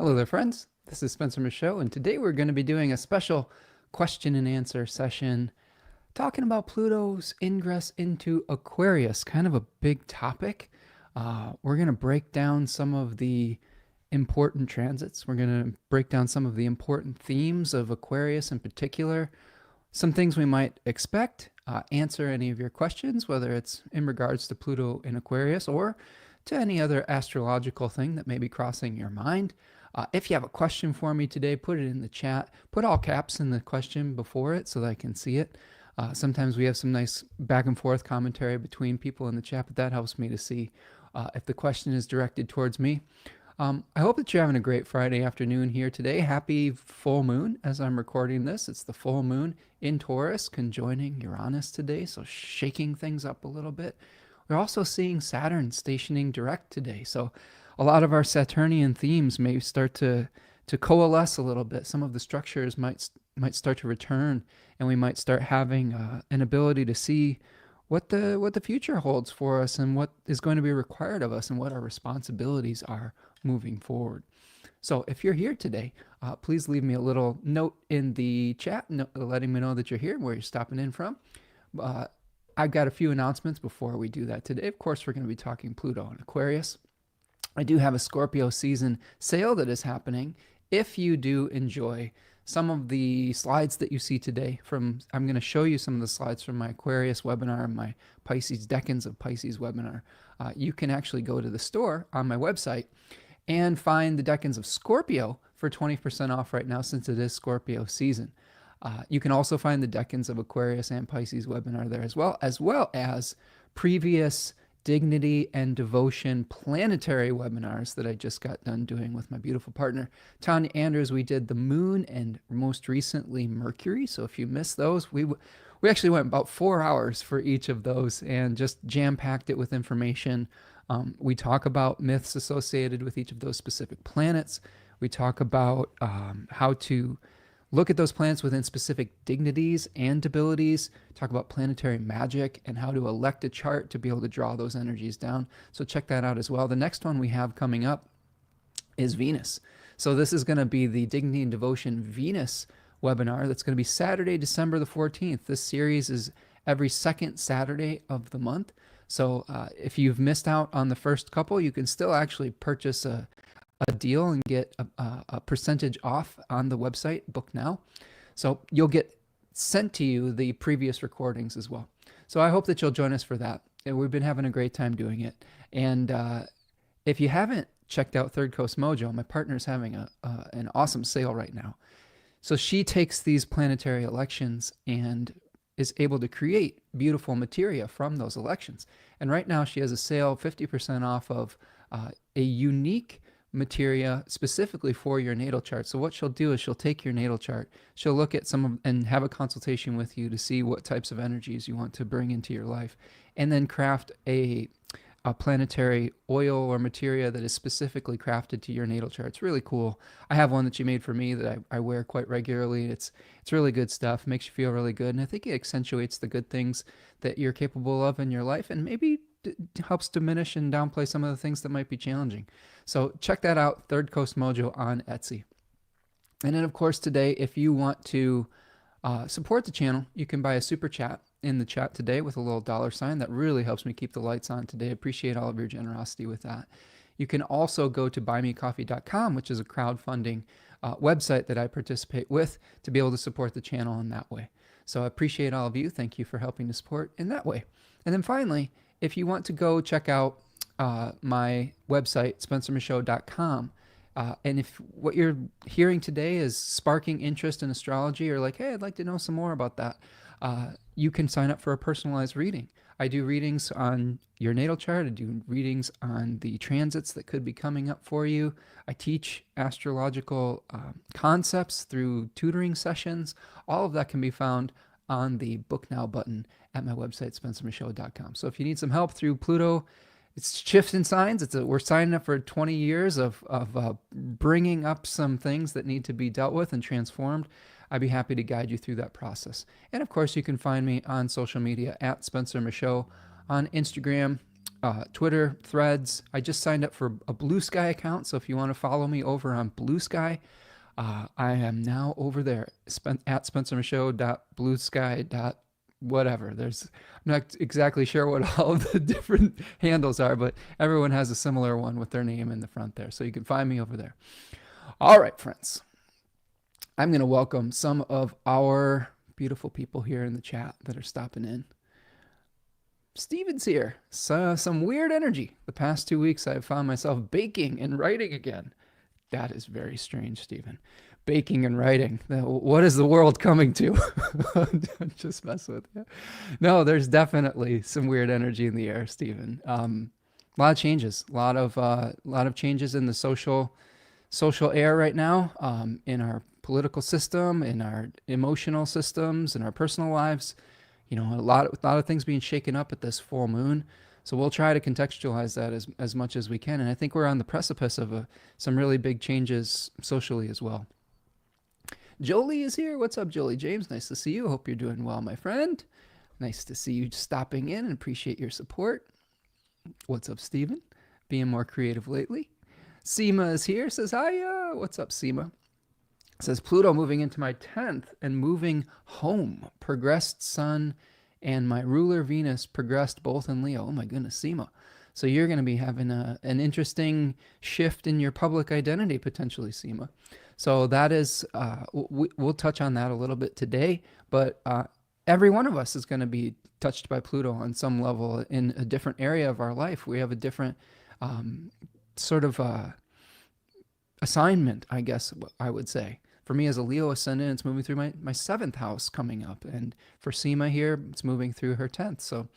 Hello there, friends. This is Spencer Michaud, and today we're going to be doing a special question and answer session talking about Pluto's ingress into Aquarius, kind of a big topic. We're going to break down some of the important transits. We're going to break down some of the important themes of Aquarius in particular, some things we might expect, answer any of your questions, whether it's in regards to Pluto in Aquarius or to any other astrological thing that may be crossing your mind. If you have a question for me today, put it in the chat. Put all caps in the question before it so that I can see it. Sometimes we have some nice back and forth commentary between people in the chat, but that helps me to see if the question is directed towards me. I hope that you're having a great Friday afternoon here today. Happy full moon as I'm recording this. It's the full moon in Taurus conjoining Uranus today, so shaking things up a little bit. We're also seeing Saturn stationing direct today, so a lot of our Saturnian themes may start to coalesce a little bit. Some of the structures might start to return, and we might start having an ability to see what the future holds for us and what is going to be required of us and what our responsibilities are moving forward. So if you're here today, please leave me a little note in the chat letting me know that you're here and where you're stopping in from. I've got a few announcements before we do that today. Of course, we're going to be talking Pluto and Aquarius. I do have a Scorpio season sale that is happening. If you do enjoy some of the slides that you see today I'm going to show you some of the slides from my Aquarius webinar and my Pisces Decans of Pisces webinar. You can actually go to the store on my website and find the Decans of Scorpio for 20% off right now since it is Scorpio season. You can also find the Decans of Aquarius and Pisces webinar there as well as previous dignity and devotion planetary webinars that I just got done doing with my beautiful partner Tanya Andrews. We did the moon and most recently Mercury, so if you missed those, we actually went about 4 hours for each of those and just jam-packed it with information. We talk about myths associated with each of those specific planets. We talk about how to look at those planets within specific dignities and abilities, talk about planetary magic and how to elect a chart to be able to draw those energies down. So check that out as well. The next one we have coming up is Venus. So this is going to be the Dignity and Devotion Venus webinar. That's going to be Saturday, December the 14th. This series is every second Saturday of the month. So if you've missed out on the first couple, you can still actually purchase a deal and get a percentage off on the website, book now. So you'll get sent to you the previous recordings as well. So I hope that you'll join us for that. We've been having a great time doing it. And if you haven't checked out Third Coast Mojo, my partner's having an awesome sale right now. So she takes these planetary elections and is able to create beautiful materia from those elections. And right now she has a sale 50% off of a unique materia specifically for your natal chart. So what she'll do is she'll take your natal chart, she'll look at and have a consultation with you to see what types of energies you want to bring into your life, and then craft a planetary oil or materia that is specifically crafted to your natal chart. It's really cool. I have one that she made for me that I wear quite regularly. It's really good stuff, makes you feel really good, and I think it accentuates the good things that you're capable of in your life and maybe helps diminish and downplay some of the things that might be challenging. So check that out, Third Coast Mojo on Etsy. And then of course today, if you want to support the channel, you can buy a super chat in the chat today with a little $sign. That really helps me keep the lights on today. I appreciate all of your generosity with that. You can also go to buymeacoffee.com, which is a crowdfunding website that I participate with to be able to support the channel in that way. So I appreciate all of you. Thank you for helping to support in that way. And then finally, if you want to go check out my website, spencermichaud.com, and if what you're hearing today is sparking interest in astrology or like, hey, I'd like to know some more about that, you can sign up for a personalized reading. I do readings on your natal chart. I do readings on the transits that could be coming up for you. I teach astrological concepts through tutoring sessions. All of that can be found on the Book Now button at my website, spencermichaud.com. So if you need some help through Pluto, it's shifting signs. We're signing up for 20 years of bringing up some things that need to be dealt with and transformed. I'd be happy to guide you through that process. And of course, you can find me on social media at Spencer Michaud on Instagram, Twitter, Threads. I just signed up for a Blue Sky account, so if you want to follow me over on Blue Sky, I am now over there at spencermichaud.bluesky. Whatever. I'm not exactly sure what all of the different handles are, but everyone has a similar one with their name in the front there, so you can find me over there. All right, friends. I'm going to welcome some of our beautiful people here in the chat that are stopping in. Steven's here. Some weird energy. The past 2 weeks, I've found myself baking and writing again. That is very strange, Steven. Baking and writing. What is the world coming to? Just mess with you. No, there's definitely some weird energy in the air, Steven. A lot of changes. A lot of changes in the social air right now, in our political system, in our emotional systems, in our personal lives. A lot of things being shaken up at this full moon. So we'll try to contextualize that as much as we can. And I think we're on the precipice of some really big changes socially as well. Jolie is here. What's up, Jolie James? Nice to see you. Hope you're doing well, my friend. Nice to see you stopping in and appreciate your support. What's up, Steven? Being more creative lately. Seema is here. Says, hi. What's up, Seema? Says, Pluto moving into my 10th and moving home. Progressed Sun and my ruler Venus progressed both in Leo. Oh my goodness, Seema. So you're going to be having an interesting shift in your public identity potentially, Seema. So that is, we'll touch on that a little bit today, but every one of us is going to be touched by Pluto on some level in a different area of our life. We have a different sort of assignment, I guess I would say. For me as a Leo ascendant, it's moving through my 7th house coming up. And for Seema here, it's moving through her 10th. So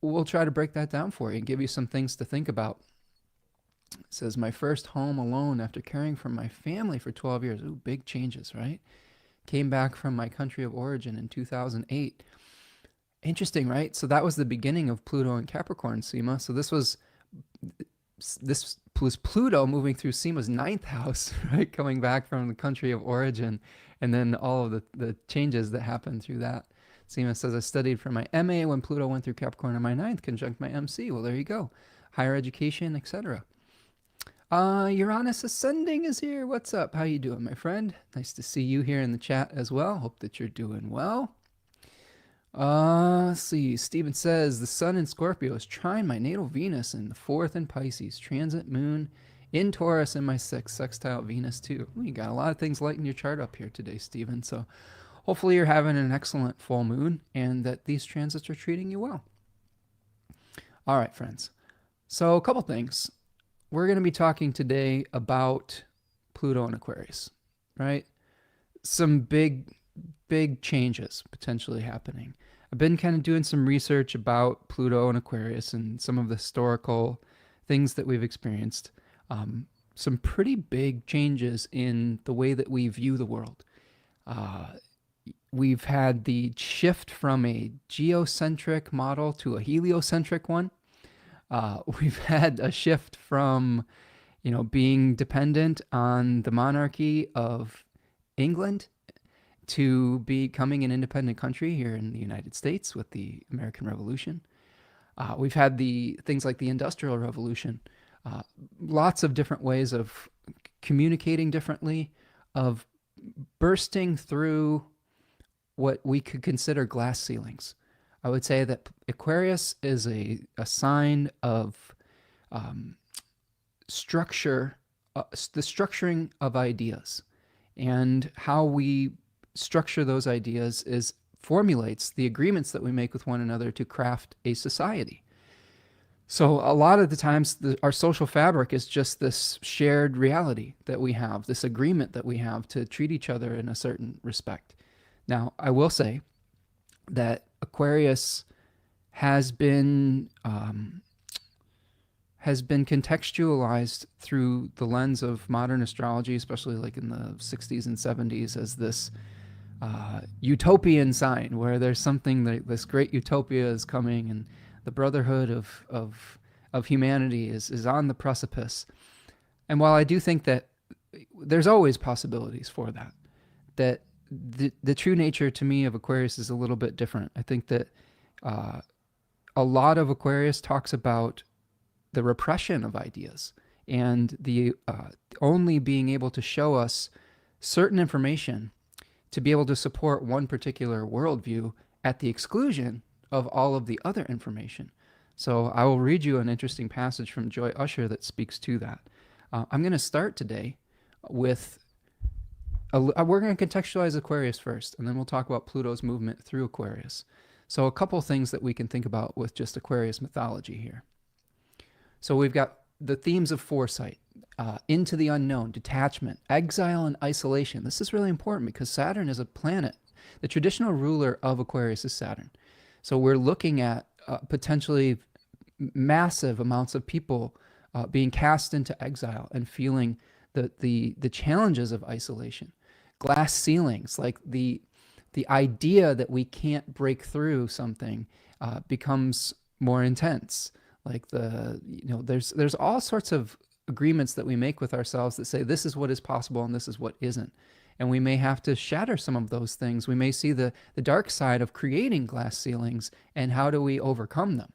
we'll try to break that down for you and give you some things to think about. It says, my first home alone after caring for my family for 12 years. Ooh, big changes, right? Came back from my country of origin in 2008. Interesting, right? So that was the beginning of Pluto and Capricorn, Seema. So this was Pluto moving through Seema's 9th house, right? Coming back from the country of origin, and then all of the changes that happened through that. Seema says, I studied for my MA when Pluto went through Capricorn in my 9th, conjunct my MC. Well, there you go. Higher education, etc. Uranus ascending is here. What's up? How you doing, my friend? Nice to see you here in the chat as well. Hope that you're doing well. Let's see. Steven says, the sun in Scorpio is trine my natal Venus in the 4th in Pisces. Transit moon in Taurus in my 6th. Sextile Venus too. You got a lot of things lighting your chart up here today, Steven. So hopefully you're having an excellent full moon and that these transits are treating you well. All right, friends. So a couple things. We're going to be talking today about Pluto and Aquarius, right? Some big changes potentially happening. I've been kind of doing some research about Pluto and Aquarius and some of the historical things that we've experienced. Some pretty big changes in the way that we view the world. We've had the shift from a geocentric model to a heliocentric one. We've had a shift from, being dependent on the monarchy of England to becoming an independent country here in the United States with the American Revolution. We've had the things like the Industrial Revolution, lots of different ways of communicating differently, of bursting through what we could consider glass ceilings. I would say that Aquarius is a sign of structure, the structuring of ideas, and how we structure those ideas formulates the agreements that we make with one another to craft a society. So a lot of the times our social fabric is just this shared reality that we have, this agreement that we have to treat each other in a certain respect. Now, I will say that Aquarius has been contextualized through the lens of modern astrology, especially like in the 60s and 70s, as this utopian sign where there's something that this great utopia is coming and the brotherhood of humanity is on the precipice. And while I do think that there's always possibilities for that the true nature to me of Aquarius is a little bit different. I think that a lot of Aquarius talks about the repression of ideas and the only being able to show us certain information to be able to support one particular worldview at the exclusion of all of the other information. So I will read you an interesting passage from Joy Usher that speaks to that. I'm going to start today with we're going to contextualize Aquarius first, and then we'll talk about Pluto's movement through Aquarius. So a couple things that we can think about with just Aquarius mythology here. So we've got the themes of foresight, into the unknown, detachment, exile, and isolation. This is really important because Saturn is a planet. The traditional ruler of Aquarius is Saturn. So we're looking at potentially massive amounts of people being cast into exile and feeling the challenges of isolation. Glass ceilings, like the idea that we can't break through something becomes more intense. Like there's all sorts of agreements that we make with ourselves that say this is what is possible and this is what isn't. And we may have to shatter some of those things. We may see the dark side of creating glass ceilings and how do we overcome them.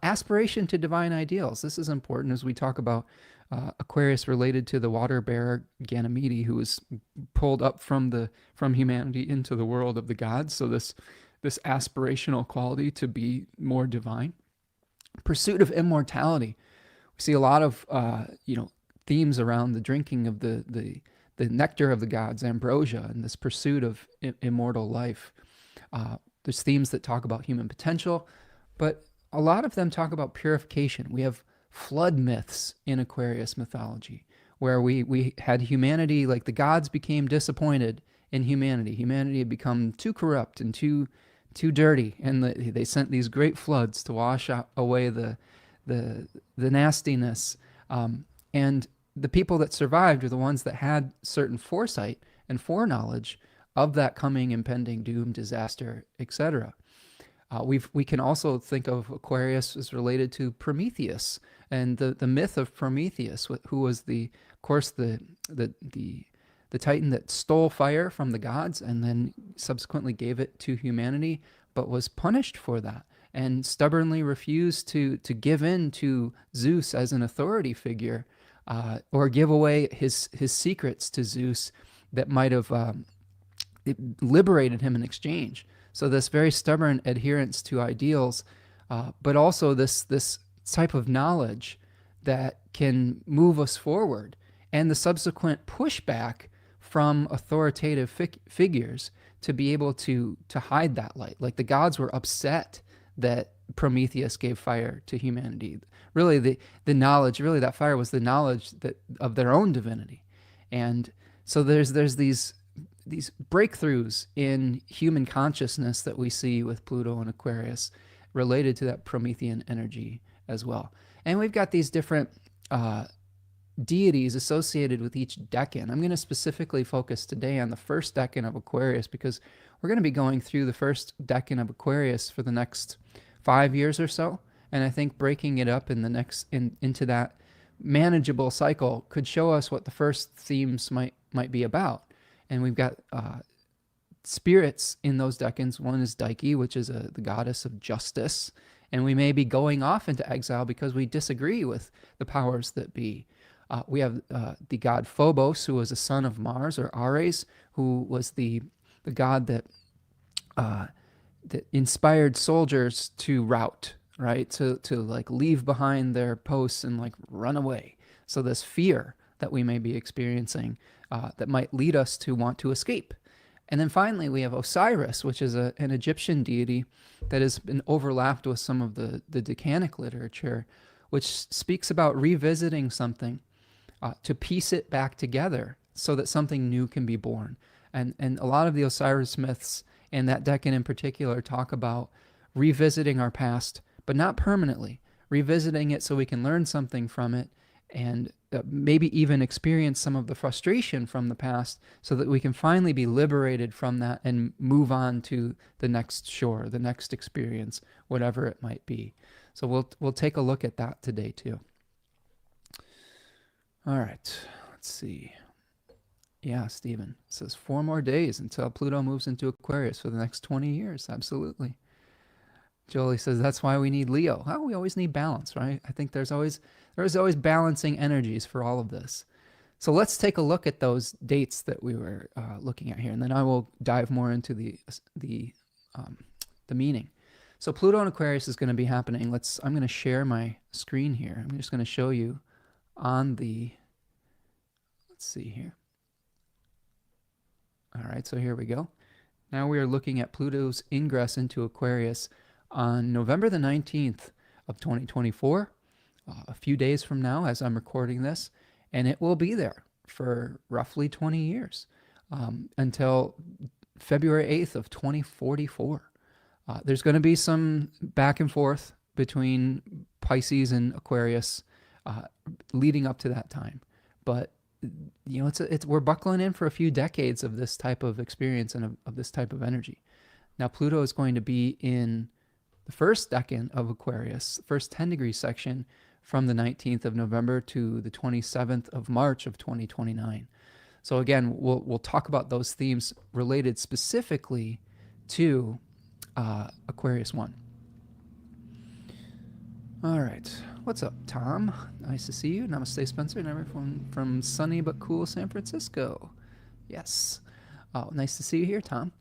Aspiration to divine ideals. This is important as we talk about Aquarius related to the water bearer Ganymede, who was pulled up from humanity into the world of the gods. So this aspirational quality to be more divine. Pursuit of immortality. We see a lot of themes around the drinking of the nectar of the gods, ambrosia, and this pursuit of immortal life. There's themes that talk about human potential, but a lot of them talk about purification. We have flood myths in Aquarius mythology, where we had humanity, like the gods became disappointed in humanity. Humanity had become too corrupt and too dirty, and they sent these great floods to wash away the nastiness. And the people that survived are the ones that had certain foresight and foreknowledge of that coming impending doom, disaster, etc. We can also think of Aquarius as related to Prometheus and the myth of Prometheus, who was the Titan that stole fire from the gods and then subsequently gave it to humanity, but was punished for that and stubbornly refused to give in to Zeus as an authority figure, or give away his secrets to Zeus that might have liberated him in exchange. So this very stubborn adherence to ideals, but also this type of knowledge that can move us forward, and the subsequent pushback from authoritative figures to be able to hide that light. Like the gods were upset that Prometheus gave fire to humanity. Really, the knowledge, really that fire was the knowledge of their own divinity. And so there's these breakthroughs in human consciousness that we see with Pluto and Aquarius related to that Promethean energy as well. And we've got these different deities associated with each decan. I'm going to specifically focus today on the first decan of Aquarius because we're going to be going through the first decan of Aquarius for the next 5 years or so. And I think breaking it up into that manageable cycle could show us what the first themes might be about. And we've got spirits in those decans. One is Dike, which is the goddess of justice. And we may be going off into exile because we disagree with the powers that be. We have the god Phobos, who was a son of Mars, or Ares, who was the god that inspired soldiers to rout, right? To like leave behind their posts and like run away. So this fear that we may be experiencing that might lead us to want to escape. And then finally, we have Osiris, which is an Egyptian deity that has been overlapped with some of the decanic literature, which speaks about revisiting something to piece it back together so that something new can be born. And a lot of the Osiris myths, and that decan in particular, talk about revisiting our past, but not permanently, revisiting it so we can learn something from it and maybe even experience some of the frustration from the past so that we can finally be liberated from that and move on to the next shore, the next experience, whatever it might be. So we'll take a look at that today too. All right, let's see. Yeah, Stephen says 4 more days until Pluto moves into Aquarius for the next 20 years. Absolutely. Jolie says that's why we need Leo. Well, we always need balance, right? I think there's always balancing energies for all of this. So let's take a look at those dates that we were looking at here, and then I will dive more into the um, the meaning. So Pluto and Aquarius is going to be happening. I'm going to share my screen here. I'm just going to show you on the. Let's see here. All right, so here we go. Now we are looking at Pluto's ingress into Aquarius on November the 19th of 2024, a few days from now as I'm recording this, and it will be there for roughly 20 years until February 8th of 2044. There's going to be some back and forth between Pisces and Aquarius leading up to that time, but we're buckling in for a few decades of this type of experience and of this type of energy. Now Pluto is going to be in the first decan of Aquarius, first 10 degree section from the 19th of November to the 27th of March of 2029. So again, we'll talk about those themes related specifically to Aquarius 1. All right. What's up, Tom? Nice to see you. Namaste, Spencer, and everyone from sunny but cool San Francisco. Yes. Oh, nice to see you here, Tom.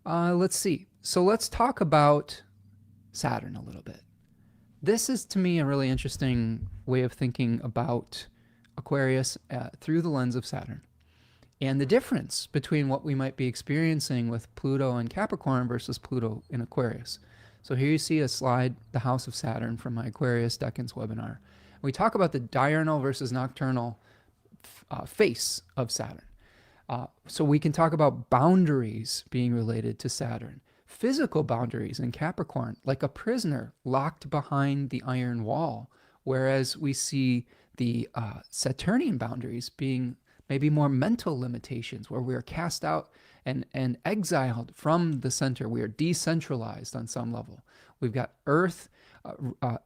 Let's see. So let's talk about Saturn a little bit. This is, to me, a really interesting way of thinking about Aquarius through the lens of Saturn. And the difference between what we might be experiencing with Pluto and Capricorn versus Pluto in Aquarius. So here you see a slide, the house of Saturn, from my Aquarius Decans webinar. We talk about the diurnal versus nocturnal face of Saturn. So we can talk about boundaries being related to Saturn. Physical boundaries in Capricorn, like a prisoner locked behind the iron wall, whereas we see the Saturnian boundaries being maybe more mental limitations, where we are cast out and exiled from the center. We are decentralized on some level. We've got earth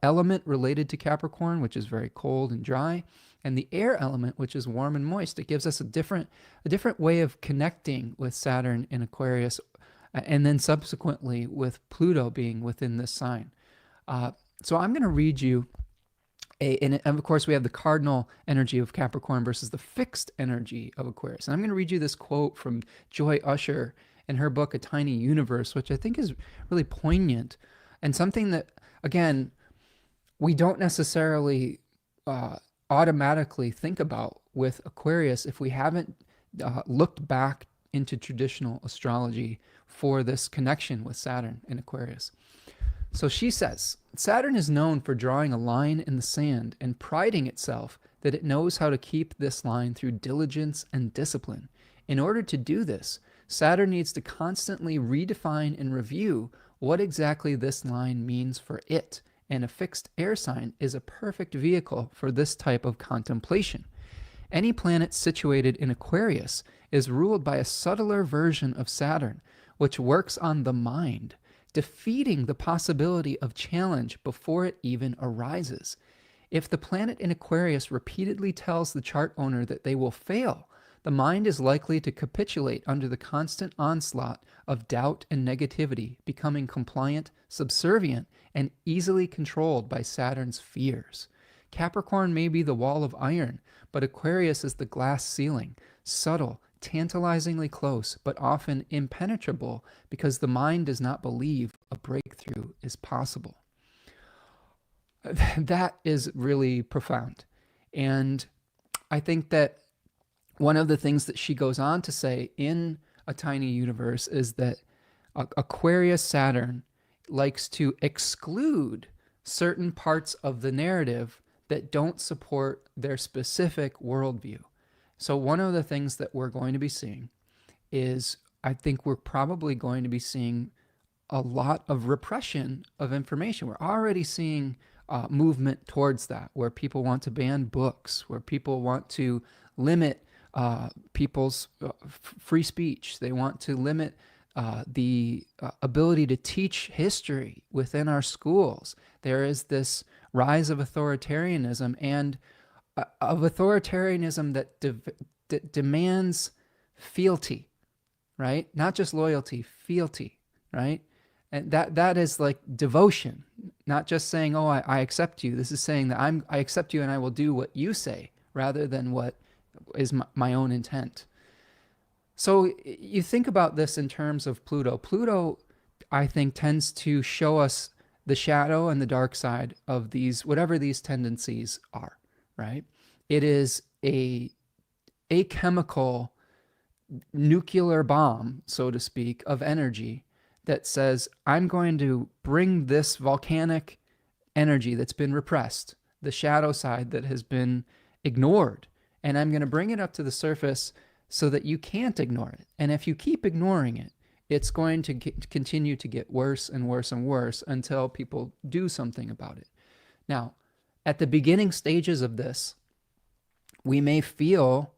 element related to Capricorn, which is very cold and dry, and the air element, which is warm and moist. It gives us a different way of connecting with Saturn in Aquarius, and then subsequently with Pluto being within this sign. So I'm going to read you and of course, we have the cardinal energy of Capricorn versus the fixed energy of Aquarius. And I'm going to read you this quote from Joy Usher in her book, A Tiny Universe, which I think is really poignant and something that, again, we don't necessarily automatically think about with Aquarius if we haven't looked back into traditional astrology for this connection with Saturn in Aquarius. So she says, Saturn is known for drawing a line in the sand and priding itself that it knows how to keep this line through diligence and discipline. In order to do this, Saturn needs to constantly redefine and review what exactly this line means for it, and a fixed air sign is a perfect vehicle for this type of contemplation. Any planet situated in Aquarius is ruled by a subtler version of Saturn, which works on the mind, defeating the possibility of challenge before it even arises. If the planet in Aquarius repeatedly tells the chart owner that they will fail, the mind is likely to capitulate under the constant onslaught of doubt and negativity, becoming compliant, subservient, and easily controlled by Saturn's fears. Capricorn may be the wall of iron, but Aquarius is the glass ceiling, subtle, tantalizingly close, but often impenetrable because the mind does not believe a breakthrough is possible. That is really profound. And I think that one of the things that she goes on to say in A Tiny Universe is that Aquarius Saturn likes to exclude certain parts of the narrative that don't support their specific worldview. So one of the things that we're going to be seeing is, I think we're probably going to be seeing a lot of repression of information. We're already seeing movement towards that, where people want to ban books, where people want to limit people's free speech. They want to limit the ability to teach history within our schools. There is this rise of authoritarianism, and of authoritarianism that demands fealty, right? Not just loyalty, fealty, right? And that is like devotion, not just saying, oh, I accept you. This is saying that I accept you and I will do what you say rather than what is my own intent. So you think about this in terms of Pluto. Pluto, I think, tends to show us the shadow and the dark side of these, whatever these tendencies are, right? It is a chemical nuclear bomb, so to speak, of energy that says, I'm going to bring this volcanic energy that's been repressed, the shadow side that has been ignored, and I'm going to bring it up to the surface so that you can't ignore it. And if you keep ignoring it, it's going to continue to get worse and worse and worse until people do something about it. Now, at the beginning stages of this, we may feel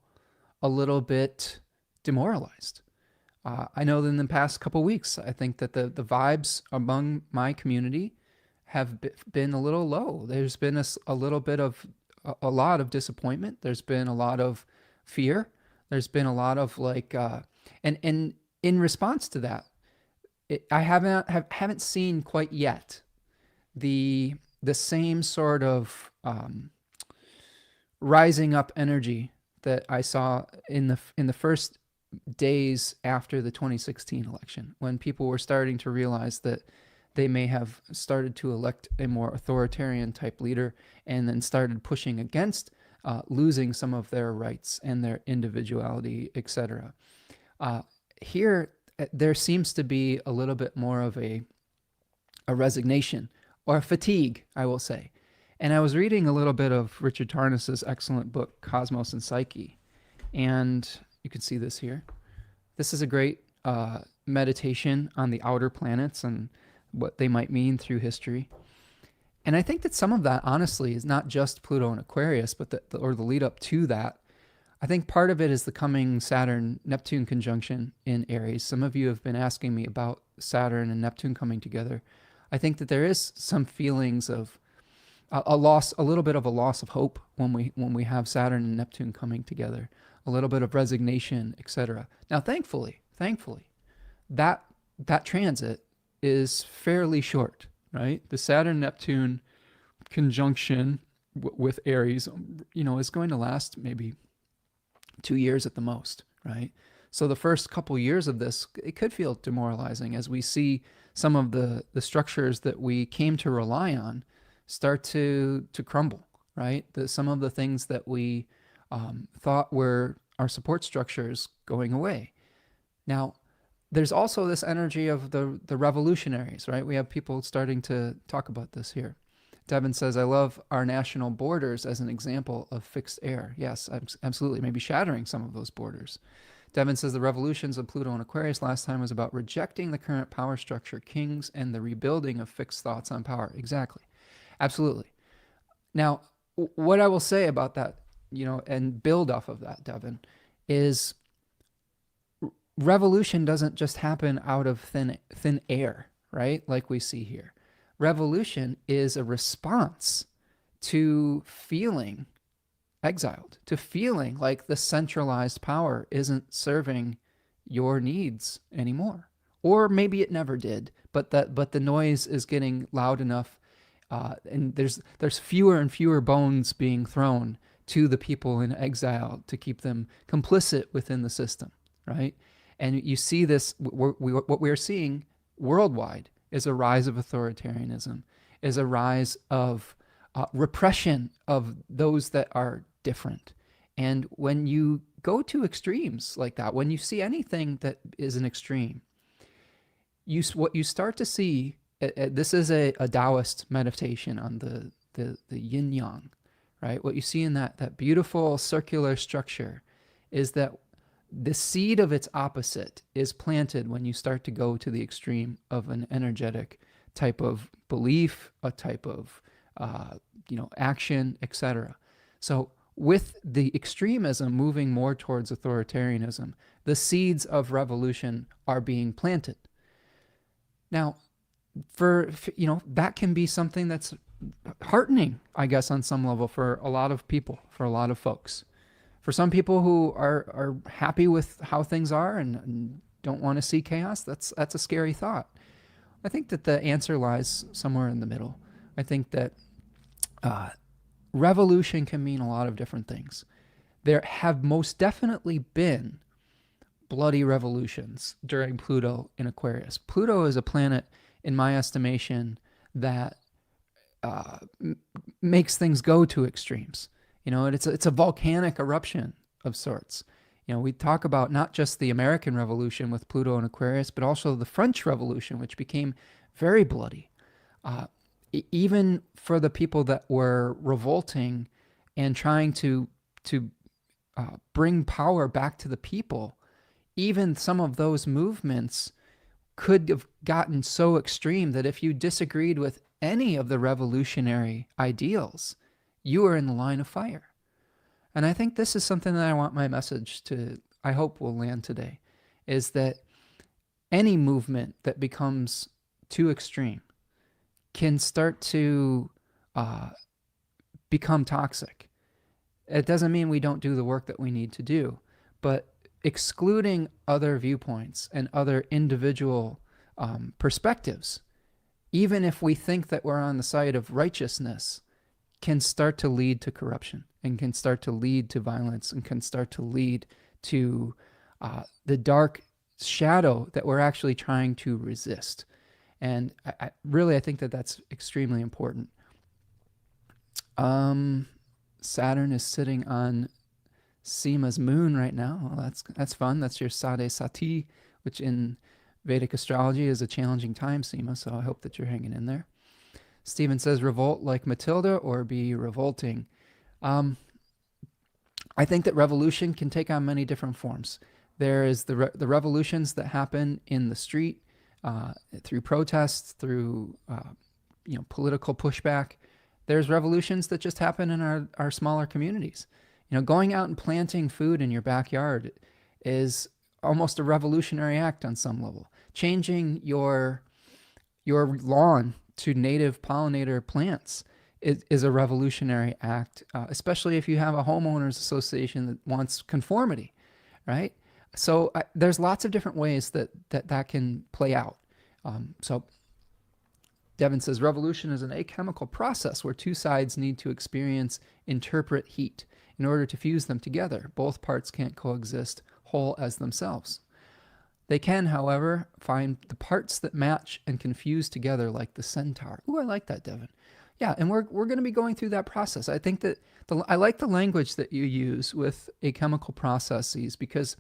a little bit demoralized. I know that in the past couple of weeks, I think that the vibes among my community have been a little low. There's been a little bit of a lot of disappointment. There's been a lot of fear. There's been a lot of like, and in response to that, I haven't seen quite yet the same sort of rising up energy that I saw in the first days after the 2016 election, when people were starting to realize that they may have started to elect a more authoritarian type leader and then started pushing against losing some of their rights and their individuality, etc. Here, there seems to be a little bit more of a resignation or a fatigue, I will say. And I was reading a little bit of Richard Tarnas's excellent book, Cosmos and Psyche. And you can see this here. This is a great meditation on the outer planets and what they might mean through history. And I think that some of that, honestly, is not just Pluto and Aquarius, but the lead up to that. I think part of it is the coming Saturn-Neptune conjunction in Aries. Some of you have been asking me about Saturn and Neptune coming together. I think that there is some feelings of a little bit of a loss of hope when we have Saturn and Neptune coming together, a little bit of resignation, etc. Now, thankfully, that transit is fairly short, right? The Saturn-Neptune conjunction with Aries, is going to last maybe 2 years at the most, right? So the first couple years of this, it could feel demoralizing as we see some of the structures that we came to rely on start to crumble, right? Some of the things that we thought were our support structures going away. Now, there's also this energy of the revolutionaries, right? We have people starting to talk about this here. Devin says, I love our national borders as an example of fixed air. Yes, absolutely. Maybe shattering some of those borders. Devin says the revolutions of Pluto and Aquarius last time was about rejecting the current power structure, kings, and the rebuilding of fixed thoughts on power. Exactly. Absolutely. Now, what I will say about that, and build off of that, Devin, is revolution doesn't just happen out of thin air, right? Like we see here. Revolution is a response to feeling exiled, to feeling like the centralized power isn't serving your needs anymore. Or maybe it never did, but the noise is getting loud enough, and there's fewer and fewer bones being thrown to the people in exile to keep them complicit within the system, right? And you see this, what we're seeing worldwide is a rise of authoritarianism, is a rise of repression of those that are different. And when you go to extremes like that, when you see anything that is an extreme, what you start to see, this is a Taoist meditation on the yin yang, right? What you see in that beautiful circular structure is that the seed of its opposite is planted when you start to go to the extreme of an energetic type of belief, a type of action, etc. So with the extremism moving more towards authoritarianism, the seeds of revolution are being planted. Now, that can be something that's heartening, I guess, on some level for a lot of people, for a lot of folks. For some people who are happy with how things are and don't want to see chaos, that's a scary thought. I think that the answer lies somewhere in the middle. I think that uh, revolution can mean a lot of different things. There have most definitely been bloody revolutions during Pluto in Aquarius. Pluto is a planet, in my estimation, that uh, makes things go to extremes. It's a volcanic eruption of sorts. We talk about not just the American Revolution with Pluto and Aquarius, but also the French Revolution, which became very bloody. Uh, Even for the people that were revolting and trying to bring power back to the people, even some of those movements could have gotten so extreme that if you disagreed with any of the revolutionary ideals, you were in the line of fire. And I think this is something that I want my message to, I hope will land today, is that any movement that becomes too extreme can start to uh, become toxic. It doesn't mean we don't do the work that we need to do, but excluding other viewpoints and other individual perspectives, even if we think that we're on the side of righteousness, can start to lead to corruption and can start to lead to violence and can start to lead to the dark shadow that we're actually trying to resist. And I think that that's extremely important. Saturn is sitting on Seema's moon right now. Well, that's fun. That's your Sade Sati, which in Vedic astrology is a challenging time, Seema. So I hope that you're hanging in there. Stephen says, revolt like Matilda or be revolting. I think that revolution can take on many different forms. There is the revolutions that happen in the street, through protests, through political pushback. There's revolutions that just happen in our smaller communities. Going out and planting food in your backyard is almost a revolutionary act on some level. Changing your lawn to native pollinator plants is a revolutionary act, especially if you have a homeowners association that wants conformity, right? So there's lots of different ways that can play out. So Devin says, revolution is an achemical process where two sides need to interpret heat in order to fuse them together. Both parts can't coexist whole as themselves. They can, however, find the parts that match and can fuse together like the centaur. Ooh, I like that, Devin. Yeah, and we're going to be going through that process. I think that I like the language that you use with achemical processes, because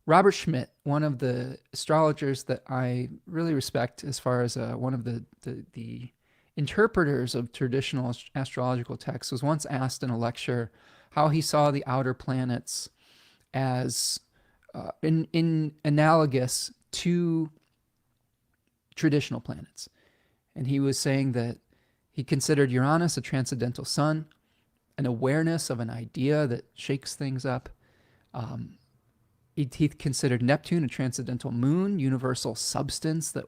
Robert Schmidt, one of the astrologers that I really respect as far as one of the interpreters of traditional astrological texts, was once asked in a lecture how he saw the outer planets as in analogous to traditional planets. And he was saying that he considered Uranus a transcendental sun, an awareness of an idea that shakes things up. He considered Neptune a transcendental moon, universal substance that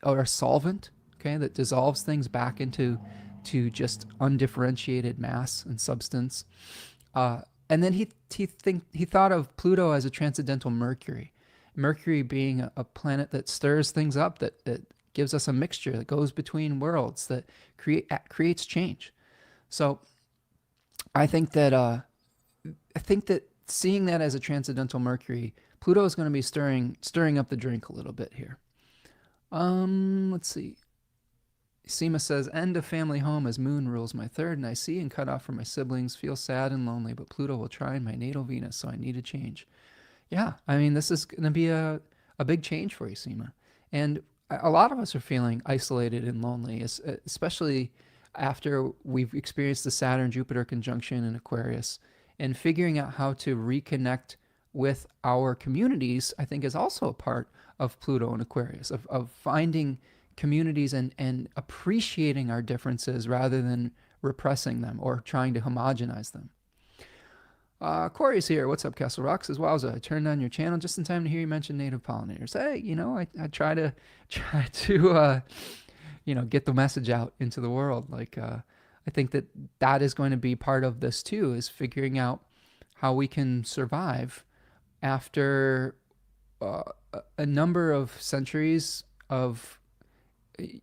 or a solvent, okay, that dissolves things back into just undifferentiated mass and substance. And then he thought of Pluto as a transcendental Mercury. Mercury being a planet that stirs things up, that gives us a mixture, that goes between worlds, that creates change. So I think that seeing that as a transcendental Mercury, Pluto is going to be stirring up the drink a little bit here. Let's see. Seema says, end of family home as moon rules my third, and I see and cut off from my siblings, feel sad and lonely, but Pluto will try in my natal Venus, so I need a change. Yeah, I mean, this is going to be a big change for you, Seema. And a lot of us are feeling isolated and lonely, especially after we've experienced the Saturn-Jupiter conjunction in Aquarius. And figuring out how to reconnect with our communities, I think, is also a part of Pluto and Aquarius, of finding communities and appreciating our differences rather than repressing them or trying to homogenize them. Corey's here. What's up, Castle Rock? Says, wowza, I turned on your channel just in time to hear you mention native pollinators. Hey, I try to get the message out into the world. I think that is going to be part of this too, is figuring out how we can survive after a number of centuries of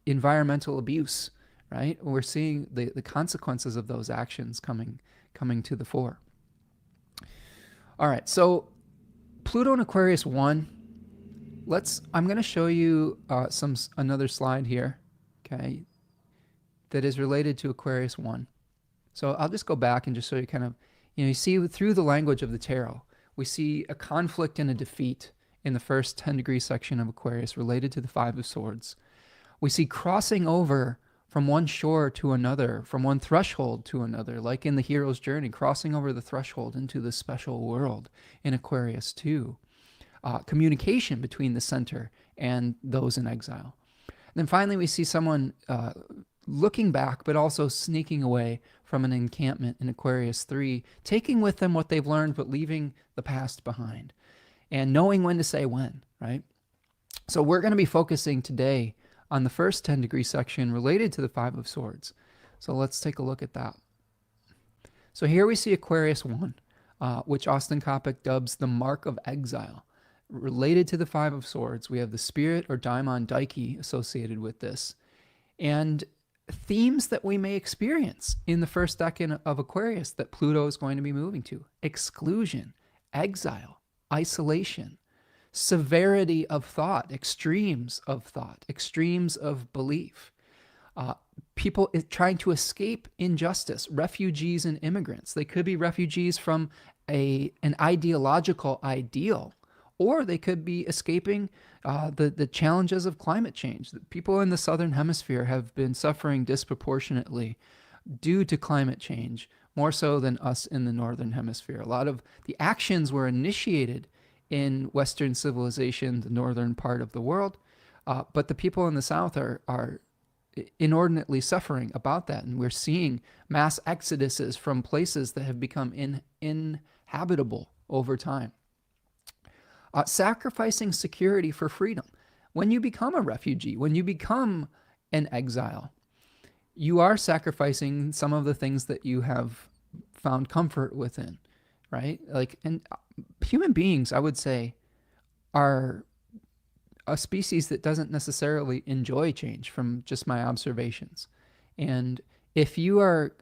environmental abuse, right? We're seeing the consequences of those actions coming to the fore. All right, so Pluto in Aquarius 1. I'm going to show you another slide here, okay, that is related to Aquarius 1. So I'll just go back and just show you kind of, you see through the language of the tarot, we see a conflict and a defeat in the first 10-degree section of Aquarius related to the Five of Swords. We see crossing over from one shore to another, from one threshold to another, like in the hero's journey, crossing over the threshold into the special world in Aquarius 2. Communication between the center and those in exile. And then finally, we see someone looking back, but also sneaking away from an encampment in Aquarius 3, taking with them what they've learned, but leaving the past behind, and knowing when to say when, right? So we're going to be focusing today on the first 10-degree section related to the Five of Swords. So let's take a look at that. So here we see Aquarius 1, which Austin Coppock dubs the mark of exile. Related to the Five of Swords, we have the spirit or daimon Daiki associated with this. And themes that we may experience in the first decan of Aquarius that Pluto is going to be moving to: exclusion, exile, isolation, severity of thought, extremes of belief, people trying to escape injustice, refugees and immigrants. They could be refugees from an ideological ideal, or they could be escaping the challenges of climate change. People in the southern hemisphere have been suffering disproportionately due to climate change, more so than us in the northern hemisphere. A lot of the actions were initiated in Western civilization, the northern part of the world, but the people in the south are inordinately suffering about that, and we're seeing mass exoduses from places that have become inhabitable over time. Sacrificing security for freedom. When you become a refugee, when you become an exile, you are sacrificing some of the things that you have found comfort within, right? And human beings, I would say, are a species that doesn't necessarily enjoy change, from just my observations. And if you are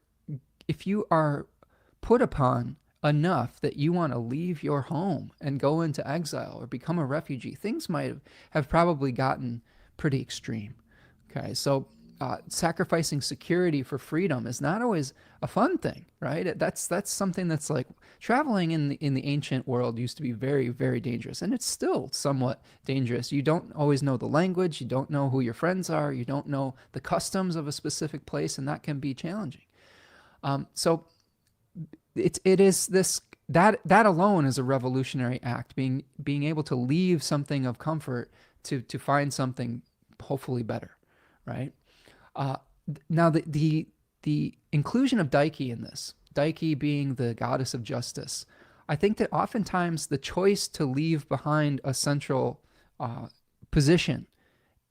put upon enough that you want to leave your home and go into exile or become a refugee, things might have probably gotten pretty extreme. Okay, so sacrificing security for freedom is not always a fun thing, right? That's something that's like traveling in the ancient world used to be very, very dangerous, and it's still somewhat dangerous. You don't always know the language, you don't know who your friends are, you don't know the customs of a specific place, and that can be challenging. So it is this that alone is a revolutionary act, being able to leave something of comfort to find something hopefully better, right? Now the inclusion of Daiki in this, Daiki being the goddess of justice, I think that oftentimes the choice to leave behind a central position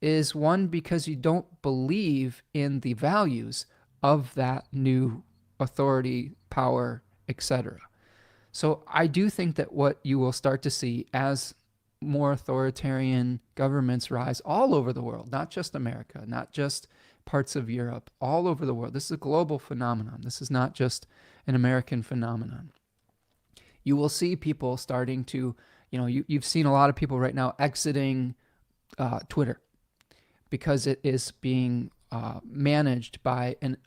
is one because you don't believe in the values of that new authority, power, etc. So I do think that what you will start to see as more authoritarian governments rise all over the world, not just America, not just parts of Europe, all over the world. This is a global phenomenon. This is not just an American phenomenon. You will see people starting to, you've seen a lot of people right now exiting Twitter because it is being managed by an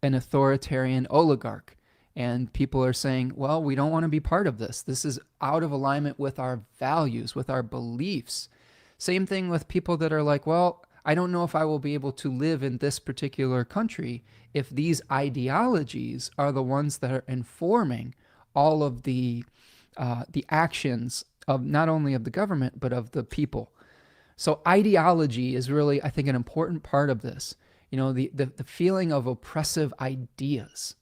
authoritarian oligarch. And people are saying, well, we don't want to be part of this. This is out of alignment with our values, with our beliefs. Same thing with people that are like, well, I don't know if I will be able to live in this particular country if these ideologies are the ones that are informing all of the actions of not only of the government, but of the people. So ideology is really, I think, an important part of this. The feeling of oppressive ideas.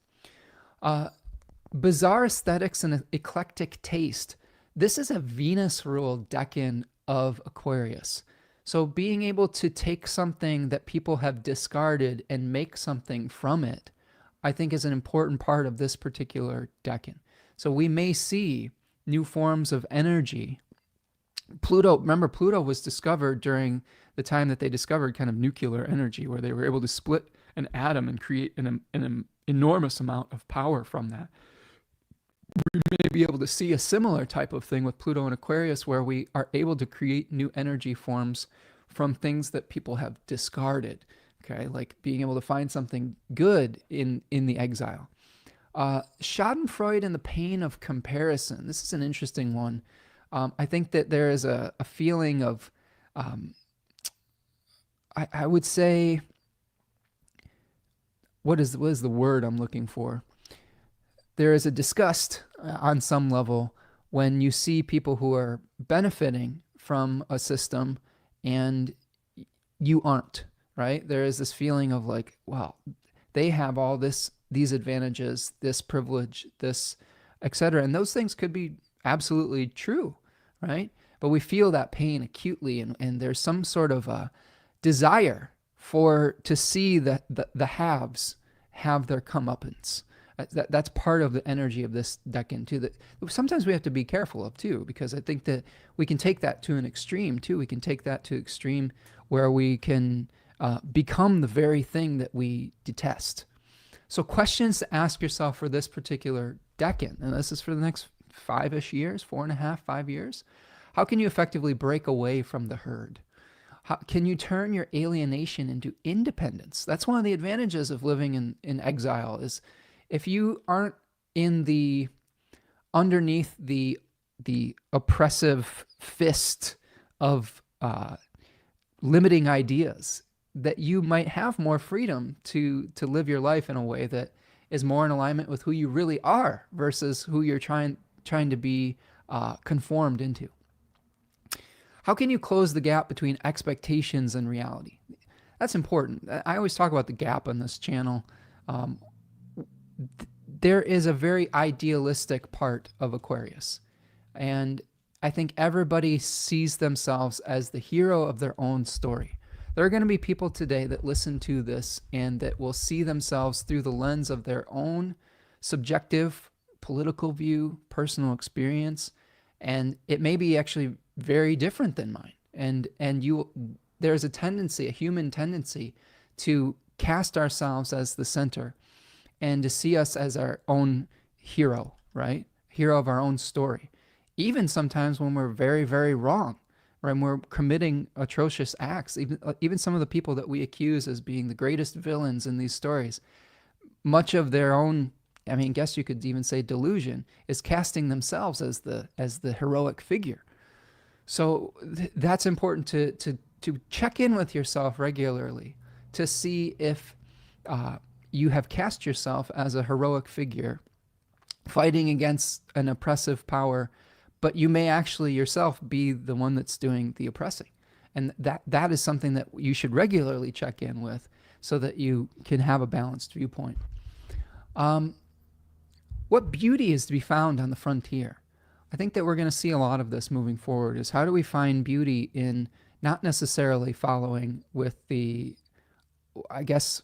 Bizarre aesthetics and eclectic taste. This is a Venus-ruled decan of Aquarius. So being able to take something that people have discarded and make something from it, I think is an important part of this particular decan. So we may see new forms of energy. Pluto was discovered during the time that they discovered kind of nuclear energy, where they were able to split an atom and create an enormous amount of power from that. We may be able to see a similar type of thing with Pluto and Aquarius, where we are able to create new energy forms from things that people have discarded. Okay, like being able to find something good in the exile. Schadenfreude and the pain of comparison. This is an interesting one. I think that there is a feeling of, I would say, what is the word I'm looking for? There is a disgust on some level when you see people who are benefiting from a system and you aren't, right? There is this feeling of like, wow, they have all these advantages, this privilege, this, etc. And those things could be absolutely true, right? But we feel that pain acutely, and there's some sort of a desire to see the haves have their comeuppance. That's part of the energy of this decan too, that sometimes we have to be careful of too, because I think that we can take that to an extreme too. We can take that to extreme where we can become the very thing that we detest. So questions to ask yourself for this particular decan, and this is for the next 5-ish years, 4.5, 5 years. How can you effectively break away from the herd? How can you turn your alienation into independence? That's one of the advantages of living in exile, is if you aren't underneath the oppressive fist of limiting ideas, that you might have more freedom to live your life in a way that is more in alignment with who you really are versus who you're trying to be conformed into. How can you close the gap between expectations and reality? That's important. I always talk about the gap on this channel. There is a very idealistic part of Aquarius, and I think everybody sees themselves as the hero of their own story. There are going to be people today that listen to this and that will see themselves through the lens of their own subjective political view, personal experience, and it may be actually very different than mine. And there's a human tendency to cast ourselves as the center and to see us as our own hero, right? Hero of our own story. Even sometimes when we're very, very wrong, right? When we're committing atrocious acts, even some of the people that we accuse as being the greatest villains in these stories, much of their own, I mean, guess you could even say delusion, is casting themselves as the heroic figure. So that's important to check in with yourself regularly to see if you have cast yourself as a heroic figure fighting against an oppressive power, but you may actually yourself be the one that's doing the oppressing. And that is something that you should regularly check in with so that you can have a balanced viewpoint. What beauty is to be found on the frontier? I think that we're going to see a lot of this moving forward, is how do we find beauty in not necessarily following with I guess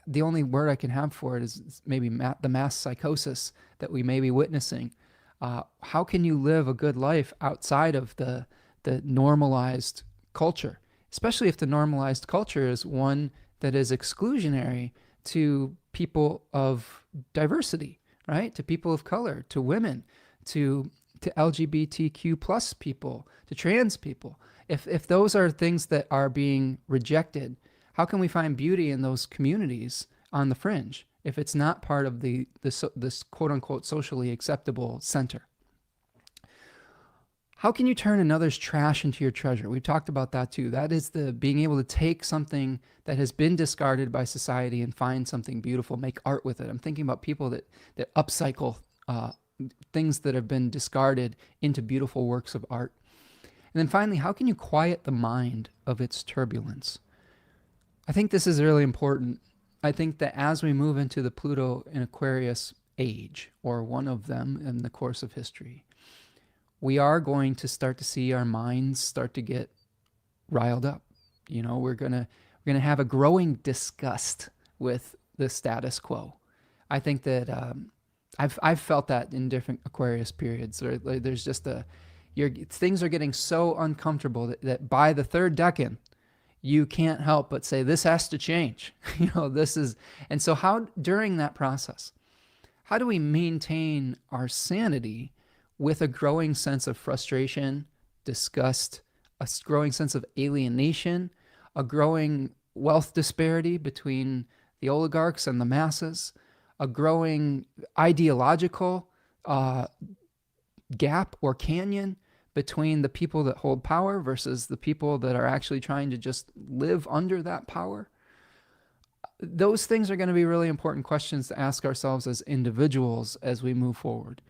the only word I can have for it is maybe the mass psychosis that we may be witnessing. How can you live a good life outside of the normalized culture, especially if the normalized culture is one that is exclusionary to people of diversity, right? To people of color, to women, to LGBTQ plus people, to trans people. If those are things that are being rejected, how can we find beauty in those communities on the fringe if it's not part of this quote unquote socially acceptable center? How can you turn another's trash into your treasure? We've talked about that too. That is the being able to take something that has been discarded by society and find something beautiful, make art with it. I'm thinking about people that upcycle things that have been discarded into beautiful works of art. And then finally, how can you quiet the mind of its turbulence? I think this is really important. I think that as we move into the Pluto and Aquarius age, or one of them in the course of history, we are going to start to see our minds start to get riled up. You know, we're gonna have a growing disgust with the status quo. I think that I've felt that in different Aquarius periods. There's just things are getting so uncomfortable that by the third decan, you can't help but say, this has to change. This is, and so how, during that process, how do we maintain our sanity with a growing sense of frustration, disgust, a growing sense of alienation, a growing wealth disparity between the oligarchs and the masses, a growing ideological gap or canyon between the people that hold power versus the people that are actually trying to just live under that power? Those things are going to be really important questions to ask ourselves as individuals as we move forward.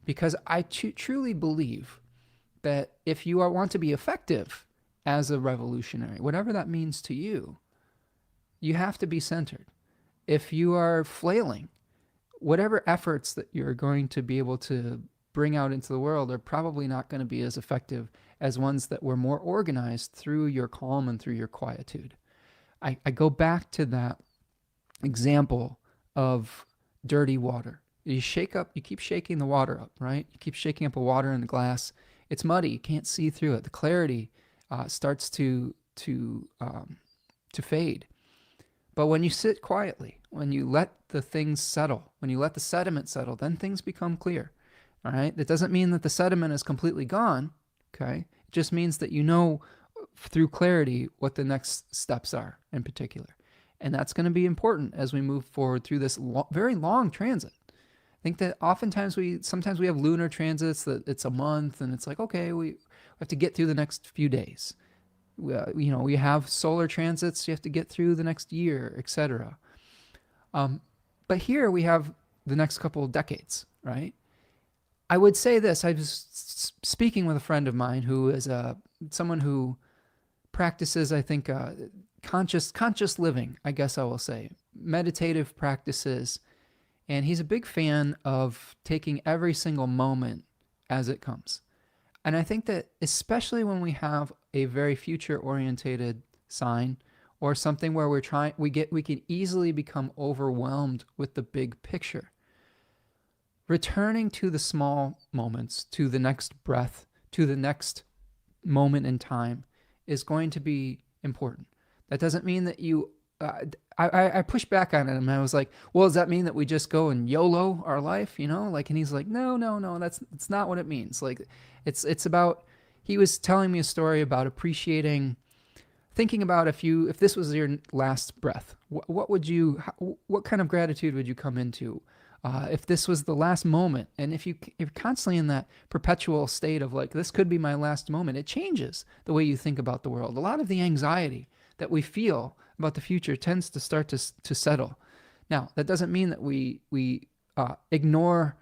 Because I truly believe that if you want to be effective as a revolutionary, whatever that means to you, you have to be centered. If you are flailing, whatever efforts that you're going to be able to bring out into the world are probably not going to be as effective as ones that were more organized through your calm and through your quietude. I go back to that example of dirty water. You keep shaking the water up, right? You keep shaking up a water in the glass. It's muddy. You can't see through it. The clarity starts to fade. But when you sit quietly, when you let the things settle, when you let the sediment settle, then things become clear. All right. That doesn't mean that the sediment is completely gone. Okay. It just means that you know through clarity what the next steps are in particular. And that's going to be important as we move forward through this very long transit. I think that oftentimes sometimes we have lunar transits that it's a month and it's like, okay, we have to get through the next few days. We have solar transits, you have to get through the next year, etc. But here we have the next couple of decades, right? I would say this. I was speaking with a friend of mine who is someone who practices, I think, conscious living, I guess I will say, meditative practices. And he's a big fan of taking every single moment as it comes. And I think that especially when we have a very future-orientated sign or something where we can easily become overwhelmed with the big picture. Returning to the small moments, to the next breath, to the next moment in time is going to be important. That doesn't mean that you... I pushed back on it and I was like, well, does that mean that we just go and YOLO our life, and he's like, no, that's not what it means. Like, it's about, he was telling me a story about appreciating, thinking about if this was your last breath, what kind of gratitude would you come into? If this was the last moment, and if you're constantly in that perpetual state of like, this could be my last moment, it changes the way you think about the world. A lot of the anxiety that we feel about the future tends to start to settle. Now, that doesn't mean that we ignore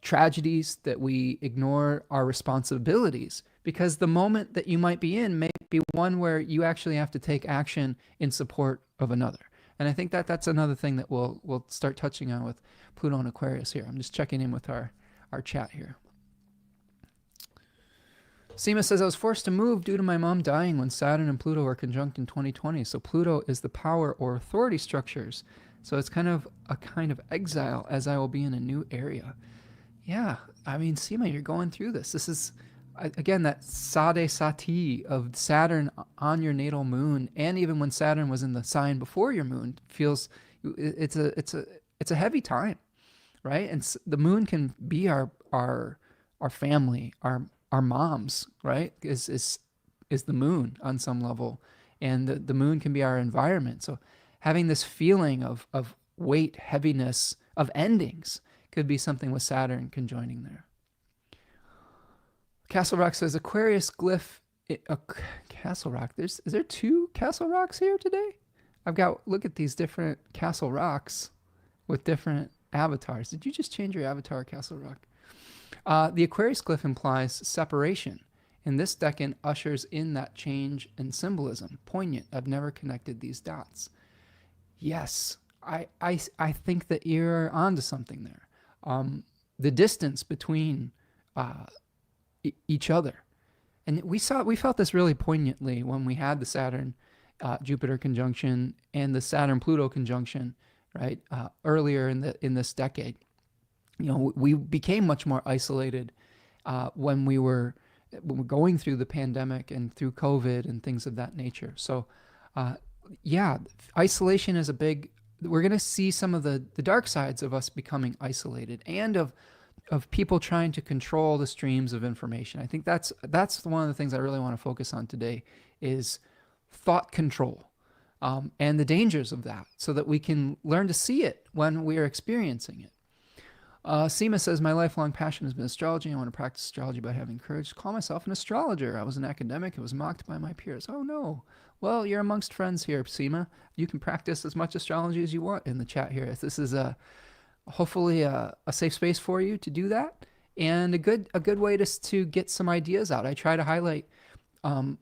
tragedies, that we ignore our responsibilities, because the moment that you might be in may be one where you actually have to take action in support of another. And I think that that's another thing that we'll start touching on with Pluto and Aquarius here. I'm just checking in with our chat here. Seema says, I was forced to move due to my mom dying when Saturn and Pluto were conjunct in 2020. So Pluto is the power or authority structures. So it's kind of a kind of exile as I will be in a new area. Yeah, I mean, Seema, you're going through this. This is, again, that sade sati of Saturn on your natal moon. And even when Saturn was in the sign before your moon, feels it's a heavy time, right? And the moon can be our family, our moms, right? Is the moon on some level, and the moon can be our environment. So having this feeling of weight, heaviness, of endings could be something with Saturn conjoining there. Castle Rock says Aquarius glyph. Castle Rock. Is there two Castle Rocks here today? Look at these different Castle Rocks with different avatars. Did you just change your avatar, Castle Rock? The Aquarius glyph implies separation, and this decan ushers in that change and symbolism. Poignant. I've never connected these dots. Yes, I think that you're onto something there. The distance between each other, and we felt this really poignantly when we had the Saturn Jupiter conjunction and the Saturn Pluto conjunction, right? Earlier in this decade. We became much more isolated when we were going through the pandemic and through COVID and things of that nature. So Uh, yeah, isolation is a big. We're going to see some of the dark sides of us becoming isolated, and of people trying to control the streams of information. I think that's one of the things I really want to focus on today is thought control, and the dangers of that, so that we can learn to see it when we are experiencing it. Seema says, my lifelong passion has been astrology. I want to practice astrology by having courage to call myself an astrologer. I was an academic and was mocked by my peers. Oh, no. Well, you're amongst friends here, Seema. You can practice as much astrology as you want in the chat here. This is hopefully a safe space for you to do that, and a good way to get some ideas out. I try to highlight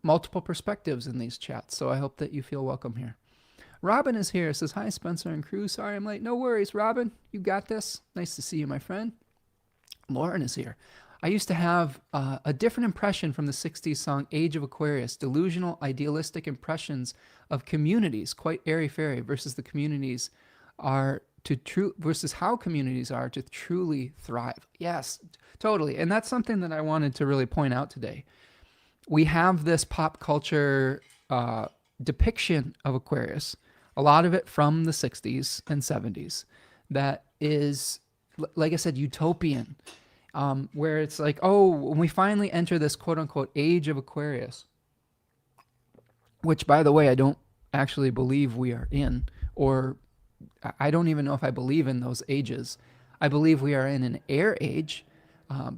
multiple perspectives in these chats, so I hope that you feel welcome here. Robin is here. Says, hi, Spencer and crew. Sorry I'm late. No worries, Robin. You got this. Nice to see you, my friend. Lauren is here. I used to have a different impression from the 60s song Age of Aquarius, delusional, idealistic impressions of communities, quite airy-fairy, versus the communities are versus how communities are to truly thrive. Yes, totally. And that's something that I wanted to really point out today. We have this pop culture depiction of Aquarius, a lot of it from the 60s and 70s, that is, like I said, utopian, where it's like, oh, when we finally enter this quote-unquote age of Aquarius, which, by the way, I don't actually believe we are in, or I don't even know if I believe in those ages. I believe we are in an air age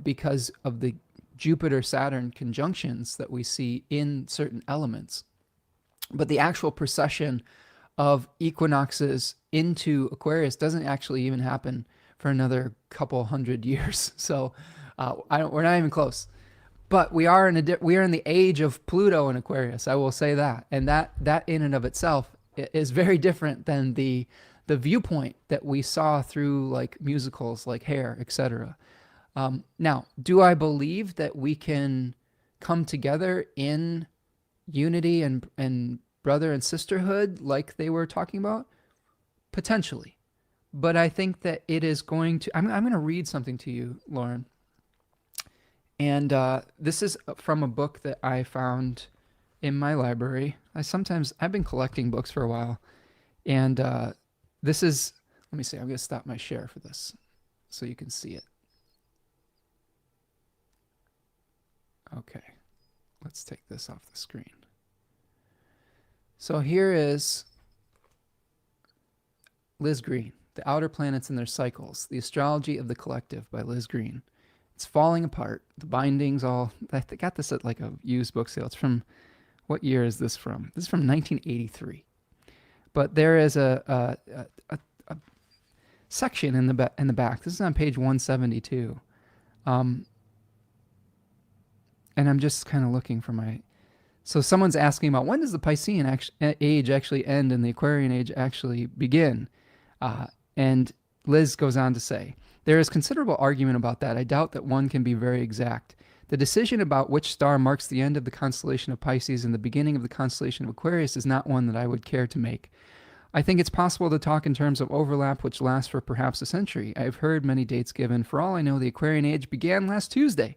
because of the Jupiter-Saturn conjunctions that we see in certain elements. But the actual precession of equinoxes into Aquarius doesn't actually even happen for another couple hundred years. So we're not even close. But we are in the age of Pluto in Aquarius. I will say that, and that in and of itself is very different than the viewpoint that we saw through like musicals like Hair, etc. Now, do I believe that we can come together in unity and brother and sisterhood like they were talking about? Potentially. But I think that it is going to, I'm going to read something to you, Lauren. And this is from a book that I found in my library. I've been collecting books for a while. And this is, let me see, I'm going to stop my share for this so you can see it. Okay, let's take this off the screen. So here is Liz Green, The Outer Planets and Their Cycles, The Astrology of the Collective by Liz Green. It's falling apart. The bindings all, I got this at like a used book sale. It's from, what year is this from? This is from 1983. But there is a section in the back. This is on page 172. And I'm just kind of looking for my... So someone's asking about when does the Piscean age actually end and the Aquarian age actually begin? And Liz goes on to say, there is considerable argument about that. I doubt that one can be very exact. The decision about which star marks the end of the constellation of Pisces and the beginning of the constellation of Aquarius is not one that I would care to make. I think it's possible to talk in terms of overlap which lasts for perhaps a century. I have heard many dates given. For all I know, the Aquarian age began last Tuesday.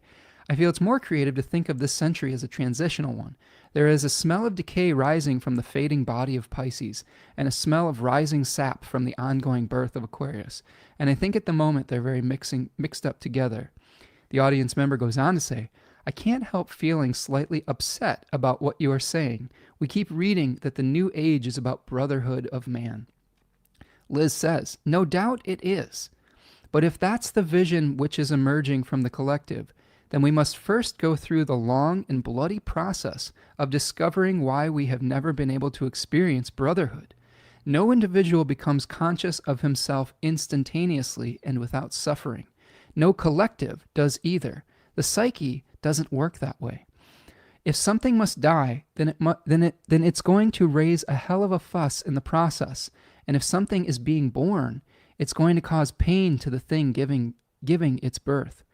I feel it's more creative to think of this century as a transitional one. There is a smell of decay rising from the fading body of Pisces, and a smell of rising sap from the ongoing birth of Aquarius. And I think at the moment they're very mixed up together. The audience member goes on to say, I can't help feeling slightly upset about what you are saying. We keep reading that the new age is about brotherhood of man. Liz says, no doubt it is. But if that's the vision which is emerging from the collective, then we must first go through the long and bloody process of discovering why we have never been able to experience brotherhood. No individual becomes conscious of himself instantaneously and without suffering. No collective does either. The psyche doesn't work that way. If something must die, then it's going to raise a hell of a fuss in the process. And if something is being born, it's going to cause pain to the thing giving its birth.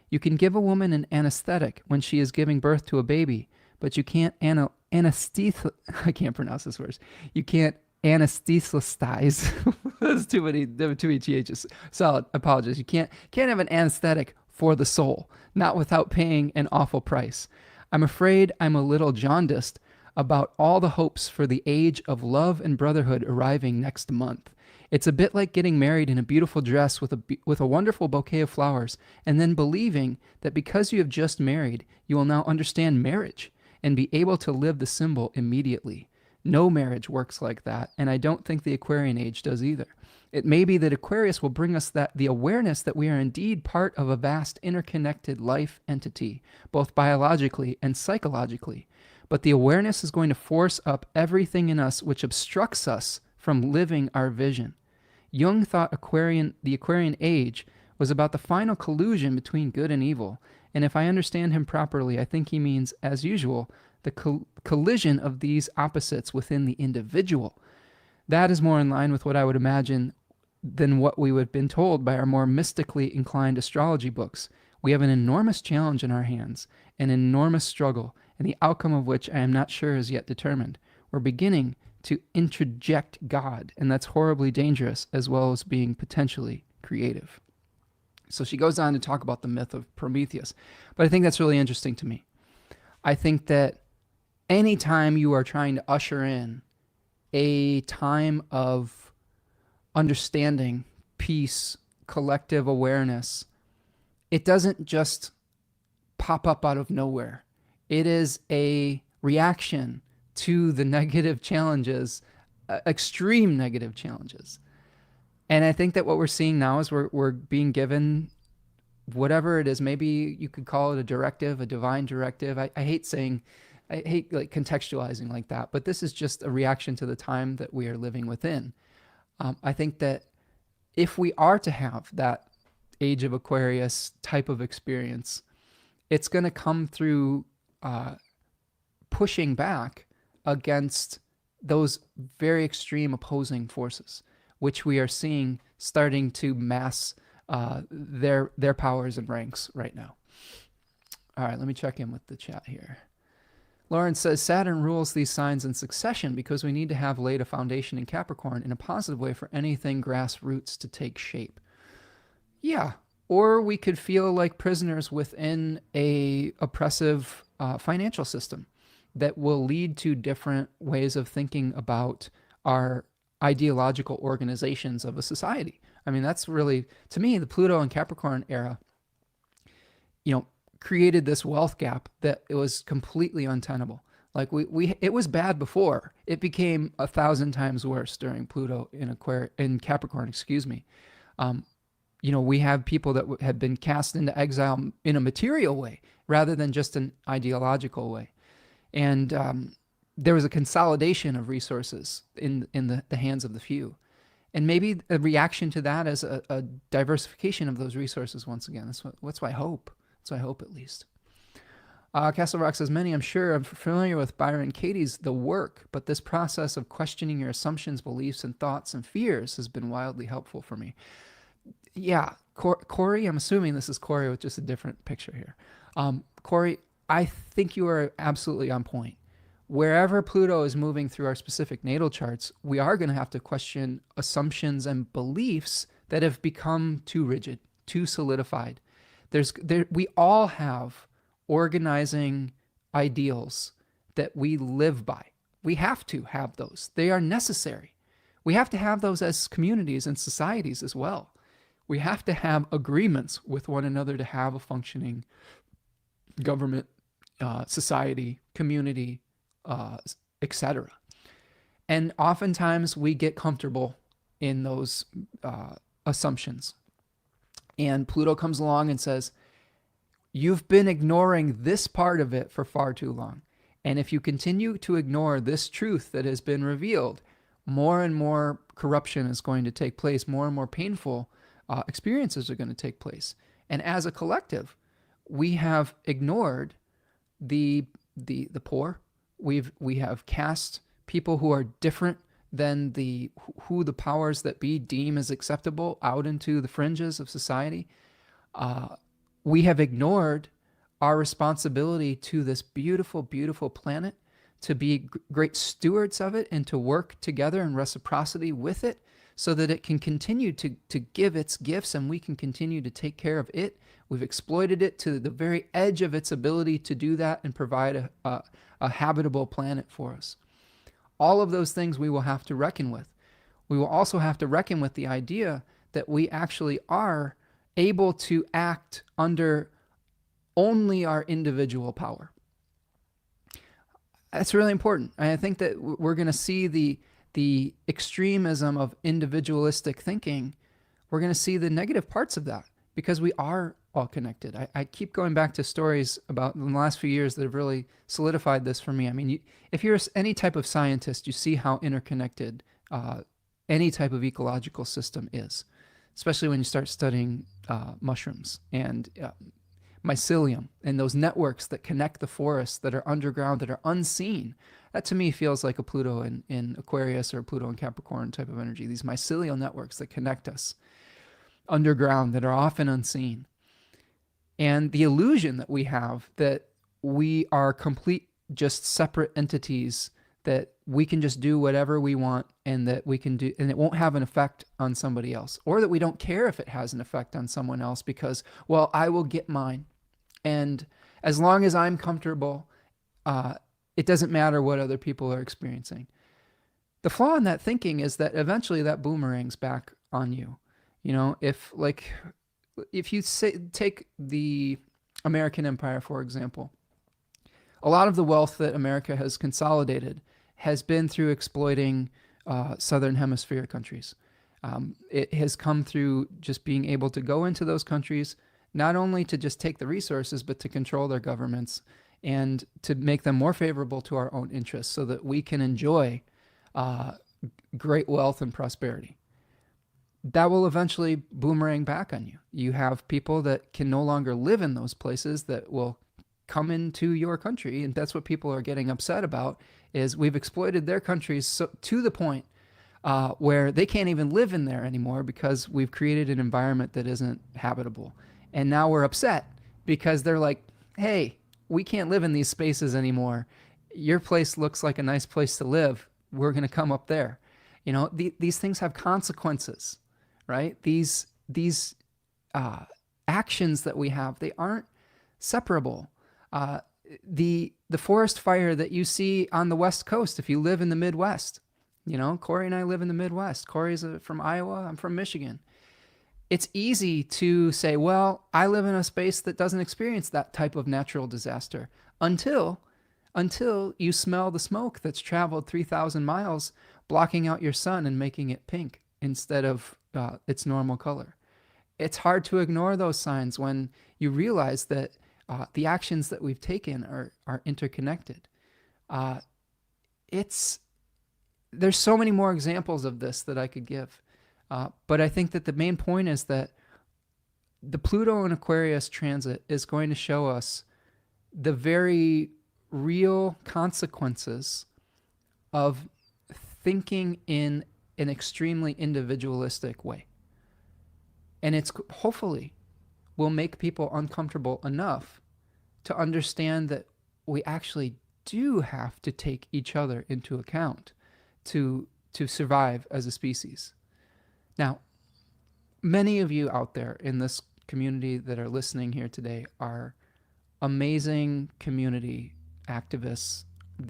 You can give a woman an anesthetic when she is giving birth to a baby, but you can't anesthetize. I can't pronounce this word. You can't anesthetize. There's too many THs. Solid. Apologies. You can't have an anesthetic for the soul, not without paying an awful price. I'm afraid I'm a little jaundiced about all the hopes for the age of love and brotherhood arriving next month. It's a bit like getting married in a beautiful dress with a wonderful bouquet of flowers, and then believing that because you have just married, you will now understand marriage and be able to live the symbol immediately. No marriage works like that, and I don't think the Aquarian age does either. It may be that Aquarius will bring us the awareness that we are indeed part of a vast interconnected life entity, both biologically and psychologically. But the awareness is going to force up everything in us which obstructs us from living our vision. Jung thought the Aquarian age was about the final collusion between good and evil, and if I understand him properly, I think he means, as usual, the collision of these opposites within the individual. That is more in line with what I would imagine than what we would have been told by our more mystically inclined astrology books. We have an enormous challenge in our hands, an enormous struggle, and the outcome of which I am not sure is yet determined. We're beginning to introject God, and that's horribly dangerous as well as being potentially creative. So she goes on to talk about the myth of Prometheus, but I think that's really interesting to me. I think that anytime you are trying to usher in a time of understanding, peace, collective awareness, it doesn't just pop up out of nowhere. It is a reaction to the negative challenges, extreme negative challenges. And I think that what we're seeing now is we're being given whatever it is. Maybe you could call it a directive, a divine directive. I hate like contextualizing like that, but this is just a reaction to the time that we are living within. I think that if we are to have that age of Aquarius type of experience, it's going to come through pushing back against those very extreme opposing forces, which we are seeing starting to mass their powers and ranks right now. All right, let me check in with the chat here. Lauren says, Saturn rules these signs in succession because we need to have laid a foundation in Capricorn in a positive way for anything grassroots to take shape. Yeah, or we could feel like prisoners within a oppressive financial system that will lead to different ways of thinking about our ideological organizations of a society. I mean, that's really, to me, the Pluto and Capricorn era, created this wealth gap that it was completely untenable. Like it was bad before. It became 1,000 times worse during Pluto in Capricorn, excuse me. We have people that had been cast into exile in a material way rather than just an ideological way. And there was a consolidation of resources in the hands of the few. And maybe a reaction to that is a diversification of those resources once again. That's what I hope. That's what I hope, at least. Castle Rock says, I'm sure I'm familiar with Byron Katie's The Work, but this process of questioning your assumptions, beliefs, and thoughts and fears has been wildly helpful for me. Yeah, Corey, I'm assuming this is Corey with just a different picture here. Corey, I think you are absolutely on point. Wherever Pluto is moving through our specific natal charts, we are going to have to question assumptions and beliefs that have become too rigid, too solidified. We all have organizing ideals that we live by. We have to have those. They are necessary. We have to have those as communities and societies as well. We have to have agreements with one another to have a functioning government, society, community, etc. And oftentimes we get comfortable in those assumptions. And Pluto comes along and says, you've been ignoring this part of it for far too long. And if you continue to ignore this truth that has been revealed, more and more corruption is going to take place, more and more painful experiences are going to take place. And as a collective, we have ignored the poor. We have cast people who are different than who the powers that be deem as acceptable out into the fringes of society. We have ignored our responsibility to this beautiful, beautiful planet to be great stewards of it and to work together in reciprocity with it so that it can continue to give its gifts and we can continue to take care of it. We've exploited it to the very edge of its ability to do that and provide a habitable planet for us. All of those things we will have to reckon with. We will also have to reckon with the idea that we actually are able to act under only our individual power. That's really important. And I think that we're going to see the extremism of individualistic thinking. We're going to see the negative parts of that because we are all connected. I keep going back to stories about in the last few years that have really solidified this for me. I mean, if you're any type of scientist, you see how interconnected any type of ecological system is, especially when you start studying mushrooms and mycelium and those networks that connect the forests that are underground, that are unseen. That to me feels like a Pluto in Aquarius or Pluto in Capricorn type of energy. These mycelial networks that connect us underground that are often unseen. And the illusion that we have that we are complete, just separate entities, that we can just do whatever we want and that we can do, and it won't have an effect on somebody else, or that we don't care if it has an effect on someone else because, well, I will get mine. And as long as I'm comfortable, it doesn't matter what other people are experiencing. The flaw in that thinking is that eventually that boomerangs back on you. You know, if you take the American empire, for example, a lot of the wealth that America has consolidated has been through exploiting Southern Hemisphere countries. It has come through just being able to go into those countries, not only to just take the resources, but to control their governments and to make them more favorable to our own interests so that we can enjoy great wealth and prosperity. That will eventually boomerang back on you. You have people that can no longer live in those places that will come into your country, and that's what people are getting upset about, is we've exploited their countries to the point where they can't even live in there anymore because we've created an environment that isn't habitable. And now we're upset because they're like, hey, we can't live in these spaces anymore. Your place looks like a nice place to live. We're going to come up there. You know, these things have consequences, right? These actions that we have, they aren't separable. The forest fire that you see on the West Coast, if you live in the Midwest, you know, Corey and I live in the Midwest. Corey's from Iowa. I'm from Michigan. It's easy to say, well, I live in a space that doesn't experience that type of natural disaster until you smell the smoke that's traveled 3,000 miles, blocking out your sun and making it pink instead of its normal color. It's hard to ignore those signs when you realize that the actions that we've taken are interconnected. There's so many more examples of this that I could give. But I think that the main point is that the Pluto and Aquarius transit is going to show us the very real consequences of thinking in an extremely individualistic way. And it's hopefully will make people uncomfortable enough to understand that we actually do have to take each other into account to survive as a species. Now, many of you out there in this community that are listening here today are amazing community activists.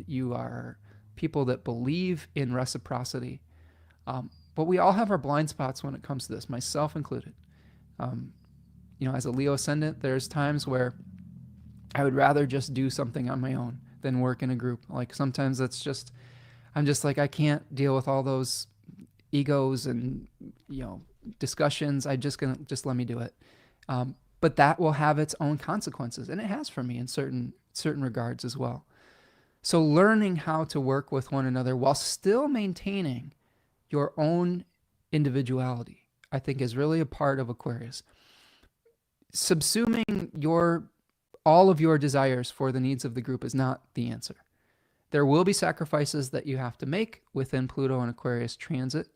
You are people that believe in reciprocity. But we all have our blind spots when it comes to this, myself included. You know, as a Leo ascendant, there's times where I would rather just do something on my own than work in a group. Like sometimes I'm just like, I can't deal with all those egos and, you know, discussions. Just let me do it. But that will have its own consequences, and it has for me in certain regards as well. So learning how to work with one another while still maintaining your own individuality, I think, is really a part of Aquarius. Subsuming all of your desires for the needs of the group is not the answer. There will be sacrifices that you have to make within Pluto and Aquarius transit,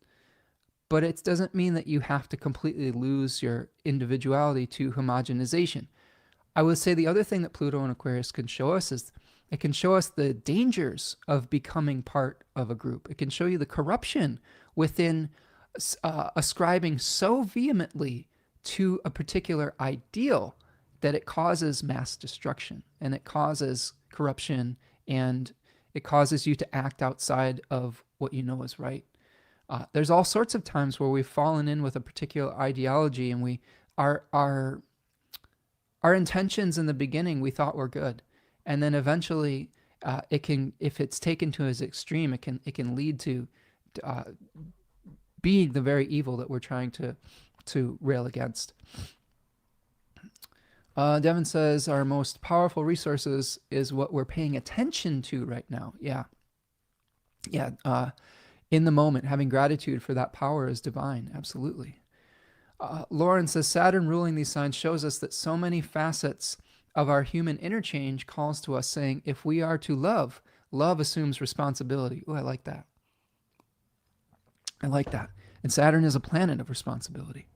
but it doesn't mean that you have to completely lose your individuality to homogenization. I would say the other thing that Pluto and Aquarius can show us is It can show us the dangers of becoming part of a group. It can show you the corruption within ascribing so vehemently to a particular ideal that it causes mass destruction and it causes corruption and it causes you to act outside of what you know is right. There's all sorts of times where we've fallen in with a particular ideology and our intentions in the beginning we thought were good, and then eventually it can, if it's taken to its extreme, it can lead to being the very evil that we're trying to rail against. Devin says our most powerful resources is what we're paying attention to right now. Yeah. In the moment, having gratitude for that power is divine. Absolutely. Lauren says Saturn ruling these signs shows us that so many facets of our human interchange calls to us saying, if we are to love, love assumes responsibility. Oh, I like that. And Saturn is a planet of responsibility.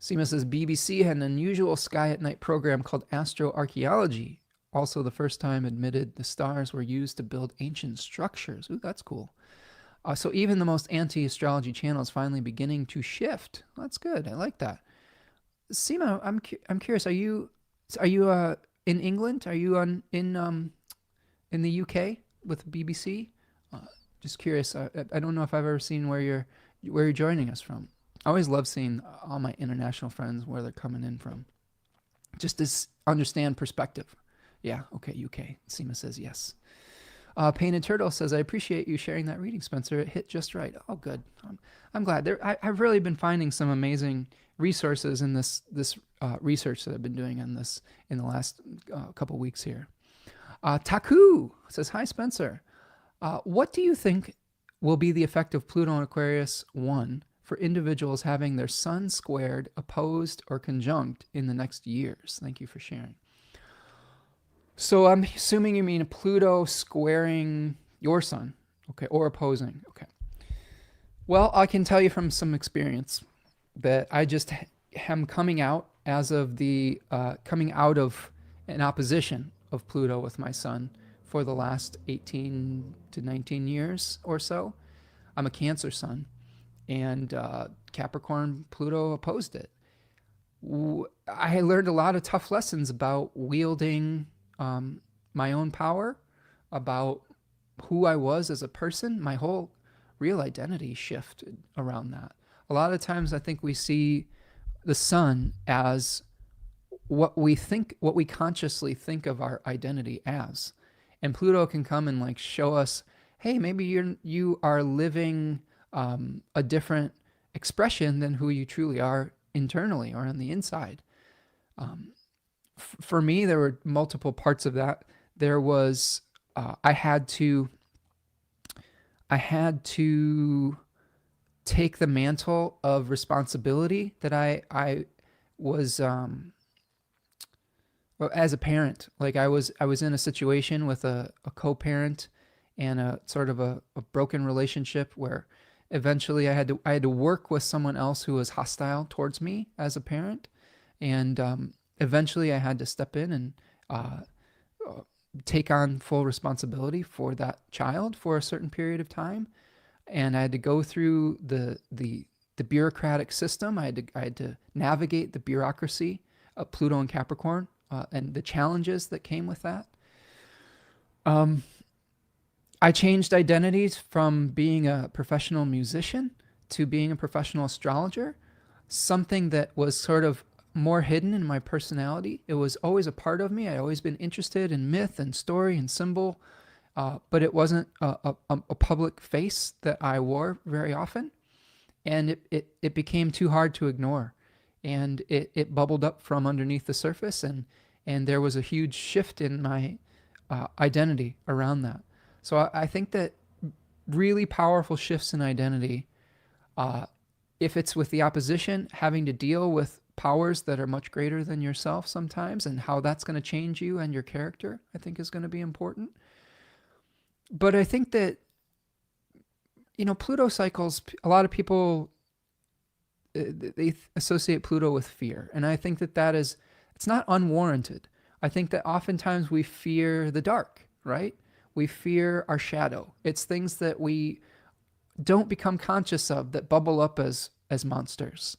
Seema says BBC had an unusual sky at night program called astroarchaeology. Also the first time admitted the stars were used to build ancient structures. Ooh, that's cool. So even the most anti-astrology channel is finally beginning to shift. That's good. I like that. Seema, I'm curious. Are you in England? Are you in the UK with BBC? Just curious. I don't know if I've ever seen where you're joining us from. I always love seeing all my international friends where they're coming in from, just to understand perspective. Yeah, okay, UK. Seema says yes. Painted Turtle says, I appreciate you sharing that reading, Spencer. It hit just right. Oh, good. I'm glad. I've really been finding some amazing resources in this research that I've been doing on this in the last couple weeks here. Taku says, hi, Spencer. What do you think will be the effect of Pluto and Aquarius 1 for individuals having their sun squared, opposed, or conjunct in the next years? Thank you for sharing. So I'm assuming you mean Pluto squaring your sun, okay, or opposing, okay. Well, I can tell you from some experience that I just am coming out coming out of an opposition of Pluto with my sun for the last 18 to 19 years or so. I'm a Cancer sun, and Capricorn Pluto opposed it. I learned a lot of tough lessons about wielding my own power, about who I was as a person. My whole real identity shifted around that. A lot of times I think we see the sun as what we consciously think of our identity as. And Pluto can come and like show us, hey, maybe you are living a different expression than who you truly are internally or on the inside. For me, there were multiple parts of that. There was I had to take the mantle of responsibility that I was well, as a parent. Like I was in a situation with a co-parent and a sort of a broken relationship where eventually I had to work with someone else who was hostile towards me as a parent, and eventually I had to step in and take on full responsibility for that child for a certain period of time. And I had to go through the bureaucratic system. I had to navigate the bureaucracy of Pluto and Capricorn and the challenges that came with that. I changed identities from being a professional musician to being a professional astrologer, something that was sort of more hidden in my personality. It was always a part of me. I'd always been interested in myth and story and symbol, but it wasn't a public face that I wore very often. And it became too hard to ignore. And it bubbled up from underneath the surface, and there was a huge shift in my identity around that. So I think that really powerful shifts in identity, if it's with the opposition, having to deal with powers that are much greater than yourself sometimes, and how that's going to change you and your character, I think is going to be important. But I think that, Pluto cycles, a lot of people, they associate Pluto with fear. And I think that it's not unwarranted. I think that oftentimes we fear the dark, right? We fear our shadow. It's things that we don't become conscious of that bubble up as monsters.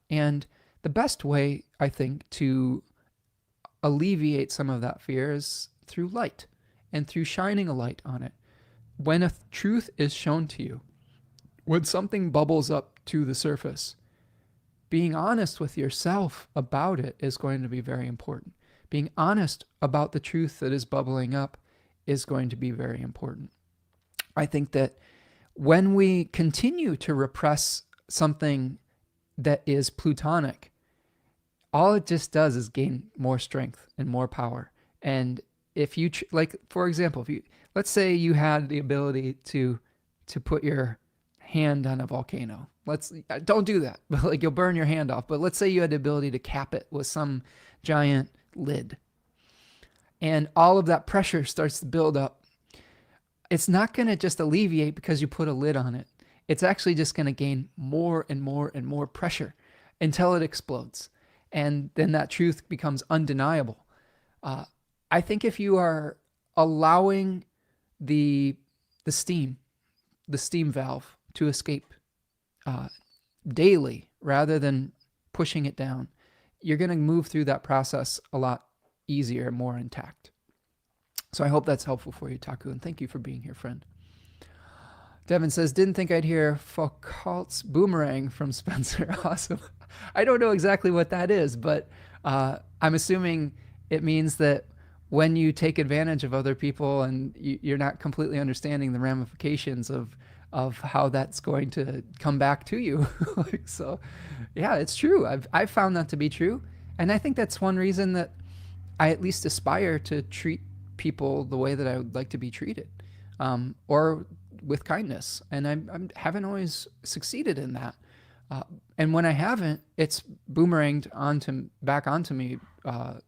And the best way, I think, to alleviate some of that fear is through light and through shining a light on it. When a truth is shown to you, when something bubbles up to the surface, being honest with yourself about it is going to be very important. Being honest about the truth that is bubbling up is going to be very important. I think that when we continue to repress something that is plutonic, all it just does is gain more strength and more power. And if you like, for example, if you, let's say you had the ability to put your hand on a volcano. Let's don't do that, but like you'll burn your hand off. But let's say you had the ability to cap it with some giant lid, and all of that pressure starts to build up. It's not going to just alleviate because you put a lid on it. It's actually just going to gain more and more and more pressure until it explodes. And then that truth becomes undeniable. I think if you are allowing the steam valve to escape daily rather than pushing it down, you're going to move through that process a lot easier and more intact. So I hope that's helpful for you, Taku, and thank you for being here, friend. Devin says, didn't think I'd hear Foucault's boomerang from Spencer. Awesome. I don't know exactly what that is, but I'm assuming it means that when you take advantage of other people and you're not completely understanding the ramifications of how that's going to come back to you. So yeah, it's true. I've found that to be true. And I think that's one reason that I at least aspire to treat people the way that I would like to be treated, or with kindness. And I haven't always succeeded in that. And when I haven't, it's boomeranged back onto me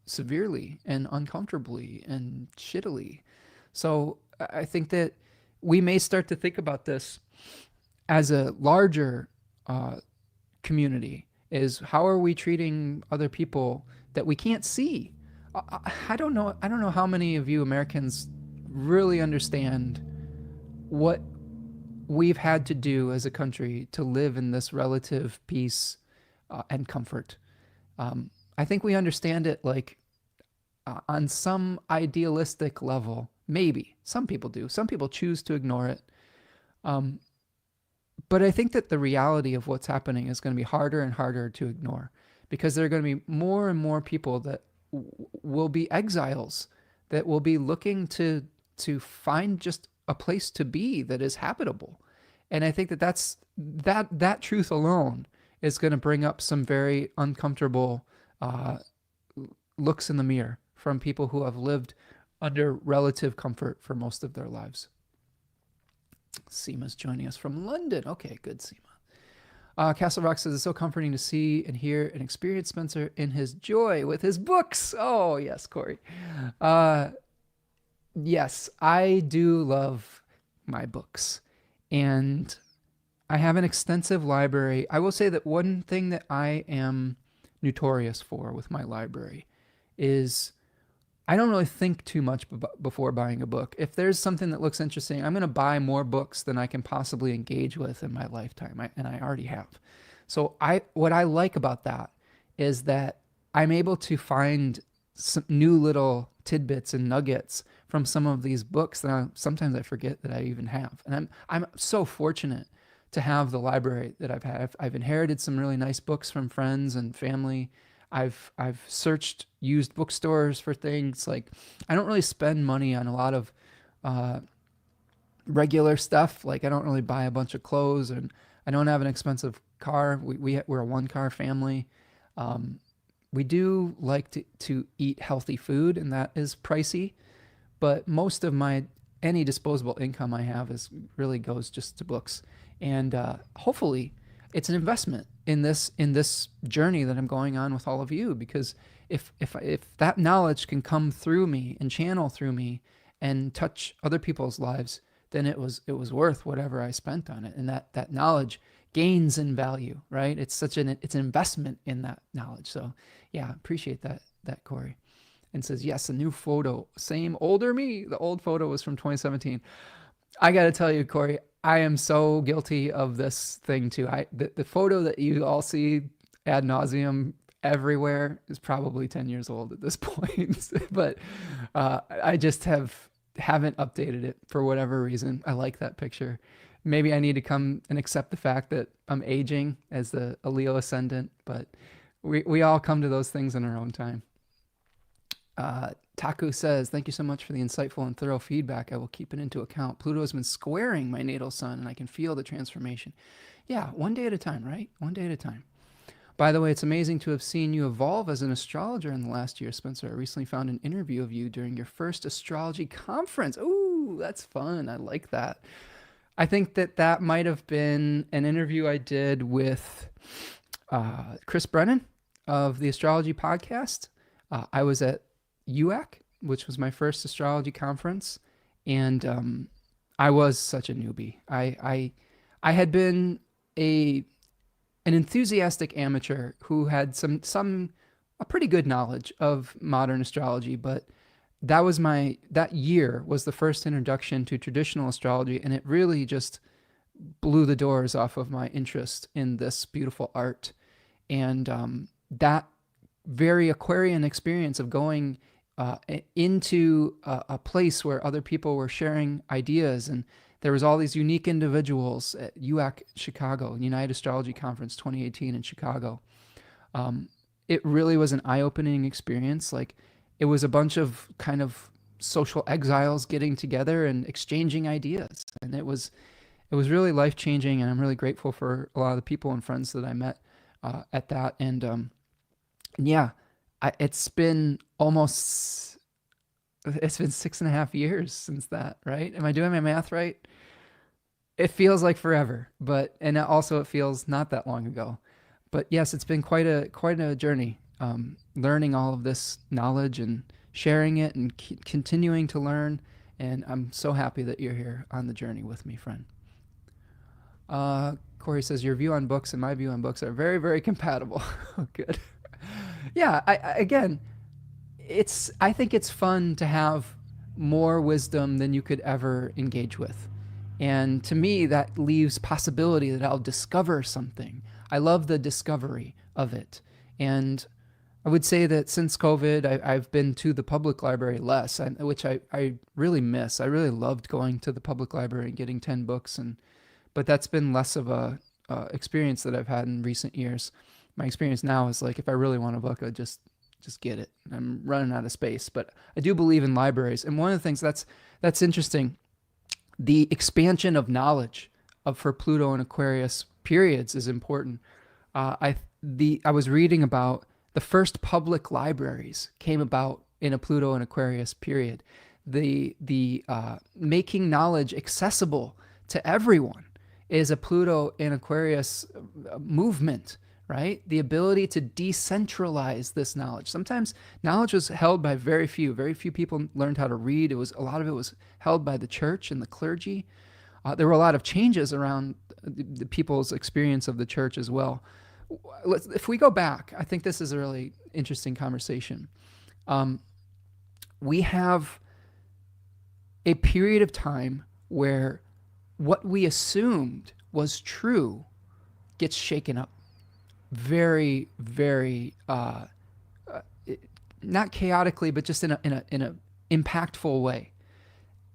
severely and uncomfortably and shittily. So I think that we may start to think about this as a larger community, is how are we treating other people that we can't see? I don't know how many of you Americans really understand what we've had to do as a country to live in this relative peace and comfort. I think we understand it like on some idealistic level. Maybe some people do. Some people choose to ignore it. But I think that the reality of what's happening is going to be harder and harder to ignore, because there are going to be more and more people that will be exiles, that will be looking to find just a place to be that is habitable. And I think that truth alone is going to bring up some very uncomfortable looks in the mirror from people who have lived under relative comfort for most of their lives. Seema's joining us from London. Okay, good, Seema. Castle Rock says, it's so comforting to see and hear and experience Spencer in his joy with his books. Oh, yes, Corey. Yes, I do love my books. And I have an extensive library. I will say that one thing that I am notorious for with my library is I don't really think too much before buying a book. If there's something that looks interesting, I'm going to buy more books than I can possibly engage with in my lifetime, and I already have. So what I like about that is that I'm able to find some new little tidbits and nuggets from some of these books that sometimes I forget that I even have. And I'm so fortunate to have the library that I've had. I've inherited some really nice books from friends and family. I've searched used bookstores for things. Like, I don't really spend money on a lot of regular stuff. Like, I don't really buy a bunch of clothes, and I don't have an expensive car. We're a one-car family. We do like to eat healthy food, and that is pricey. But most of any disposable income I have really goes just to books. And hopefully it's an investment in this journey that I'm going on with all of you, because if that knowledge can come through me and channel through me and touch other people's lives, then it was worth whatever I spent on it. And that knowledge gains in value, right? It's an investment in that knowledge. So yeah, appreciate that, Corey. and says, yes, a new photo. Same older me. The old photo was from 2017. I got to tell you, Corey, I am so guilty of this thing too. The photo that you all see ad nauseum everywhere is probably 10 years old at this point. But I just haven't updated it for whatever reason. I like that picture. Maybe I need to come and accept the fact that I'm aging as a Leo ascendant, but we all come to those things in our own time. Taku says, thank you so much for the insightful and thorough feedback. I will keep it into account. Pluto has been squaring my natal sun, and I can feel the transformation. Yeah, one day at a time, right? One day at a time. By the way, it's amazing to have seen you evolve as an astrologer in the last year, Spencer. I recently found an interview of you during your first astrology conference. Ooh, that's fun. I like that. I think that might have been an interview I did with Chris Brennan of the Astrology Podcast. I was at UAC, which was my first astrology conference, and I was such a newbie. I had been an enthusiastic amateur who had a pretty good knowledge of modern astrology, but that year was the first introduction to traditional astrology, and it really just blew the doors off of my interest in this beautiful art. And that very Aquarian experience of going into a place where other people were sharing ideas, and there was all these unique individuals at UAC Chicago, United Astrology Conference 2018 in Chicago. It really was an eye-opening experience. Like, it was a bunch of kind of social exiles getting together and exchanging ideas, and it was really life-changing, and I'm really grateful for a lot of the people and friends that I met at that. And yeah, it's been 6.5 years since that, right? Am I doing my math right? It feels like forever, and also it feels not that long ago. But yes, it's been quite a journey, learning all of this knowledge and sharing it and continuing to learn. And I'm so happy that you're here on the journey with me, friend. Corey says, your view on books and my view on books are very, very compatible. Oh, good. Yeah, I think it's fun to have more wisdom than you could ever engage with. And to me, that leaves possibility that I'll discover something. I love the discovery of it. And I would say that since COVID, I've been to the public library less, which I really miss. I really loved going to the public library and getting 10 books, but that's been less of a experience that I've had in recent years. My experience now is like, if I really want a book, I just get it. I'm running out of space, but I do believe in libraries. And one of the things that's interesting, the expansion of knowledge for Pluto and Aquarius periods is important. I was reading about the first public libraries came about in a Pluto and Aquarius period. The making knowledge accessible to everyone is a Pluto and Aquarius movement, right? The ability to decentralize this knowledge. Sometimes knowledge was held by very few. Very few people learned how to read. A lot of it was held by the church and the clergy. There were a lot of changes around the people's experience of the church as well. If we go back, I think this is a really interesting conversation. We have a period of time where what we assumed was true gets shaken up very, very, not chaotically, but just in a impactful way.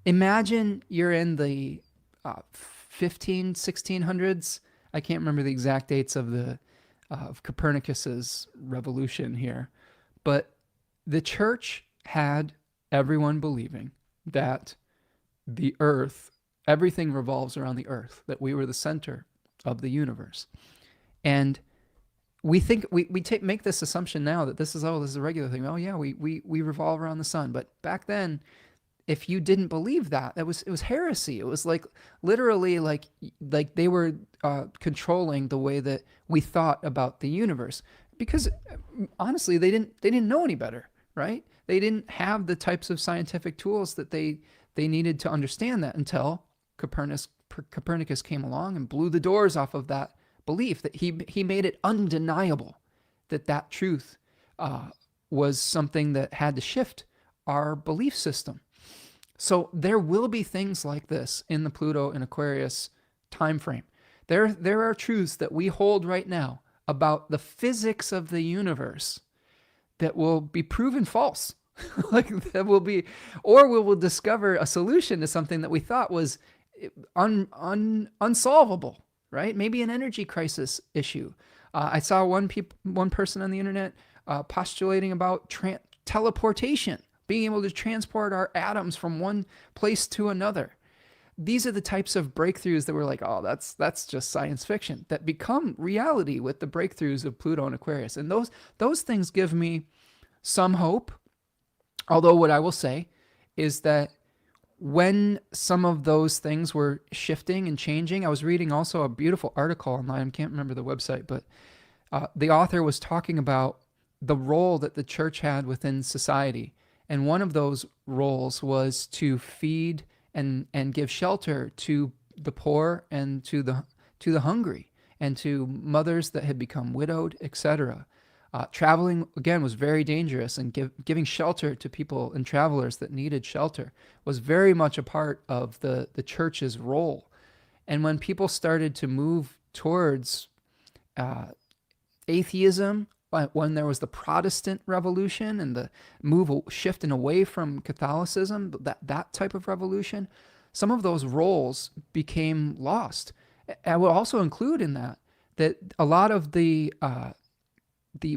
Imagine you're in the 1600s. I can't remember the exact dates of Copernicus's revolution here, but the church had everyone believing that the earth, everything revolves around the earth, that we were the center of the universe. And we think make this assumption now that this is a regular thing. Oh yeah, we revolve around the sun. But back then, if you didn't believe that, it was heresy. It was like literally like they were controlling the way that we thought about the universe, because honestly they didn't know any better, right? They didn't have the types of scientific tools that they needed to understand that until Copernicus came along and blew the doors off of that belief, that he made it undeniable that truth was something that had to shift our belief system. So there will be things like this in the Pluto and Aquarius time frame. There are truths that we hold right now about the physics of the universe that will be proven false. Like that will be, or we will discover a solution to something that we thought was unsolvable, right? Maybe an energy crisis issue. I saw one person on the internet postulating about teleportation, being able to transport our atoms from one place to another. These are the types of breakthroughs that we're like, oh, that's just science fiction, that become reality with the breakthroughs of Pluto and Aquarius. And those things give me some hope. Although what I will say is that when some of those things were shifting and changing, I was reading also a beautiful article online. I can't remember the website, but the author was talking about the role that the church had within society. And one of those roles was to feed and give shelter to the poor and to the hungry and to mothers that had become widowed, etc. Traveling, again, was very dangerous, and giving shelter to people and travelers that needed shelter was very much a part of the church's role. And when people started to move towards atheism, when there was the Protestant Revolution and the shifting away from Catholicism, that type of revolution, some of those roles became lost. I will also include in that a lot of the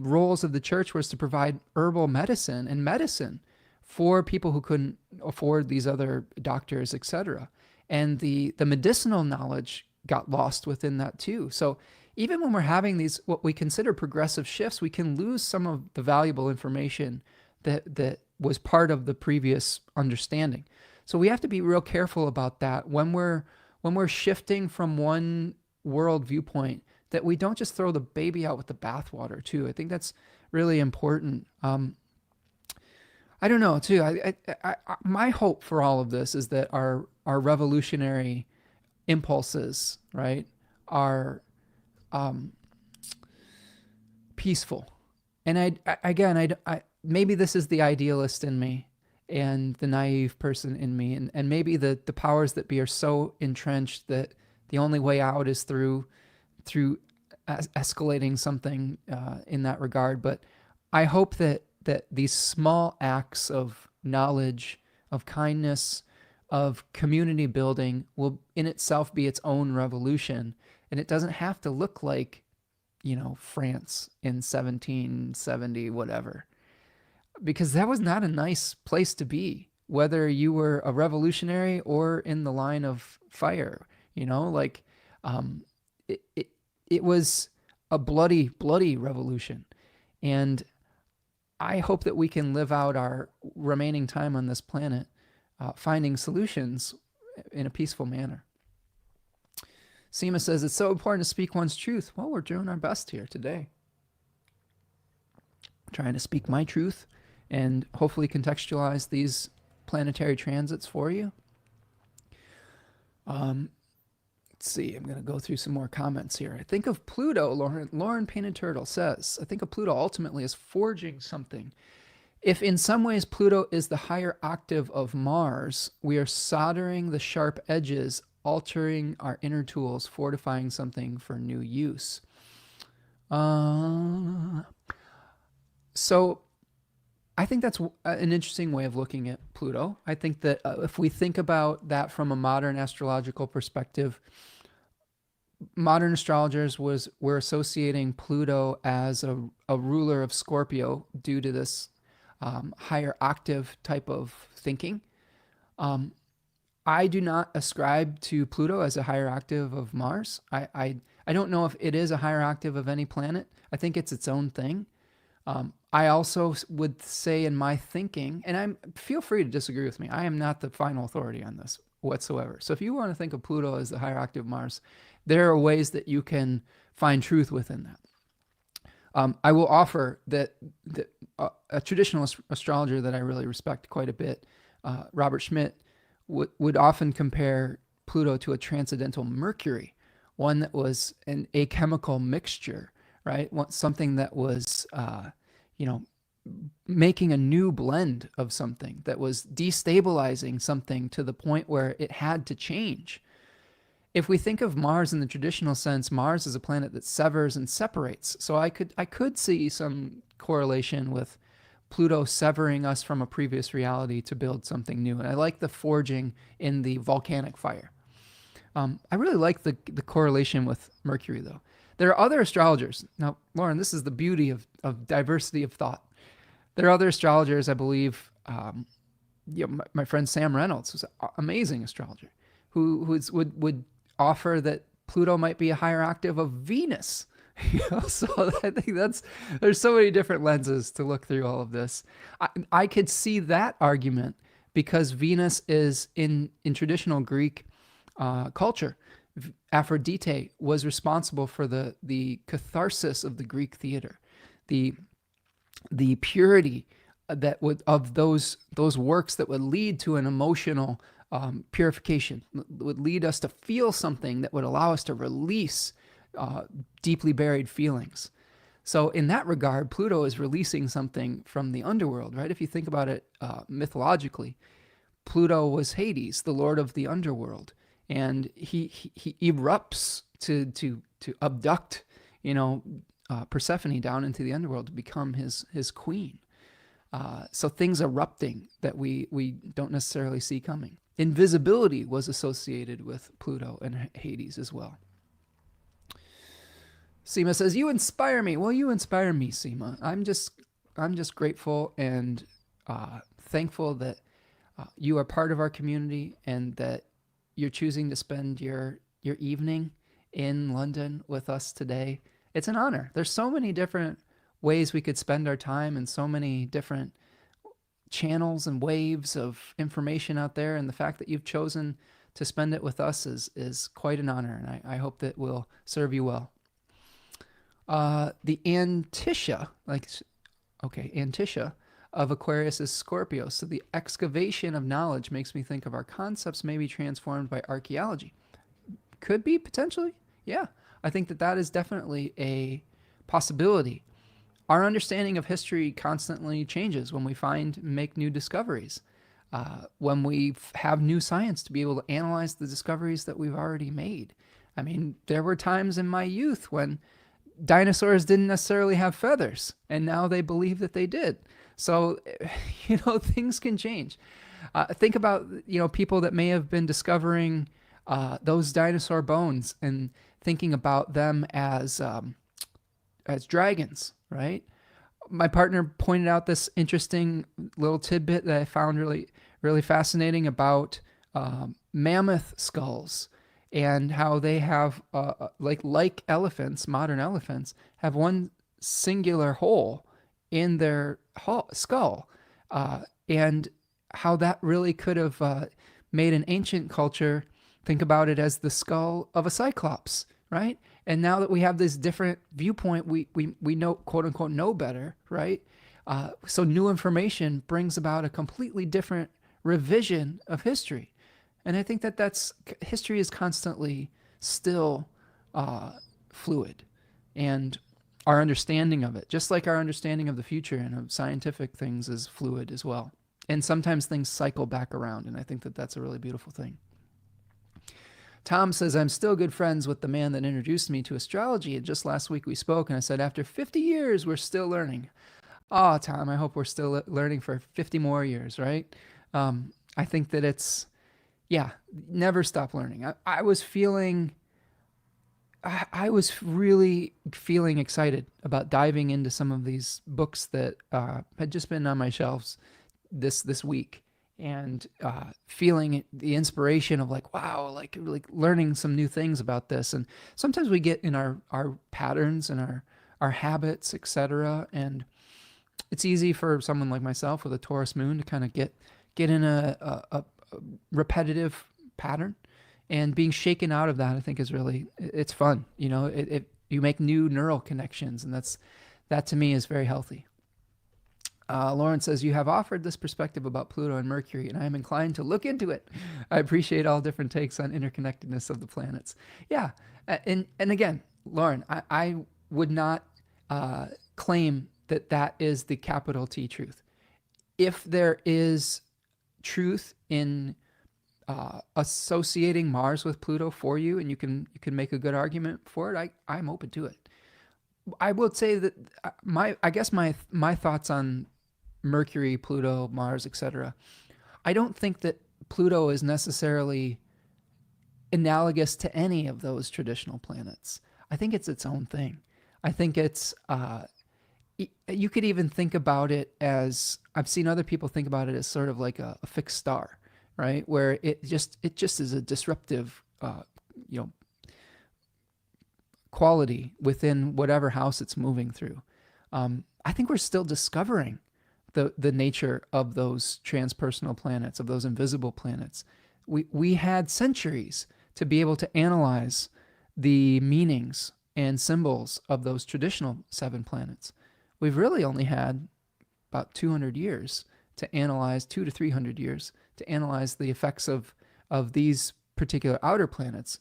roles of the church was to provide herbal medicine and medicine for people who couldn't afford these other doctors, etc. And the medicinal knowledge got lost within that too. So even when we're having these, what we consider progressive shifts, we can lose some of the valuable information that was part of the previous understanding. So we have to be real careful about that when we're shifting from one world viewpoint, that we don't just throw the baby out with the bathwater too. I think that's really important. I don't know too. My hope for all of this is that our revolutionary impulses, right, are peaceful. And I maybe this is the idealist in me and the naive person in me, and maybe the powers that be are so entrenched that the only way out is through escalating something in that regard. But I hope that these small acts of knowledge, of kindness, of community building will in itself be its own revolution. And it doesn't have to look like, France in 1770, whatever. Because that was not a nice place to be, whether you were a revolutionary or in the line of fire, it was a bloody, bloody revolution. And I hope that we can live out our remaining time on this planet finding solutions in a peaceful manner. Seema says, it's so important to speak one's truth. Well, we're doing our best here today. Trying to speak my truth and hopefully contextualize these planetary transits for you. Let's see, I'm going to go through some more comments here. I think of Pluto, Lauren Painted Turtle says, I think of Pluto ultimately as forging something. If in some ways Pluto is the higher octave of Mars, we are soldering the sharp edges, altering our inner tools, fortifying something for new use. So I think that's an interesting way of looking at Pluto. I think that if we think about that from a modern astrological perspective, modern astrologers were associating Pluto as a ruler of Scorpio due to this higher octave type of thinking. I do not ascribe to Pluto as a higher octave of Mars. I don't know if it is a higher octave of any planet. I think it's its own thing. I also would say in my thinking, and feel free to disagree with me, I am not the final authority on this whatsoever. So if you want to think of Pluto as the higher octave of Mars, there are ways that you can find truth within that. I will offer that a traditional astrologer that I really respect quite a bit, Robert Schmidt, would often compare Pluto to a transcendental Mercury, one that was a chemical mixture, right? Something that was, making a new blend of something that was destabilizing something to the point where it had to change. If we think of Mars in the traditional sense, Mars is a planet that severs and separates. So I could see some correlation with Pluto severing us from a previous reality to build something new. And I like the forging in the volcanic fire. I really like the correlation with Mercury, though. There are other astrologers. Now, Lauren, this is the beauty of diversity of thought. There are other astrologers, I believe. My friend Sam Reynolds, who's an amazing astrologer, would offer that Pluto might be a higher octave of Venus. So I think there's so many different lenses to look through all of this. I could see that argument because Venus is in traditional Greek culture. Aphrodite was responsible for the catharsis of the Greek theater, the purity of those works that would lead to an emotional purification, would lead us to feel something that would allow us to release deeply buried feelings. So in that regard, Pluto is releasing something from the underworld, right? If you think about it mythologically, Pluto was Hades, the lord of the underworld, and he erupts to abduct, Persephone down into the underworld to become his queen. So things erupting that we don't necessarily see coming. Invisibility was associated with Pluto and Hades as well. Seema says, "You inspire me." Well, you inspire me, Seema. I'm just grateful and thankful that you are part of our community and that you're choosing to spend your evening in London with us today. It's an honor. There's so many different ways we could spend our time and so many different channels and waves of information out there. And the fact that you've chosen to spend it with us is quite an honor. And I hope that will serve you well. The Antisha of Aquarius is Scorpio. So the excavation of knowledge makes me think of our concepts may be transformed by archaeology. Could be, potentially. Yeah. I think that is definitely a possibility. Our understanding of history constantly changes when we make new discoveries. When we have new science to be able to analyze the discoveries that we've already made. I mean, there were times in my youth when dinosaurs didn't necessarily have feathers, and now they believe that they did. So, things can change. Think about, people that may have been discovering those dinosaur bones and thinking about them as dragons, right? My partner pointed out this interesting little tidbit that I found really, really fascinating about mammoth skulls and how they have, like elephants, modern elephants, have one singular hole in their skull, and how that really could have made an ancient culture think about it as the skull of a cyclops, right? And now that we have this different viewpoint, we know, quote unquote, know better, right? So new information brings about a completely different revision of history. And I think history is constantly still fluid. And our understanding of it, just like our understanding of the future and of scientific things, is fluid as well. And sometimes things cycle back around. And I think that's a really beautiful thing. Tom says, "I'm still good friends with the man that introduced me to astrology. And just last week we spoke and I said, after 50 years, we're still learning." Oh, Tom, I hope we're still learning for 50 more years, right? I think that never stop learning. I was really feeling excited about diving into some of these books that had just been on my shelves this week. And feeling the inspiration of wow, like learning some new things about this. And sometimes we get in our patterns and our habits, etc. And it's easy for someone like myself with a Taurus moon to kind of get in a repetitive pattern. And being shaken out of that, I think, is it's fun. You make new neural connections, and that to me is very healthy. Lauren says, "You have offered this perspective about Pluto and Mercury, and I am inclined to look into it. I appreciate all different takes on interconnectedness of the planets." Yeah, and again, Lauren, I would not claim that is the capital T truth. If there is truth in associating Mars with Pluto for you, and you can make a good argument for it, I'm open to it. I will say that my thoughts on Mercury, Pluto, Mars, etc. I don't think that Pluto is necessarily analogous to any of those traditional planets. I think it's its own thing. I think it's you could even think about it as, I've seen other people think about it as sort of like a fixed star, right? Where it just is a disruptive quality within whatever house it's moving through. I think we're still discovering the nature of those transpersonal planets, of those invisible planets. We had centuries to be able to analyze the meanings and symbols of those traditional 7 planets. We've really only had about 200 years to analyze, 200 to 300 years to analyze the effects of these particular outer planets.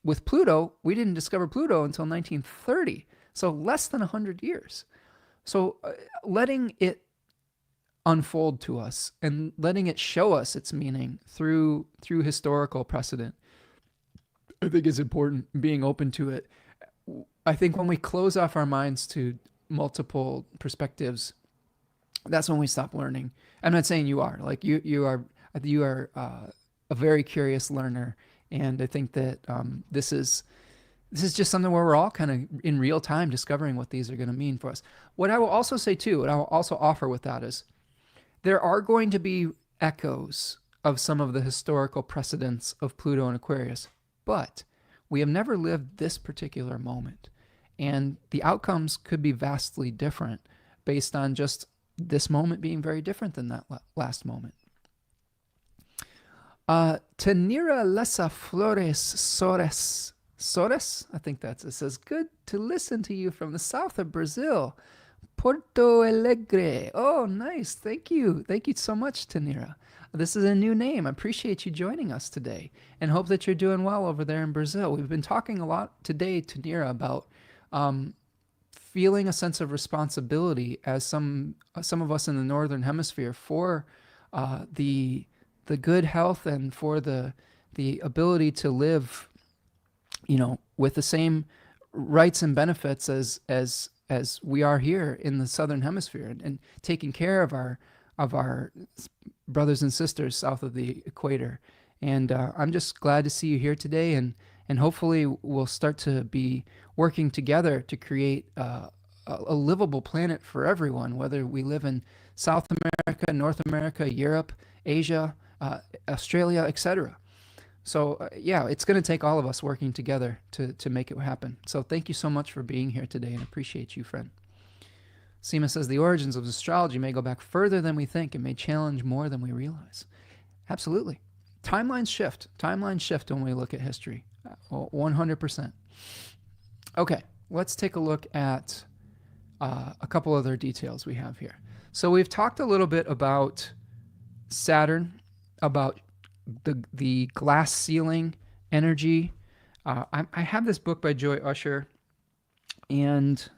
With Pluto, we didn't discover Pluto until 1930, so less than 100 years. So letting it unfold to us and letting it show us its meaning through historical precedent, I think is important. Being open to it. I think when we close off our minds to multiple perspectives, that's when we stop learning. I'm not saying you are. Like you are a very curious learner, and I think that this is just something where we're all kind of in real time discovering what these are going to mean for us. What I will also say too, what I will also offer with that is, there are going to be echoes of some of the historical precedents of Pluto and Aquarius, but we have never lived this particular moment. And the outcomes could be vastly different based on just this moment being very different than that last moment. Tanira Lesa Flores Sores, I think that's it, says, good to listen to you from the south of Brazil. Porto Alegre. Oh, nice. Thank you. Thank you so much, Tanira. This is a new name. I appreciate you joining us today and hope that you're doing well over there in Brazil. We've been talking a lot today, Tanira, about feeling a sense of responsibility as some of us in the Northern Hemisphere for the good health and for the ability to live, with the same rights and benefits as we are here in the Southern Hemisphere, and taking care of our brothers and sisters south of the equator. And I'm just glad to see you here today, and hopefully we'll start to be working together to create a livable planet for everyone, whether we live in South America, North America, Europe, Asia, Australia, etc. So yeah, it's going to take all of us working together to make it happen. So thank you so much for being here today, and appreciate you, friend. Seema says, the origins of astrology may go back further than we think and may challenge more than we realize. Absolutely. Timelines shift when we look at history. 100%. Okay, let's take a look at a couple other details we have here. So we've talked a little bit about Saturn, about the glass ceiling energy. I have this book by Joy Usher, and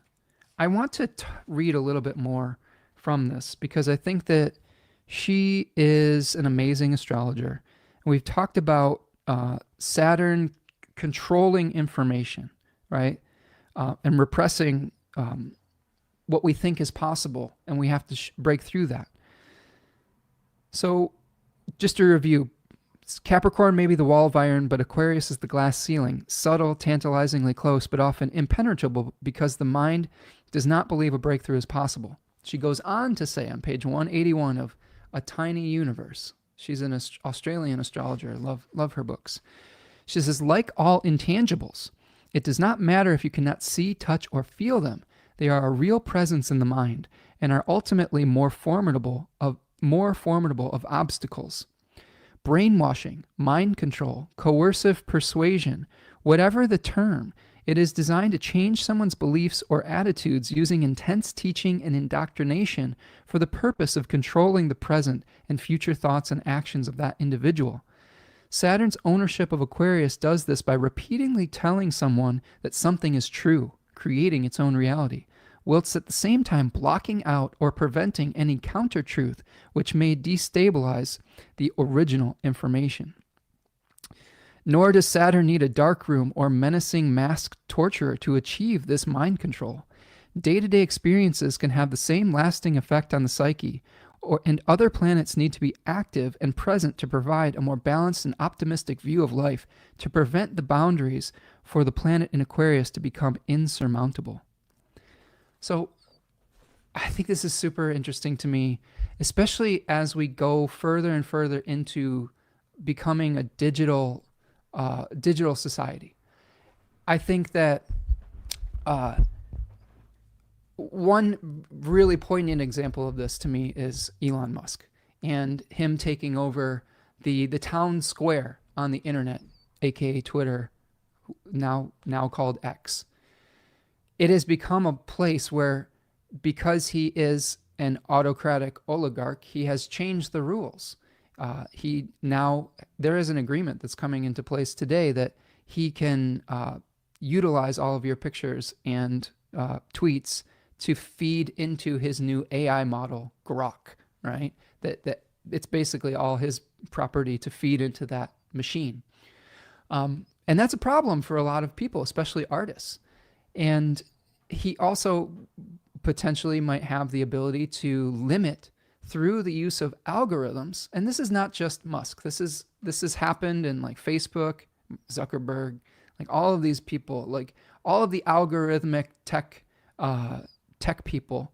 I want to read a little bit more from this because I think that she is an amazing astrologer. And we've talked about Saturn controlling information, right? And repressing what we think is possible, and we have to break through that. So just to review, Capricorn may be the wall of iron, but Aquarius is the glass ceiling, subtle, tantalizingly close, but often impenetrable because the mind does not believe a breakthrough is possible. She goes on to say on page 181 of A Tiny Universe. She's an Australian astrologer. Love her books. She says, like all intangibles, it does not matter if you cannot see, touch, or feel them. They are a real presence in the mind and are ultimately more formidable of obstacles. Brainwashing, mind control, coercive persuasion, whatever the term, it is designed to change someone's beliefs or attitudes using intense teaching and indoctrination for the purpose of controlling the present and future thoughts and actions of that individual. Saturn's ownership of Aquarius does this by repeatedly telling someone that something is true, creating its own reality. whilst at the same time blocking out or preventing any counter-truth which may destabilize the original information. Nor does Saturn need a dark room or menacing masked torturer to achieve this mind control. Day-to-day experiences can have the same lasting effect on the psyche, and other planets need to be active and present to provide a more balanced and optimistic view of life, to prevent the boundaries for the planet in Aquarius to become insurmountable. So I think this is super interesting to me, especially as we go further and further into becoming a digital society. I think that one really poignant example of this to me is Elon Musk and him taking over the town square on the internet, aka Twitter, now called X. It has become a place where, because he is an autocratic oligarch, he has changed the rules. There is an agreement that's coming into place today that he can utilize all of your pictures and tweets to feed into his new AI model, Grok, right? That it's basically all his property to feed into that machine. And that's a problem for a lot of people, especially artists. And he also potentially might have the ability to limit through the use of algorithms. And this is not just Musk. This has happened in like Facebook, Zuckerberg, like all of these people, like all of the algorithmic tech people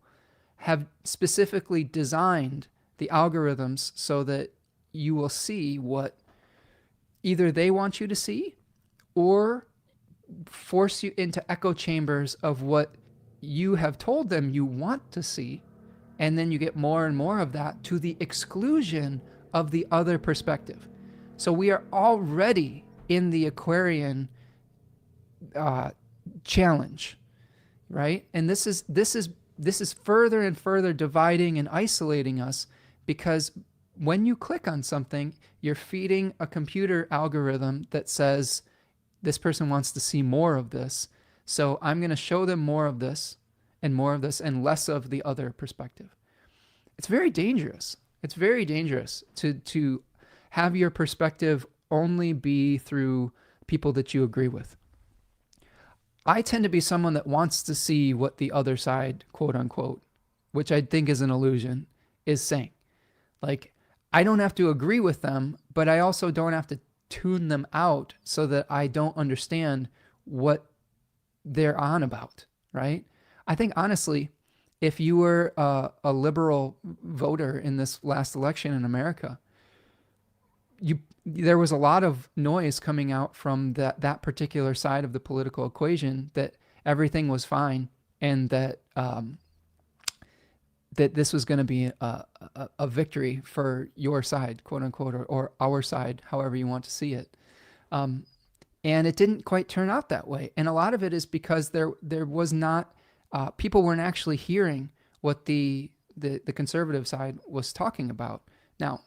have specifically designed the algorithms so that you will see what either they want you to see or force you into echo chambers of what you have told them you want to see. And then you get more and more of that to the exclusion of the other perspective. So we are already in the Aquarian challenge, right? And this is further and further dividing and isolating us, because when you click on something, you're feeding a computer algorithm that says this person wants to see more of this. So I'm going to show them more of this and less of the other perspective. It's very dangerous. It's very dangerous to have your perspective only be through people that you agree with. I tend to be someone that wants to see what the other side, quote unquote, which I think is an illusion, is saying. Like, I don't have to agree with them, but I also don't have to tune them out so that I don't understand what they're on about, right? I think, honestly, if you were a liberal voter in this last election in America, there was a lot of noise coming out from that particular side of the political equation that everything was fine, and that this was going to be a victory for your side, quote unquote, or our side, however you want to see it. And it didn't quite turn out that way. And a lot of it is because there was not, people weren't actually hearing what the conservative side was talking about. Now,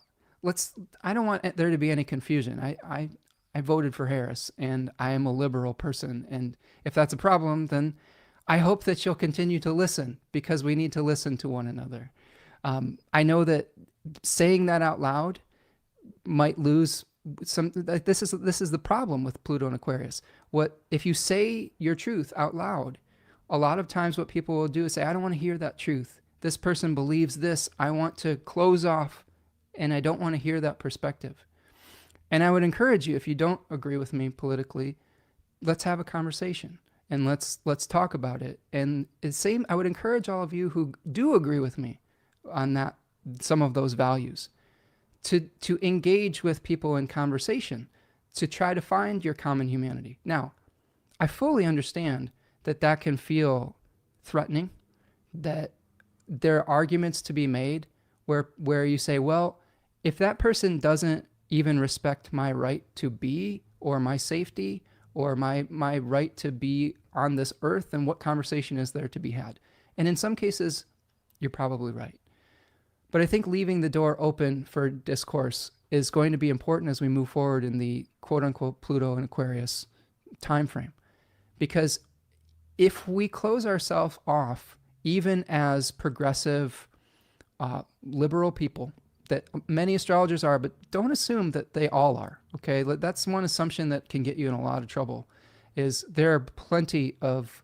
I don't want there to be any confusion. I voted for Harris, and I am a liberal person. And if that's a problem, then I hope that you'll continue to listen, because we need to listen to one another. I know that saying that out loud might lose some. This is the problem with Pluto and Aquarius. What if you say your truth out loud? A lot of times what people will do is say, I don't want to hear that truth. This person believes this. I want to close off, and I don't want to hear that perspective. And I would encourage you, if you don't agree with me politically, let's have a conversation and let's talk about it. And I would encourage all of you who do agree with me on some of those values, to engage with people in conversation, to try to find your common humanity. Now, I fully understand that can feel threatening, that there are arguments to be made where you say, well, if that person doesn't even respect my right to be, or my safety, or my right to be on this earth, then what conversation is there to be had? And in some cases, you're probably right. But I think leaving the door open for discourse is going to be important as we move forward in the quote unquote Pluto and Aquarius timeframe. Because if we close ourselves off even as progressive, liberal people, that many astrologers are, but don't assume that they all are. Okay, that's one assumption that can get you in a lot of trouble. Is there are plenty of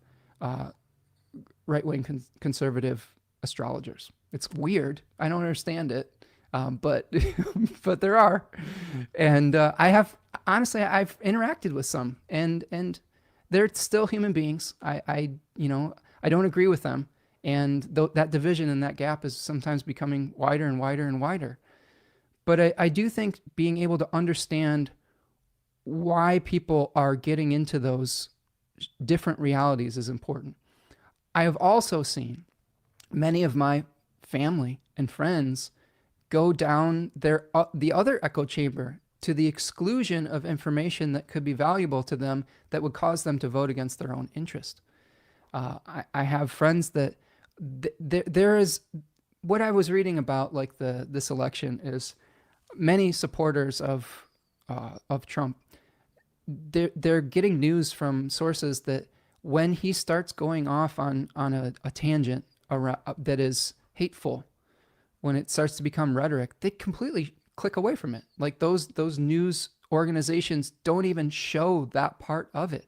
right-wing conservative astrologers. It's weird. I don't understand it, but but there are, and I have honestly I've interacted with some, and they're still human beings. I don't agree with them, and that division and that gap is sometimes becoming wider and wider and wider. But I do think being able to understand why people are getting into those different realities is important. I have also seen many of my family and friends go down the other echo chamber to the exclusion of information that could be valuable to them that would cause them to vote against their own interest. I have friends that there is what I was reading about, like this election, is many supporters of Trump. They're getting news from sources that when he starts going off on a tangent that is hateful, when it starts to become rhetoric, they completely click away from it. Like those news organizations don't even show that part of it,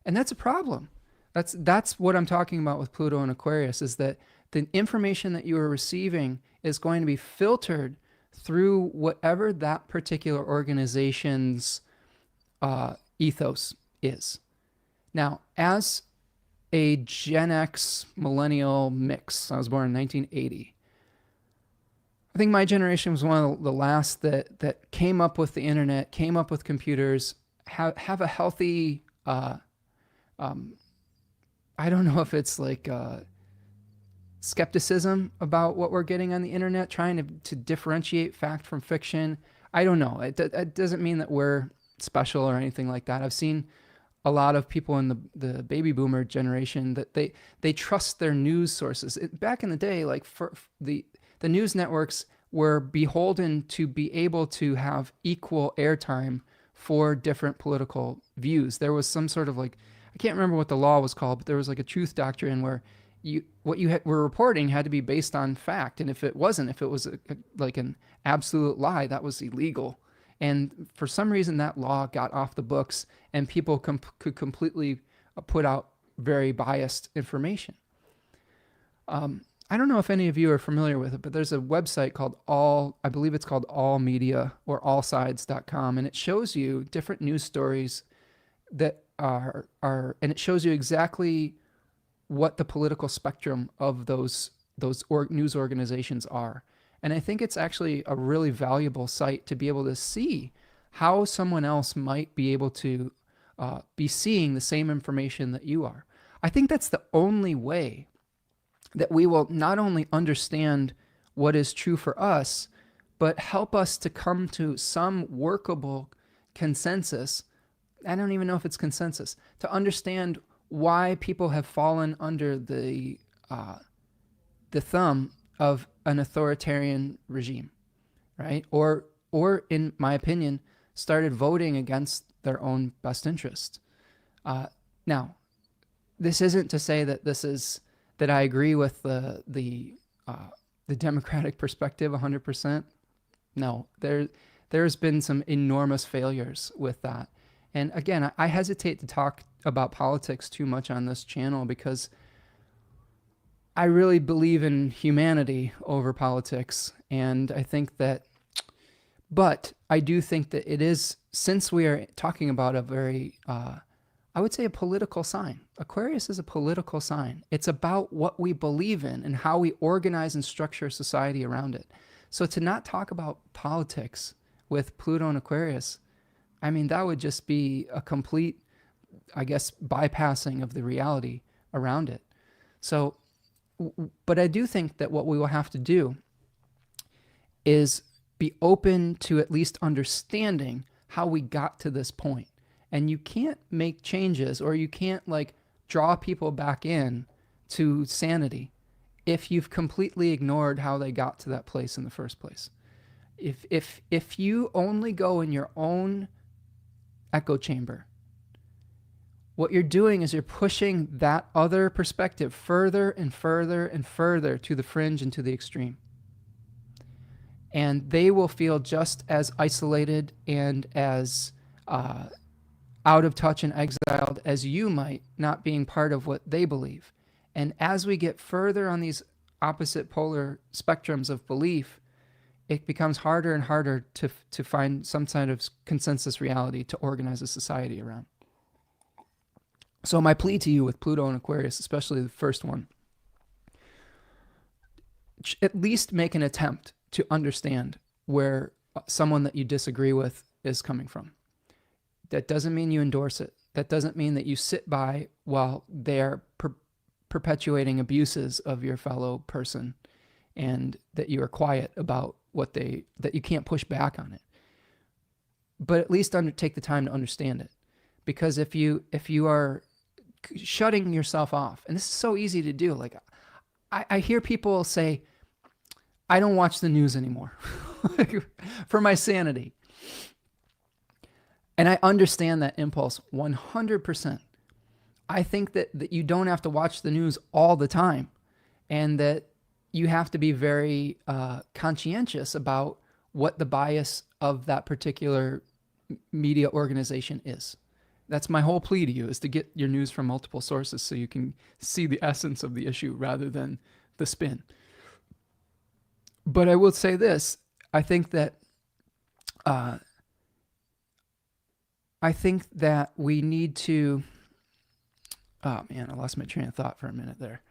and that's a problem. That's what I'm talking about with Pluto and Aquarius, is that the information that you are receiving is going to be filtered through whatever that particular organization's ethos is. Now, as a Gen X millennial mix, I was born in 1980. I think my generation was one of the last that came up with the internet, came up with computers, have a healthy, I don't know if it's like skepticism about what we're getting on the internet, trying to differentiate fact from fiction. I don't know. It doesn't mean that we're special or anything like that. I've seen a lot of people in the baby boomer generation that they trust their news sources. Back in the day, like for the news networks were beholden to be able to have equal airtime for different political views. There was some sort of like, I can't remember what the law was called, but there was like a truth doctrine where what you were reporting had to be based on fact, and if it wasn't, if it was like an absolute lie, that was illegal. And for some reason, that law got off the books, and people could completely put out very biased information. I don't know if any of you are familiar with it, but there's a website called I believe it's called All Media or allsides.com, and it shows you different news stories that and it shows you exactly what the political spectrum of those news organizations are. And I think it's actually a really valuable site to be able to see how someone else might be able to be seeing the same information that you are. I think that's the only way that we will not only understand what is true for us, but help us to come to some workable consensus. I don't even know if it's consensus, to understand why people have fallen under the thumb of an authoritarian regime, right? Or in my opinion, started voting against their own best interest. Now, this isn't to say that I agree with the Democratic perspective 100%. No, there's been some enormous failures with that. And again, I hesitate to talk about politics too much on this channel because I really believe in humanity over politics. And I think but I do think that it is, since we are talking about a very, I would say a political sign. Aquarius is a political sign. It's about what we believe in and how we organize and structure society around it. So to not talk about politics with Pluto and Aquarius, I mean, that would just be a complete, I guess, bypassing of the reality around it. So, but I do think that what we will have to do is be open to at least understanding how we got to this point. And you can't make changes, or you can't like draw people back in to sanity if you've completely ignored how they got to that place in the first place. If you only go in your own echo chamber, what you're doing is you're pushing that other perspective further and further and further to the fringe and to the extreme. And they will feel just as isolated and as out of touch and exiled as you might, not being part of what they believe. And as we get further on these opposite polar spectrums of belief, it becomes harder and harder to find some kind of consensus reality to organize a society around. So my plea to you with Pluto and Aquarius, especially the first one, at least make an attempt to understand where someone that you disagree with is coming from. That doesn't mean you endorse it. That doesn't mean that you sit by while they're perpetuating abuses of your fellow person, and that you are quiet about that you can't push back on it. But at least take the time to understand it. Because if you are shutting yourself off, and this is so easy to do, like I hear people say, I don't watch the news anymore for my sanity. And I understand that impulse 100%. I think that you don't have to watch the news all the time, and that you have to be very conscientious about what the bias of that particular media organization is. That's my whole plea to you, is to get your news from multiple sources so you can see the essence of the issue rather than the spin. But I will say this, I think that we need to, oh man, I lost my train of thought for a minute there.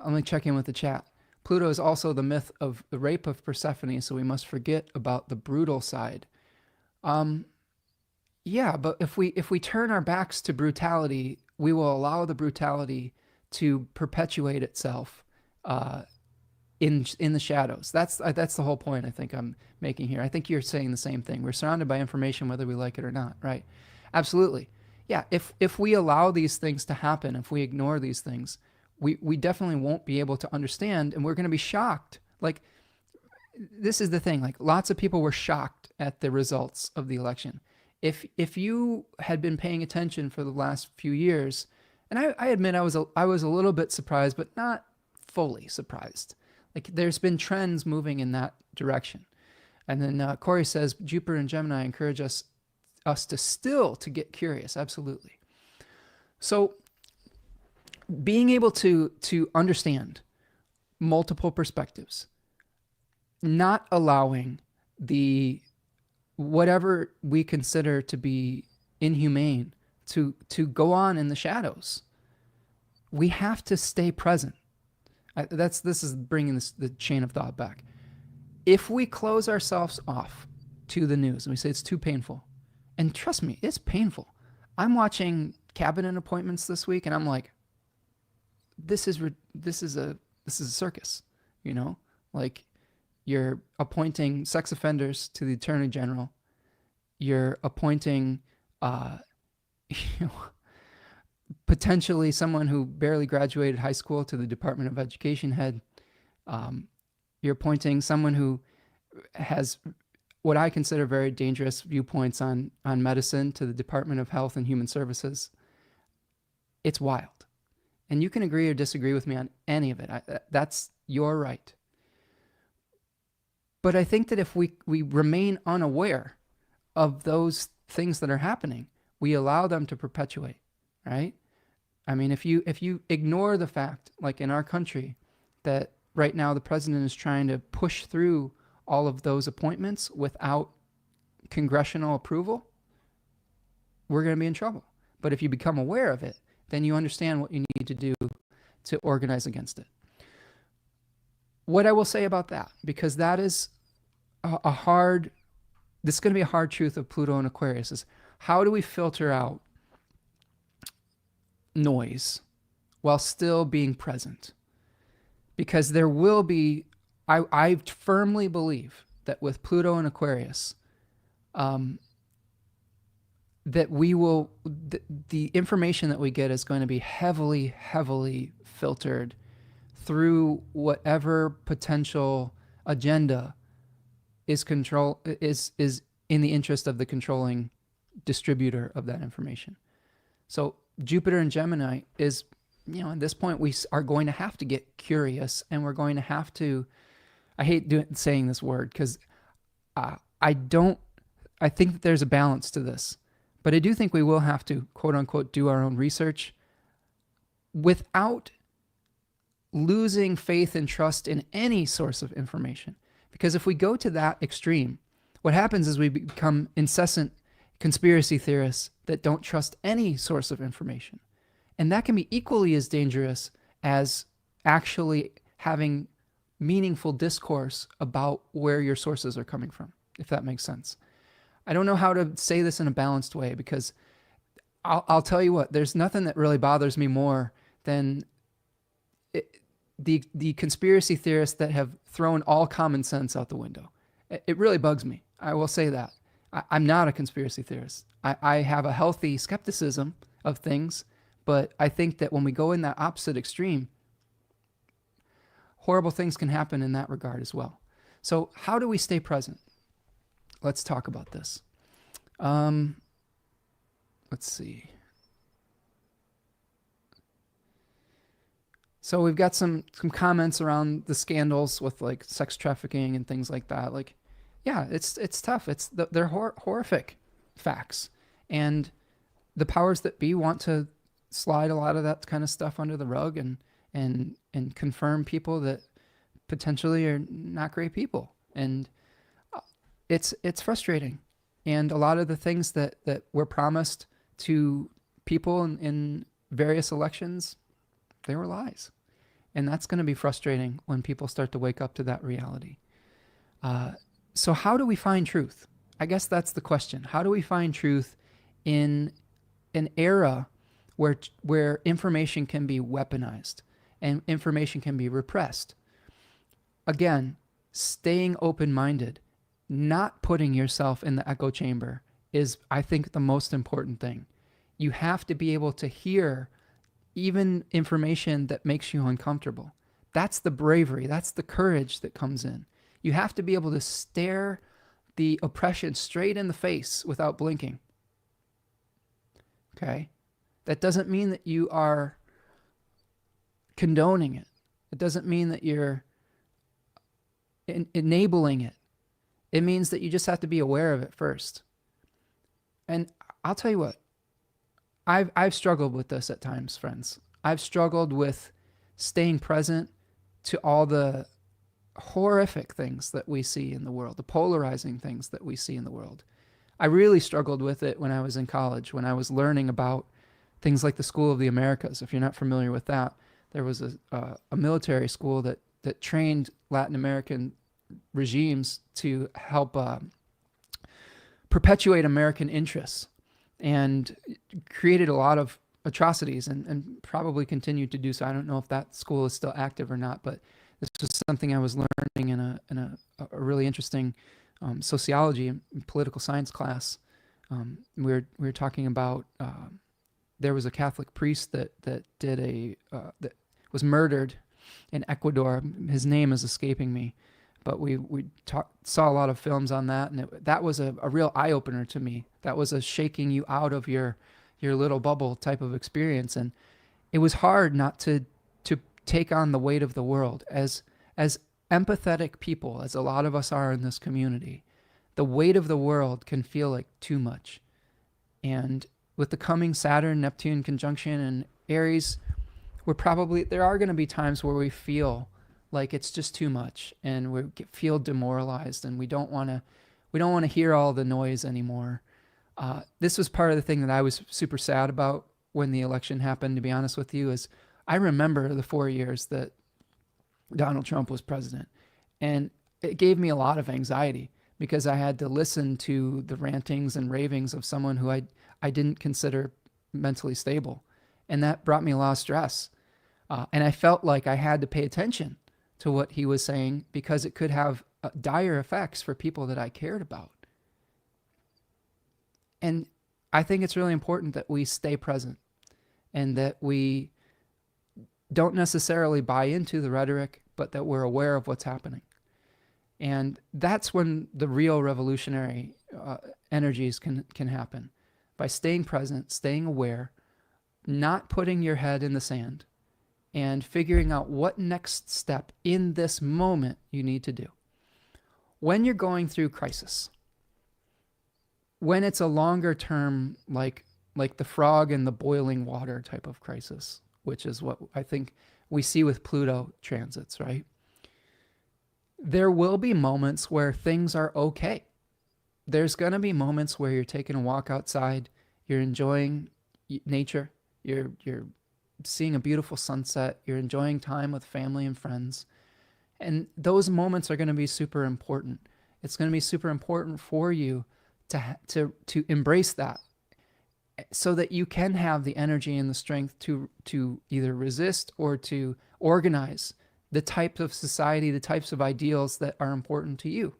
Let me check in with the chat. Pluto is also the myth of the rape of Persephone, so we must forget about the brutal side. Yeah, but if we turn our backs to brutality, we will allow the brutality to perpetuate itself in the shadows. That's the whole point I think I'm making here. I think you're saying the same thing. We're surrounded by information whether we like it or not, right? Absolutely. Yeah, if we allow these things to happen, if we ignore these things, we definitely won't be able to understand, and we're going to be shocked. Like, this is the thing, like lots of people were shocked at the results of the election. If you had been paying attention for the last few years, and I admit I was a little bit surprised, but not fully surprised. Like, there's been trends moving in that direction. And then Corey says, Jupiter and Gemini encourage us to get curious. Absolutely. So being able to understand multiple perspectives, not allowing whatever we consider to be inhumane to go on in the shadows. We have to stay present. This is bringing the chain of thought back. If we close ourselves off to the news and we say it's too painful, and trust me, it's painful. I'm watching cabinet appointments this week, and I'm like, this is a circus, you know? Like, you're appointing sex offenders to the Attorney General. You're appointing, potentially someone who barely graduated high school to the Department of Education head. You're appointing someone who has what I consider very dangerous viewpoints on medicine to the Department of Health and Human Services. It's wild. And you can agree or disagree with me on any of it. That's your right. But I think that if we remain unaware of those things that are happening, we allow them to perpetuate, right? I mean, if you ignore the fact, like in our country, that right now the president is trying to push through all of those appointments without congressional approval, we're going to be in trouble. But if you become aware of it, then you understand what you need to do to organize against it. What I will say about that, because that is this is going to be a hard truth of Pluto and Aquarius, is how do we filter out noise while still being present? Because there will be, I firmly believe that with Pluto and Aquarius, that the information that we get is going to be heavily, heavily filtered through whatever potential agenda is in the interest of the controlling distributor of that information. So Jupiter in Gemini is, at this point, we are going to have to get curious, and we're going to have to, I hate saying this word because I think that there's a balance to this, but I do think we will have to, quote unquote, do our own research without losing faith and trust in any source of information. Because if we go to that extreme, what happens is we become incessant conspiracy theorists that don't trust any source of information. And that can be equally as dangerous as actually having meaningful discourse about where your sources are coming from, if that makes sense. I don't know how to say this in a balanced way, because I'll tell you what, there's nothing that really bothers me more than the conspiracy theorists that have thrown all common sense out the window. It really bugs me. I will say that. I'm not a conspiracy theorist. I have a healthy skepticism of things, but I think that when we go in that opposite extreme, horrible things can happen in that regard as well. So how do we stay present? Let's talk about this. Let's see. So we've got some comments around the scandals with like sex trafficking and things like that. Like, yeah, it's tough. They're horrific facts, and the powers that be want to slide a lot of that kind of stuff under the rug and confirm people that potentially are not great people. And it's frustrating. And a lot of the things that were promised to people in various elections, they were lies. And that's going to be frustrating when people start to wake up to that reality. So how do we find truth? I guess that's the question. How do we find truth in an era where information can be weaponized and information can be repressed? Again, staying open-minded, not putting yourself in the echo chamber is, I think, the most important thing. You have to be able to hear even information that makes you uncomfortable. That's the bravery. That's the courage that comes in. You have to be able to stare the oppression straight in the face without blinking. Okay? That doesn't mean that you are condoning it. It doesn't mean that you're enabling it. It means that you just have to be aware of it first. And I'll tell you what, I've struggled with this at times, friends. I've struggled with staying present to all the horrific things that we see in the world, the polarizing things that we see in the world. I really struggled with it when I was in college, when I was learning about things like the School of the Americas. If you're not familiar with that, there was a military school that trained Latin American regimes to help perpetuate American interests, and created a lot of atrocities and probably continued to do so. I don't know if that school is still active or not, but this was something I was learning in a really interesting sociology and political science class. We were talking about there was a Catholic priest that that was murdered in Ecuador. His name is escaping me, but we saw a lot of films on that, and that was a real eye opener to me. That was a shaking you out of your little bubble type of experience, and it was hard not to take on the weight of the world as empathetic people, as a lot of us are in this community. The weight of the world can feel like too much, and with the coming Saturn-Neptune conjunction and Aries, there are going to be times where we feel like it's just too much, and we feel demoralized, and we don't want to hear all the noise anymore. This was part of the thing that I was super sad about when the election happened, to be honest with you, is I remember the 4 years that Donald Trump was president, and it gave me a lot of anxiety because I had to listen to the rantings and ravings of someone who I didn't consider mentally stable, and that brought me a lot of stress. And I felt like I had to pay attention to what he was saying because it could have dire effects for people that I cared about. And I think it's really important that we stay present and that we don't necessarily buy into the rhetoric, but that we're aware of what's happening. And that's when the real revolutionary energies can happen, by staying present, staying aware, not putting your head in the sand and figuring out what next step in this moment you need to do. When you're going through crisis, when it's a longer term, like the frog in the boiling water type of crisis, which is what I think we see with Pluto transits, right? There will be moments where things are okay. There's going to be moments where you're taking a walk outside, you're enjoying nature, you're seeing a beautiful sunset, you're enjoying time with family and friends. And those moments are going to be super important. It's going to be super important for you to embrace that, so that you can have the energy and the strength to either resist or to organize the types of society, the types of ideals that are important to you.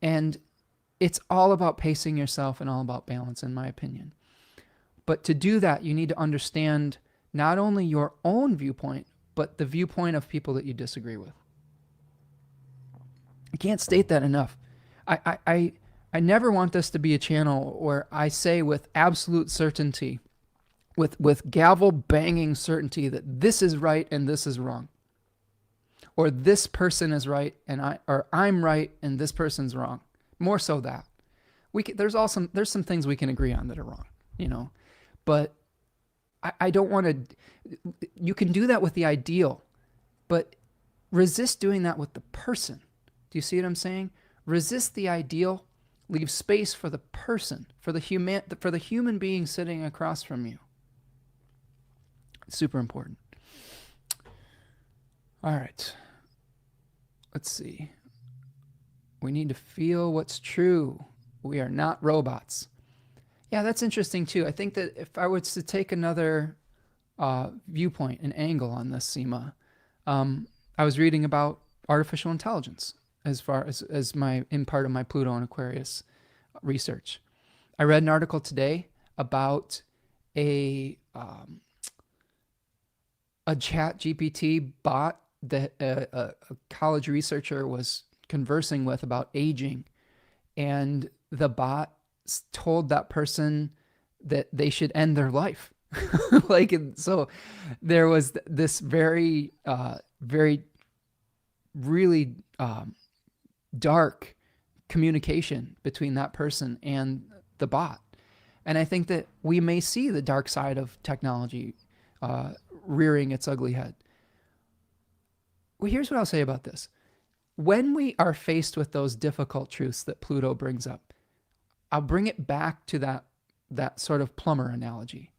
And it's all about pacing yourself and all about balance, in my opinion. But to do that, you need to understand not only your own viewpoint, but the viewpoint of people that you disagree with. I can't state that enough. I never want this to be a channel where I say with absolute certainty, with gavel banging certainty, that this is right and this is wrong, or this person is right and I'm right and this person's wrong. More so that there's some things we can agree on that are wrong, but I don't want to. You can do that with the ideal, but resist doing that with the person. Do you see what I'm saying? Resist the ideal, leave space for the person, for the human being sitting across from you. It's super important. All right. Let's see. We need to feel what's true. We are not robots. Yeah, that's interesting too. I think that if I was to take another viewpoint, an angle on this, Seema, I was reading about artificial intelligence as far as in part of my Pluto and Aquarius research. I read an article today about a chat GPT bot that a college researcher was conversing with about aging, and the bot told that person that they should end their life. So there was this very really dark communication between that person and the bot. And I think that we may see the dark side of technology rearing its ugly head. Well, here's what I'll say about this. When we are faced with those difficult truths that Pluto brings up, I'll bring it back to that sort of plumber analogy.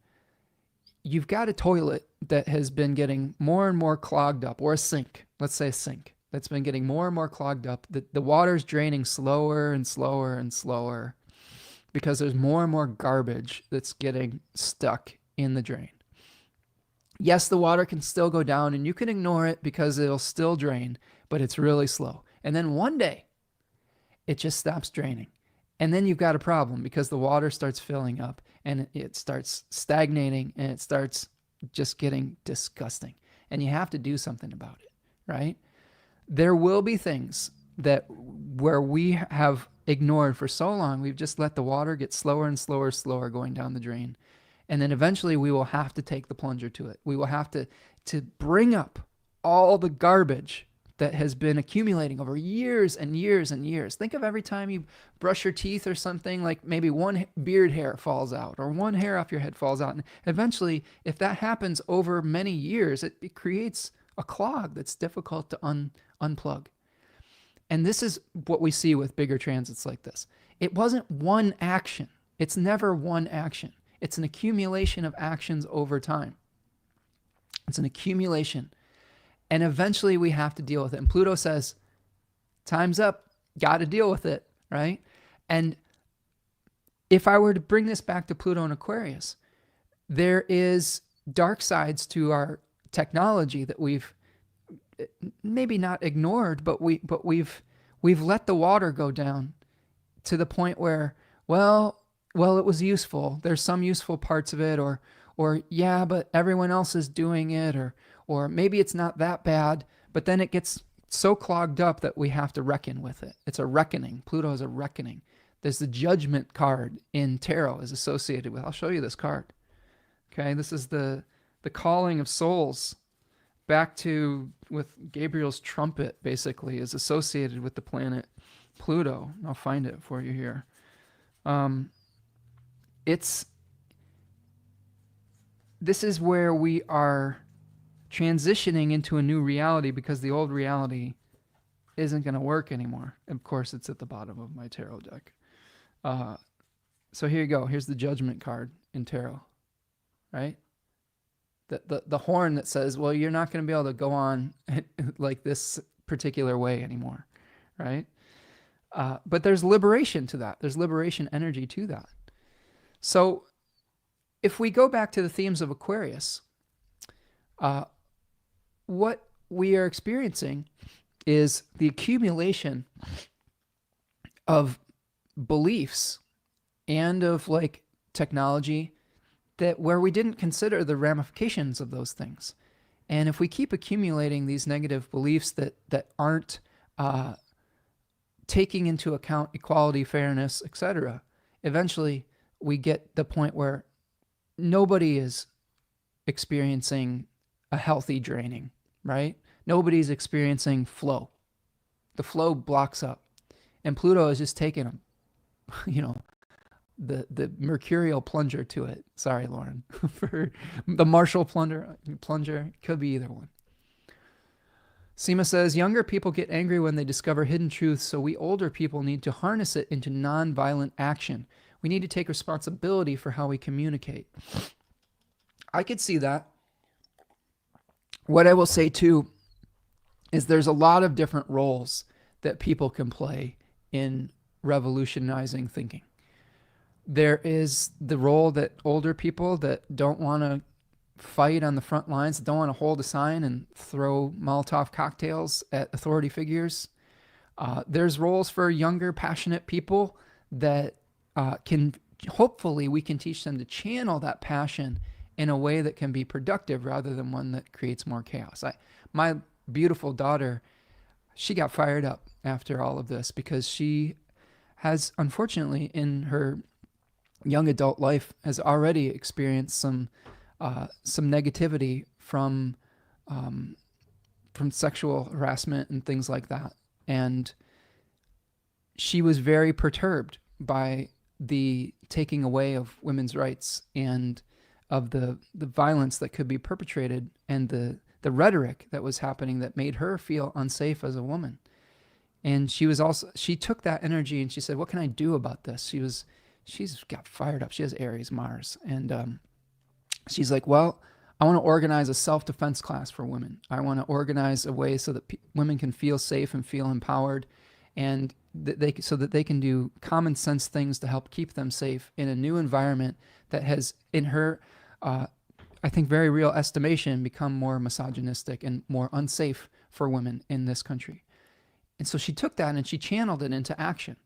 You've got a toilet that has been getting more and more clogged up, or a sink, let's say a sink, that's been getting more and more clogged up. The water's draining slower and slower and slower because there's more and more garbage that's getting stuck in the drain. Yes, the water can still go down and you can ignore it because it'll still drain, but it's really slow. And then one day, it just stops draining. And then you've got a problem because the water starts filling up and it starts stagnating and it starts just getting disgusting. And you have to do something about it, right? There will be things where we have ignored for so long, we've just let the water get slower and slower going down the drain. And then eventually we will have to take the plunger to it. We will have to bring up all the garbage that has been accumulating over years and years and years. Think of every time you brush your teeth or something, like maybe one beard hair falls out or one hair off your head falls out. And eventually, if that happens over many years, it creates a clog that's difficult to unplug. And this is what we see with bigger transits like this. It wasn't one action. It's never one action. It's an accumulation of actions over time. It's an accumulation. And eventually we have to deal with it. And Pluto says, time's up, got to deal with it, right? And if I were to bring this back to Pluto and Aquarius, there is dark sides to our technology that we've maybe not ignored, but we've let the water go down to the point where, well, it was useful. There's some useful parts of it, or yeah, but everyone else is doing it, or maybe it's not that bad, but then it gets so clogged up that we have to reckon with it. It's a reckoning. Pluto is a reckoning. There's the judgment card in tarot is associated with. I'll show you this card. Okay, this is the calling of souls back to with Gabriel's trumpet. Basically, is associated with the planet Pluto. I'll find it for you here. Um, it's this is where we are transitioning into a new reality because the old reality isn't going to work anymore. Of course, it's at the bottom of my tarot deck. So here you go. Here's the judgment card in tarot, right? The horn that says, well, you're not going to be able to go on like this particular way anymore, right? But there's liberation to that. There's liberation energy to that. So if we go back to the themes of Aquarius, what we are experiencing is the accumulation of beliefs and of like technology that where we didn't consider the ramifications of those things. And if we keep accumulating these negative beliefs that aren't taking into account equality, fairness, etc., eventually we get the point where nobody is experiencing a healthy draining, right? Nobody's experiencing flow. The flow blocks up. And Pluto is just taking the mercurial plunger to it. Sorry, Lauren. For the Martial plunger, could be either one. Seema says, younger people get angry when they discover hidden truths, so we older people need to harness it into non-violent action. We need to take responsibility for how we communicate. I could see that. What I will say too is there's a lot of different roles that people can play in revolutionizing thinking. There is the role that older people that don't want to fight on the front lines, don't want to hold a sign and throw Molotov cocktails at authority figures. There's roles for younger, passionate people that hopefully we can teach them to channel that passion in a way that can be productive rather than one that creates more chaos. My beautiful daughter, she got fired up after all of this because she has, unfortunately, in her young adult life, has already experienced some negativity from sexual harassment and things like that. And she was very perturbed by the taking away of women's rights and of the violence that could be perpetrated and the rhetoric that was happening that made her feel unsafe as a woman. And she took that energy and she said, what can I do about this? She's got fired up. She has Aries, Mars. And she's like, well, I want to organize a self-defense class for women. I want to organize a way so that women can feel safe and feel empowered, and so that they can do common sense things to help keep them safe in a new environment that has, in her, I think, very real estimation, become more misogynistic and more unsafe for women in this country. And so she took that and she channeled it into action.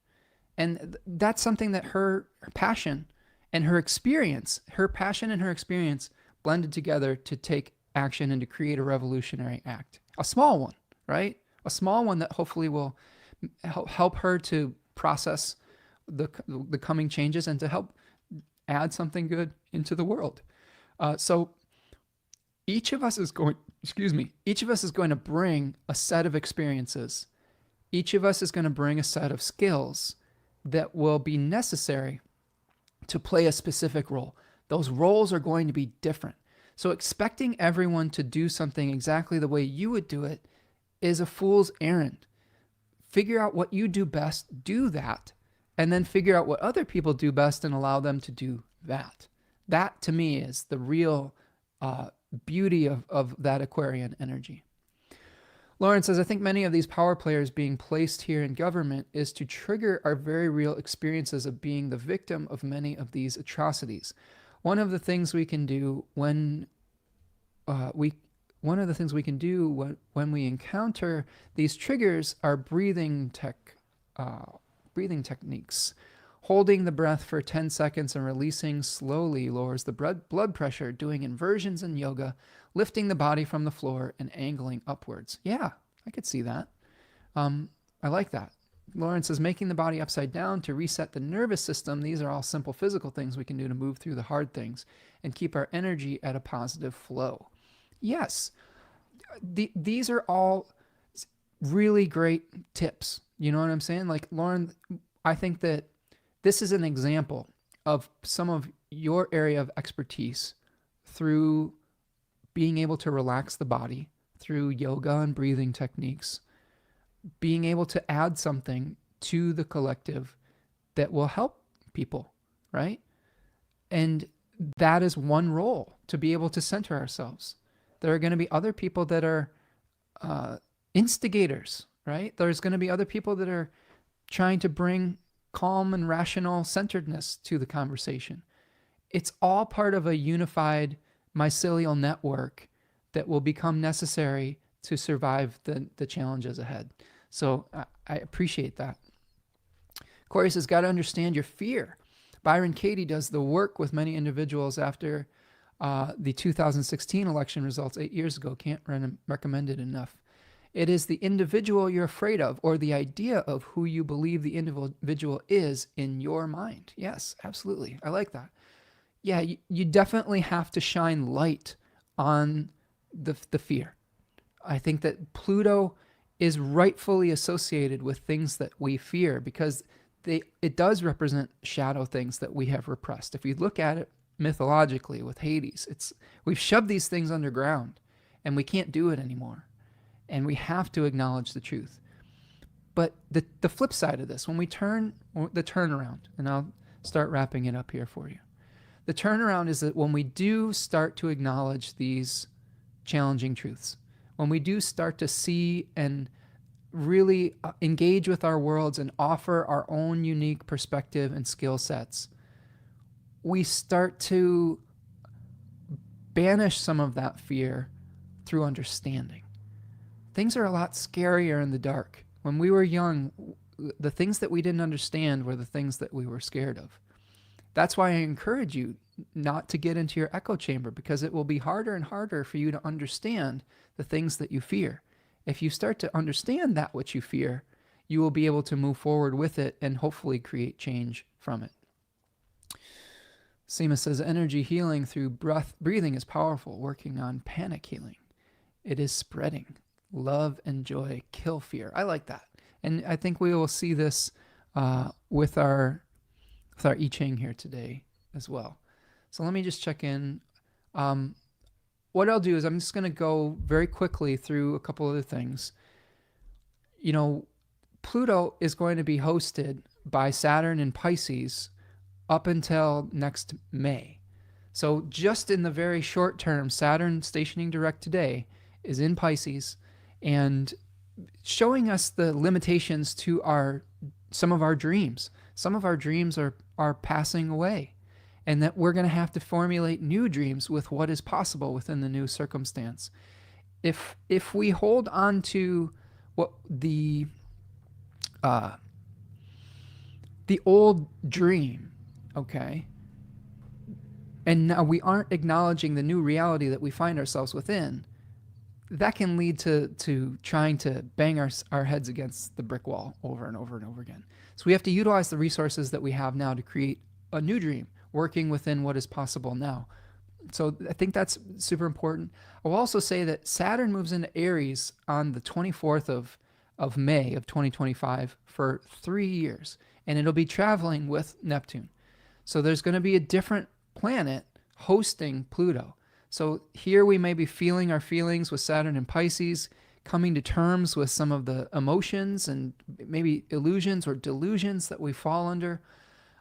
And that's something that her passion and her experience, blended together to take action and to create a revolutionary act. A small one, right? A small one that hopefully will help her to process the coming changes and to help add something good into the world. So each of us is going to bring a set of experiences. Each of us is going to bring a set of skills that will be necessary to play a specific role. Those roles are going to be different. So expecting everyone to do something exactly the way you would do it is a fool's errand. Figure out what you do best, do that, and then figure out what other people do best and allow them to do that. That, to me, is the real beauty of that Aquarian energy. Lauren says, I think many of these power players being placed here in government is to trigger our very real experiences of being the victim of many of these atrocities. One of the things we can do when we encounter these triggers are breathing techniques. Holding the breath for 10 seconds and releasing slowly lowers the blood pressure, doing inversions in yoga, lifting the body from the floor and angling upwards. Yeah, I could see that. I like that. Lauren says, making the body upside down to reset the nervous system. These are all simple physical things we can do to move through the hard things and keep our energy at a positive flow. Yes, these are all really great tips. You know what I'm saying? Like, Lauren, I think that this is an example of some of your area of expertise through being able to relax the body through yoga and breathing techniques, being able to add something to the collective that will help people, right? And that is one role, to be able to center ourselves. There are going to be other people that are instigators, right? There's going to be other people that are trying to bring calm and rational centeredness to the conversation. It's all part of a unified mycelial network that will become necessary to survive the challenges ahead. So I appreciate that. Aquarius has got to understand your fear. Byron Katie does the work with many individuals after the 2016 election results 8 years ago. Can't recommend it enough. It is the individual you're afraid of, or the idea of who you believe the individual is in your mind. Yes, absolutely. I like that. Yeah, you definitely have to shine light on the fear. I think that Pluto is rightfully associated with things that we fear, because it does represent shadow things that we have repressed. If you look at it mythologically with Hades, we've shoved these things underground and we can't do it anymore. And we have to acknowledge the truth. But the flip side of this, when we turn the turnaround, and I'll start wrapping it up here for you. The turnaround is that when we do start to acknowledge these challenging truths, when we do start to see and really engage with our worlds and offer our own unique perspective and skill sets, we start to banish some of that fear through understanding. Things are a lot scarier in the dark. When we were young, the things that we didn't understand were the things that we were scared of. That's why I encourage you not to get into your echo chamber, because it will be harder and harder for you to understand the things that you fear. If you start to understand that which you fear, you will be able to move forward with it and hopefully create change from it. Seema says, energy healing through breathing is powerful, working on panic healing. It is spreading. Love and joy kill fear. I like that. And I think we will see this with our I Ching here today as well. So let me just check in. What I'll do is I'm just going to go very quickly through a couple other things. You know, Pluto is going to be hosted by Saturn in Pisces up until next May. So just in the very short term, Saturn stationing direct today is in Pisces and showing us the limitations to some of our dreams. Some of our dreams are passing away, and that we're going to have to formulate new dreams with what is possible within the new circumstance. If we hold on to what the old dream, okay, and now we aren't acknowledging the new reality that we find ourselves within, that can lead to trying to bang our heads against the brick wall over and over and over again. So we have to utilize the resources that we have now to create a new dream, working within what is possible now. So I think that's super important. I will also say that Saturn moves into Aries on the 24th of May of 2025 for 3 years, and it'll be traveling with Neptune. So there's going to be a different planet hosting Pluto. So here we may be feeling our feelings with Saturn in Pisces, coming to terms with some of the emotions and maybe illusions or delusions that we fall under.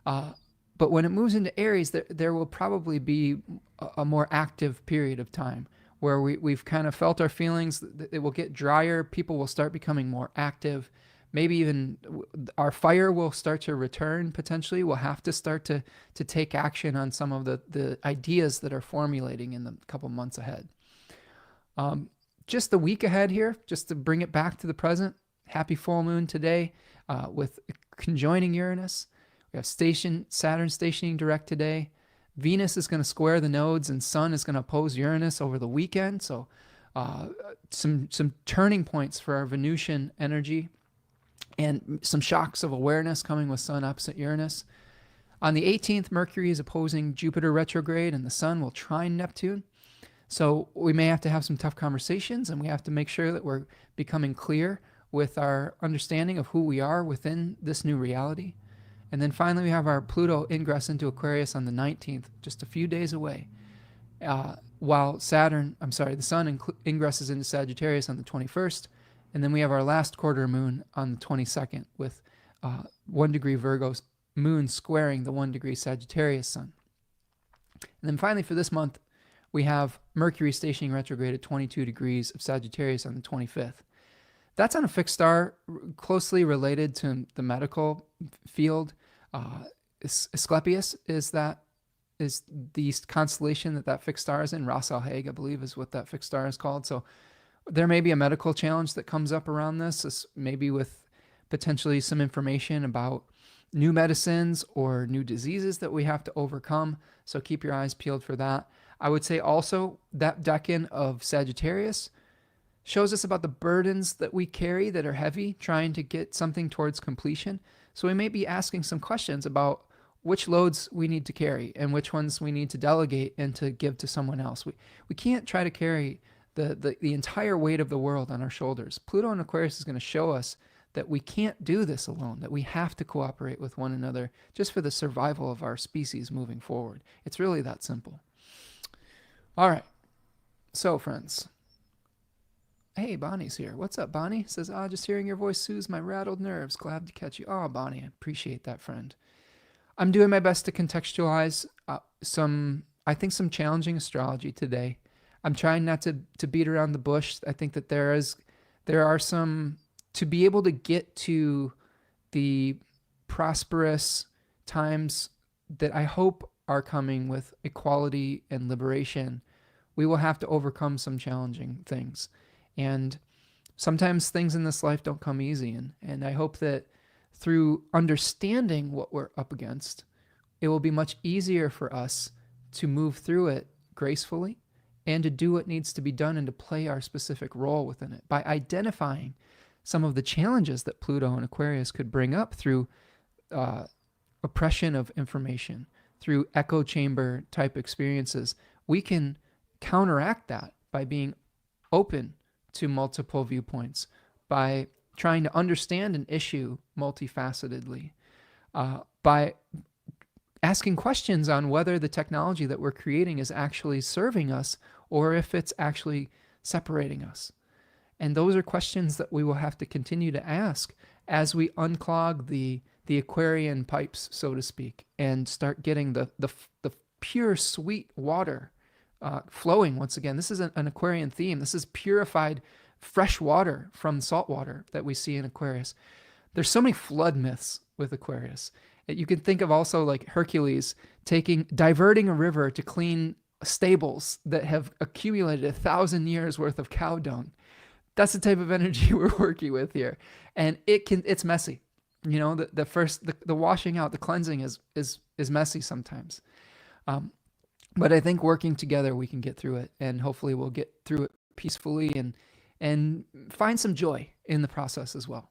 But when it moves into Aries, there will probably be a more active period of time where we've kind of felt our feelings. It will get drier. People will start becoming more active. Maybe even our fire will start to return potentially. We'll have to start to take action on some of the ideas that are formulating in the couple months ahead. Just the week ahead here, just to bring it back to the present, happy full moon today with conjoining Uranus. We have Saturn stationing direct today. Venus is going to square the nodes, and Sun is going to oppose Uranus over the weekend. So some turning points for our Venusian energy. and some shocks of awareness coming with Sun opposite Uranus. On the 18th, Mercury is opposing Jupiter retrograde, and the Sun will trine Neptune. So we may have to have some tough conversations, and we have to make sure that we're becoming clear with our understanding of who we are within this new reality. And then finally, we have our Pluto ingress into Aquarius on the 19th, just a few days away. While the Sun ingresses into Sagittarius on the 21st. And then we have our last quarter moon on the 22nd with 1 degree Virgo moon squaring the 1 degree Sagittarius sun. And then finally for this month, we have Mercury stationing retrograde at 22 degrees of Sagittarius on the 25th. That's on a fixed star closely related to the medical field. Asclepius is the constellation that fixed star is in. Ras Al Haig, I believe, is what that fixed star is called. So there may be a medical challenge that comes up around this, maybe with potentially some information about new medicines or new diseases that we have to overcome. So keep your eyes peeled for that. I would say also that decan of Sagittarius shows us about the burdens that we carry that are heavy, trying to get something towards completion. So we may be asking some questions about which loads we need to carry and which ones we need to delegate and to give to someone else. We can't try to carry the entire weight of the world on our shoulders. Pluto in Aquarius is going to show us that we can't do this alone, that we have to cooperate with one another just for the survival of our species moving forward. It's really that simple. All right. So, friends. Hey, Bonnie's here. What's up, Bonnie? Says, just hearing your voice soothes my rattled nerves. Glad to catch you. Oh, Bonnie, I appreciate that, friend. I'm doing my best to contextualize some challenging astrology today. I'm trying not to beat around the bush. I think that there are some, to be able to get to the prosperous times that I hope are coming with equality and liberation, we will have to overcome some challenging things. And sometimes things in this life don't come easy. And I hope that through understanding what we're up against, it will be much easier for us to move through it gracefully and to do what needs to be done and to play our specific role within it by identifying some of the challenges that Pluto and Aquarius could bring up through oppression of information, through echo chamber type experiences. We can counteract that by being open to multiple viewpoints, by trying to understand an issue multifacetedly, by asking questions on whether the technology that we're creating is actually serving us or if it's actually separating us. And those are questions that we will have to continue to ask as we unclog the Aquarian pipes, so to speak, and start getting the pure, sweet water flowing once again. This is an Aquarian theme. This is purified fresh water from salt water that we see in Aquarius. There's so many flood myths with Aquarius. You can think of also like Hercules diverting a river to clean stables that have accumulated 1,000 years worth of cow dung. That's the type of energy we're working with here. And it's messy. You know, the washing out, the cleansing is messy sometimes. But I think working together, we can get through it, and hopefully we'll get through it peacefully and find some joy in the process as well.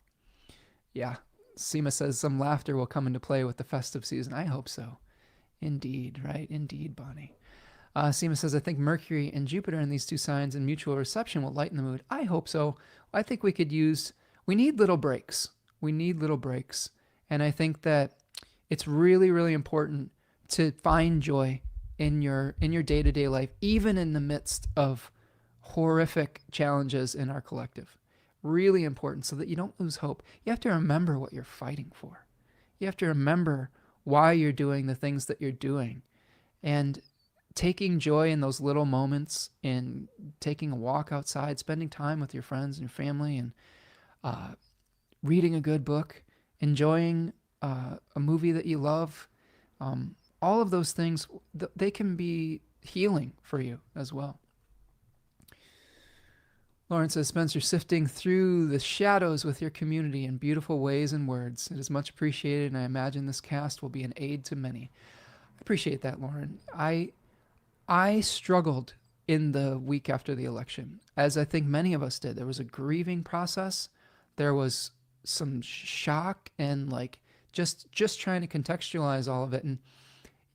Yeah. Seema says some laughter will come into play with the festive season. I hope so. Indeed, right? Indeed, Bonnie. Seema says, I think Mercury and Jupiter in these two signs and mutual reception will lighten the mood. I hope so. I think we need little breaks. We need little breaks. And I think that it's really, really important to find joy in your day-to-day life, even in the midst of horrific challenges in our collective. Really important so that you don't lose hope. You have to remember what you're fighting for. You have to remember why you're doing the things that you're doing. And taking joy in those little moments, in taking a walk outside, spending time with your friends and your family, and reading a good book, enjoying a movie that you love, all of those things, they can be healing for you as well. Lauren says, Spencer, sifting through the shadows with your community in beautiful ways and words. It is much appreciated, and I imagine this cast will be an aid to many. I appreciate that, Lauren. I struggled in the week after the election, as I think many of us did. There was a grieving process. There was some shock and like just trying to contextualize all of it. And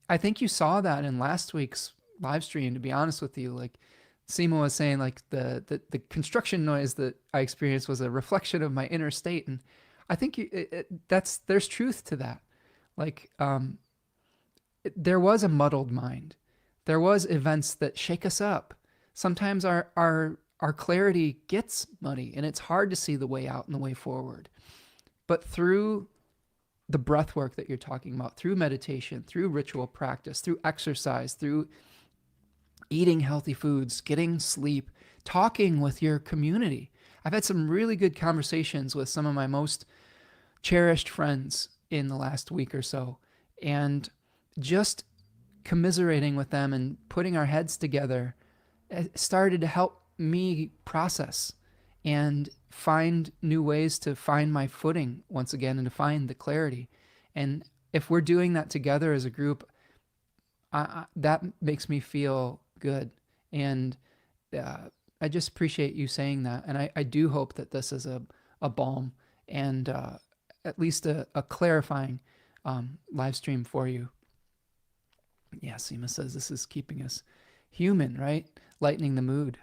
I think you saw that in last week's live stream, to be honest with you. Like Sima was saying, like the construction noise that I experienced was a reflection of my inner state. And I think there's truth to that. Like, there was a muddled mind. There was events that shake us up. Sometimes our clarity gets muddy and it's hard to see the way out and the way forward. But through the breath work that you're talking about, through meditation, through ritual practice, through exercise, through eating healthy foods, getting sleep, talking with your community. I've had some really good conversations with some of my most cherished friends in the last week or so, and just commiserating with them and putting our heads together started to help me process and find new ways to find my footing once again and to find the clarity. And if we're doing that together as a group, that makes me feel good. And I just appreciate you saying that. And I do hope that this is a balm and at least a clarifying live stream for you. Yeah, Seema says this is keeping us human, right? Lightening the mood.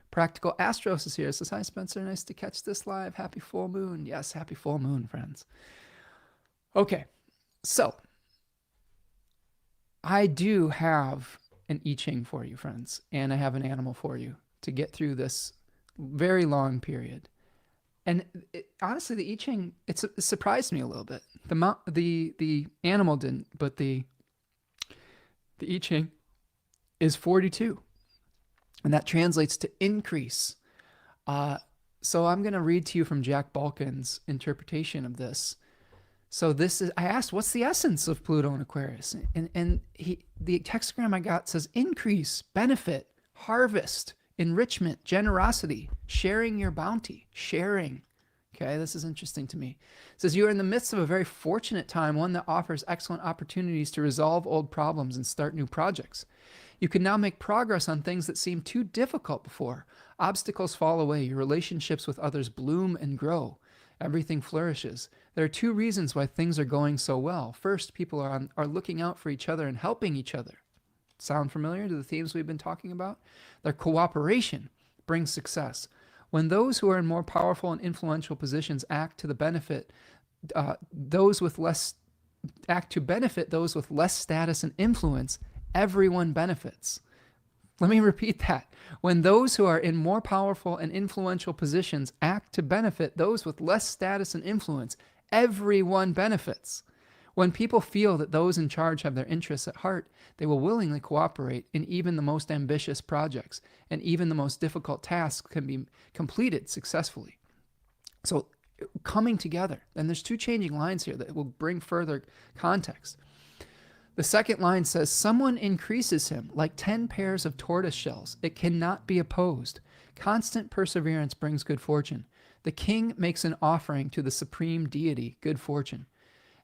Practical Astros is here. Says, hi, Spencer. Nice to catch this live. Happy full moon. Yes, happy full moon, friends. Okay, so I do have an I Ching for you, friends, and I have an animal for you to get through this very long period. And honestly, the I Ching, it surprised me a little bit. The animal didn't, but the I Ching is 42. And that translates to increase. So I'm going to read to you from Jack Balkin's interpretation of this. So this is, I asked, what's the essence of Pluto and Aquarius? And the textgram I got says increase, benefit, harvest, enrichment, generosity, sharing your bounty, sharing. Okay, this is interesting to me. It says you are in the midst of a very fortunate time, one that offers excellent opportunities to resolve old problems and start new projects. You can now make progress on things that seemed too difficult before. Obstacles fall away. Your relationships with others bloom and grow. Everything flourishes. There are two reasons why things are going so well. First, people are looking out for each other and helping each other. Sound familiar to the themes we've been talking about? Their cooperation brings success. When those who are in more powerful and influential positions act to benefit those with less status and influence, everyone benefits. Let me repeat that. When those who are in more powerful and influential positions act to benefit those with less status and influence, everyone benefits. When people feel that those in charge have their interests at heart, they will willingly cooperate in even the most ambitious projects, and even the most difficult tasks can be completed successfully. So coming together, and there's two changing lines here that will bring further context. The second line says, someone increases him like 10 pairs of tortoise shells. It cannot be opposed. Constant perseverance brings good fortune. The king makes an offering to the supreme deity, good fortune.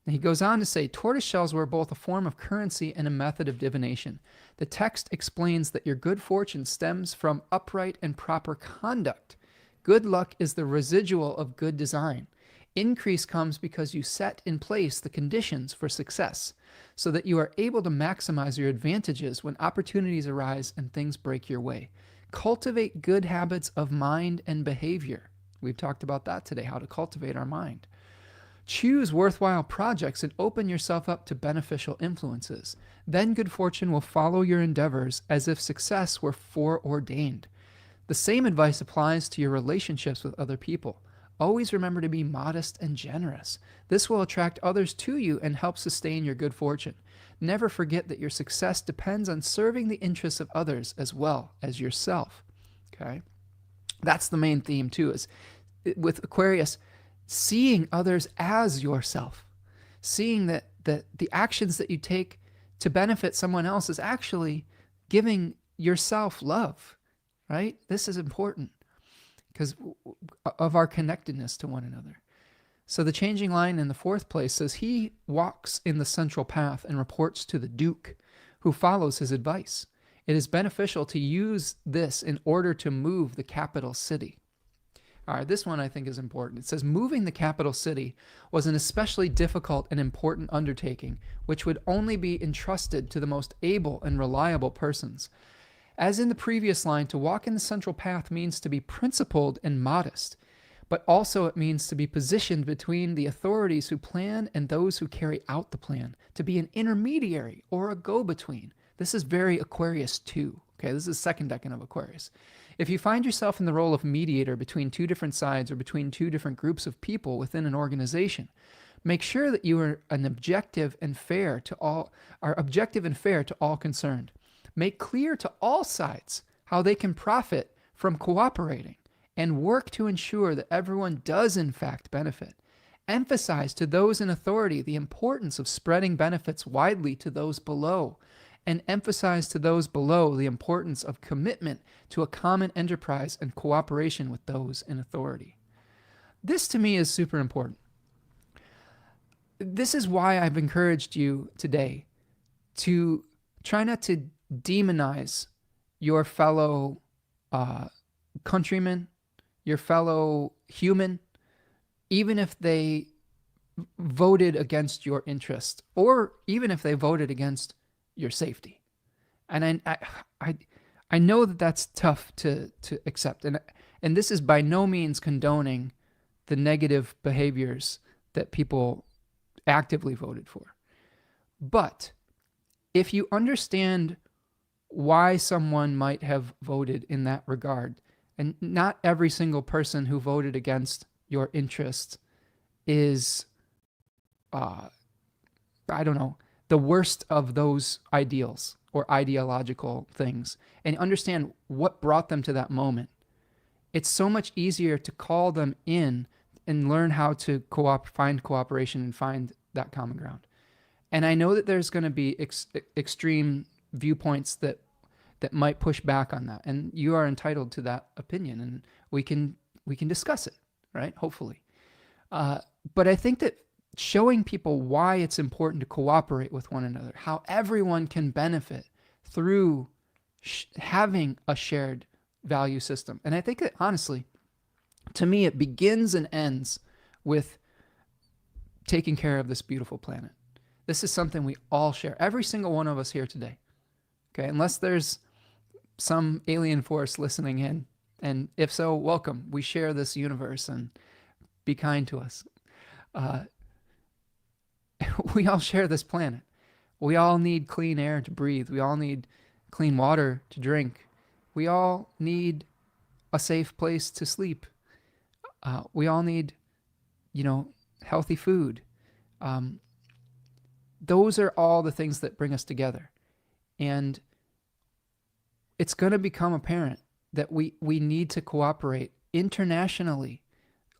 And he goes on to say, tortoise shells were both a form of currency and a method of divination. The text explains that your good fortune stems from upright and proper conduct. Good luck is the residual of good design. Increase comes because you set in place the conditions for success, so that you are able to maximize your advantages when opportunities arise and things break your way. Cultivate good habits of mind and behavior. We've talked about that today, how to cultivate our mind. Choose worthwhile projects and open yourself up to beneficial influences. Then good fortune will follow your endeavors as if success were foreordained. The same advice applies to your relationships with other people. Always remember to be modest and generous. This will attract others to you and help sustain your good fortune. Never forget that your success depends on serving the interests of others as well as yourself. Okay? That's the main theme too, is with Aquarius, seeing others as yourself. Seeing that the actions that you take to benefit someone else is actually giving yourself love, right? This is important because of our connectedness to one another. So the changing line in the fourth place says, he walks in the central path and reports to the Duke, who follows his advice. It is beneficial to use this in order to move the capital city. All right, this one I think is important. It says, moving the capital city was an especially difficult and important undertaking, which would only be entrusted to the most able and reliable persons. As in the previous line, to walk in the central path means to be principled and modest, but also it means to be positioned between the authorities who plan and those who carry out the plan, to be an intermediary or a go-between. This is very Aquarius 2. Okay, this is the second decan of Aquarius. If you find yourself in the role of mediator between two different sides or between two different groups of people within an organization, make sure that you are objective and fair to all concerned. Make clear to all sides how they can profit from cooperating and work to ensure that everyone does in fact benefit. Emphasize to those in authority the importance of spreading benefits widely to those below, and emphasize to those below the importance of commitment to a common enterprise and cooperation with those in authority. This to me is super important. This is why I've encouraged you today to try not to demonize your fellow countrymen, your fellow human, even if they voted against your interest, or even if they voted against your safety. And I know that that's tough to accept. And this is by no means condoning the negative behaviors that people actively voted for. But if you understand why someone might have voted in that regard, and not every single person who voted against your interest is, the worst of those ideals or ideological things, and understand what brought them to that moment, it's so much easier to call them in and learn how to find cooperation and find that common ground. And I know that there's going to be extreme viewpoints that might push back on that, and you are entitled to that opinion, and we can discuss it, right? Hopefully. But I think that showing people why it's important to cooperate with one another, how everyone can benefit through having a shared value system. And I think that, honestly, to me, it begins and ends with taking care of this beautiful planet. This is something we all share, every single one of us here today. Okay, unless there's some alien force listening in, and if so, welcome. We share this universe, and be kind to us. We all share this planet. We all need clean air to breathe. We all need clean water to drink. We all need a safe place to sleep. We all need, healthy food. Those are all the things that bring us together. And it's going to become apparent that we need to cooperate internationally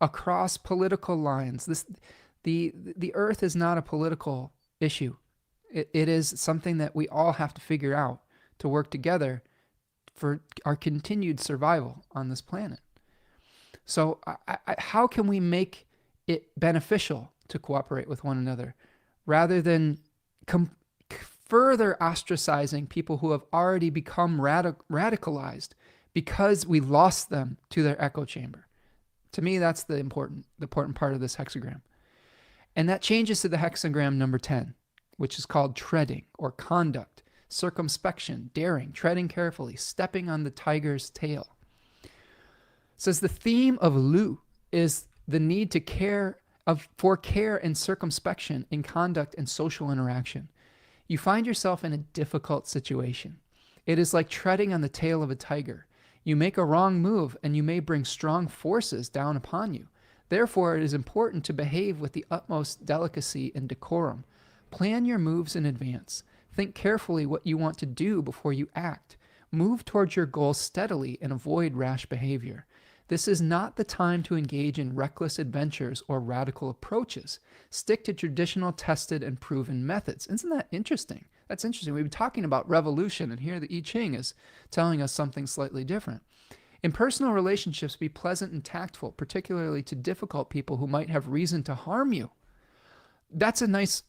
across political lines. The earth is not a political issue. It is something that we all have to figure out to work together for our continued survival on this planet. So how can we make it beneficial to cooperate with one another rather than further ostracizing people who have already become radicalized because we lost them to their echo chamber? To me, that's the important part of this hexagram. And that changes to the hexagram number 10, which is called treading or conduct, circumspection, daring, treading carefully, stepping on the tiger's tail. It says the theme of Lu is the need for care and circumspection in conduct and social interaction. You find yourself in a difficult situation. It is like treading on the tail of a tiger. You make a wrong move and you may bring strong forces down upon you. Therefore, it is important to behave with the utmost delicacy and decorum. Plan your moves in advance. Think carefully what you want to do before you act. Move towards your goal steadily and avoid rash behavior. This is not the time to engage in reckless adventures or radical approaches. Stick to traditional, tested, and proven methods. Isn't that interesting? That's interesting. We've been talking about revolution, and here the I Ching is telling us something slightly different. In personal relationships, be pleasant and tactful, particularly to difficult people who might have reason to harm you. That's a nice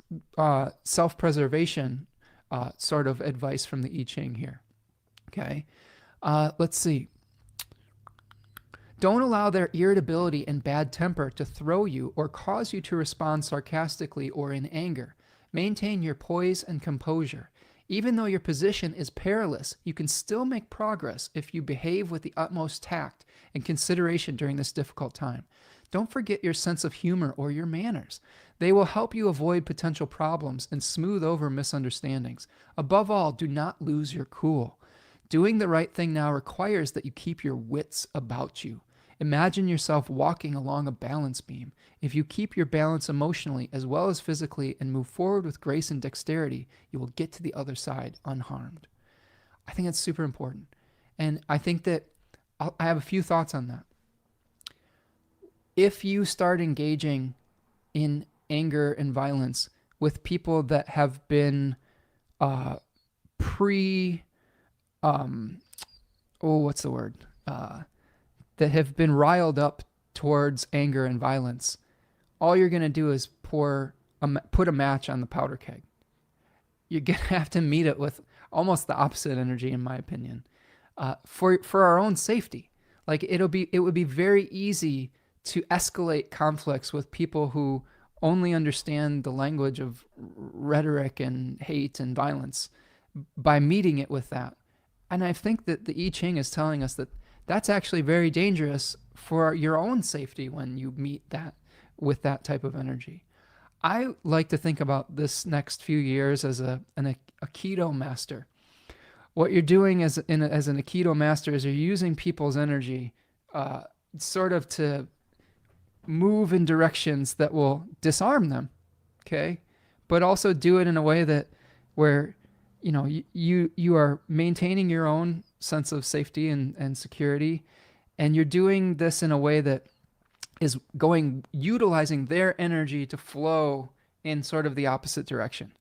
self-preservation sort of advice from the I Ching here. Okay, let's see. Don't allow their irritability and bad temper to throw you or cause you to respond sarcastically or in anger. Maintain your poise and composure. Even though your position is perilous, you can still make progress if you behave with the utmost tact and consideration during this difficult time. Don't forget your sense of humor or your manners. They will help you avoid potential problems and smooth over misunderstandings. Above all, do not lose your cool. Doing the right thing now requires that you keep your wits about you. Imagine yourself walking along a balance beam. If you keep your balance emotionally as well as physically and move forward with grace and dexterity, you will get to the other side unharmed. I think that's super important. And I think that I have a few thoughts on that. If you start engaging in anger and violence with people that have been that have been riled up towards anger and violence, all you're going to do is put a match on the powder keg. You're going to have to meet it with almost the opposite energy, in my opinion, for our own safety. Like it would be very easy to escalate conflicts with people who only understand the language of rhetoric and hate and violence by meeting it with that. And I think that the I Ching is telling us that that's actually very dangerous for your own safety when you meet that with that type of energy. I like to think about this next few years as an Aikido master. What you're doing as an Aikido master is you're using people's energy sort of to move in directions that will disarm them, okay? But also do it in a way that where you are maintaining your own sense of safety and security, and you're doing this in a way that is utilizing their energy to flow in sort of the opposite direction.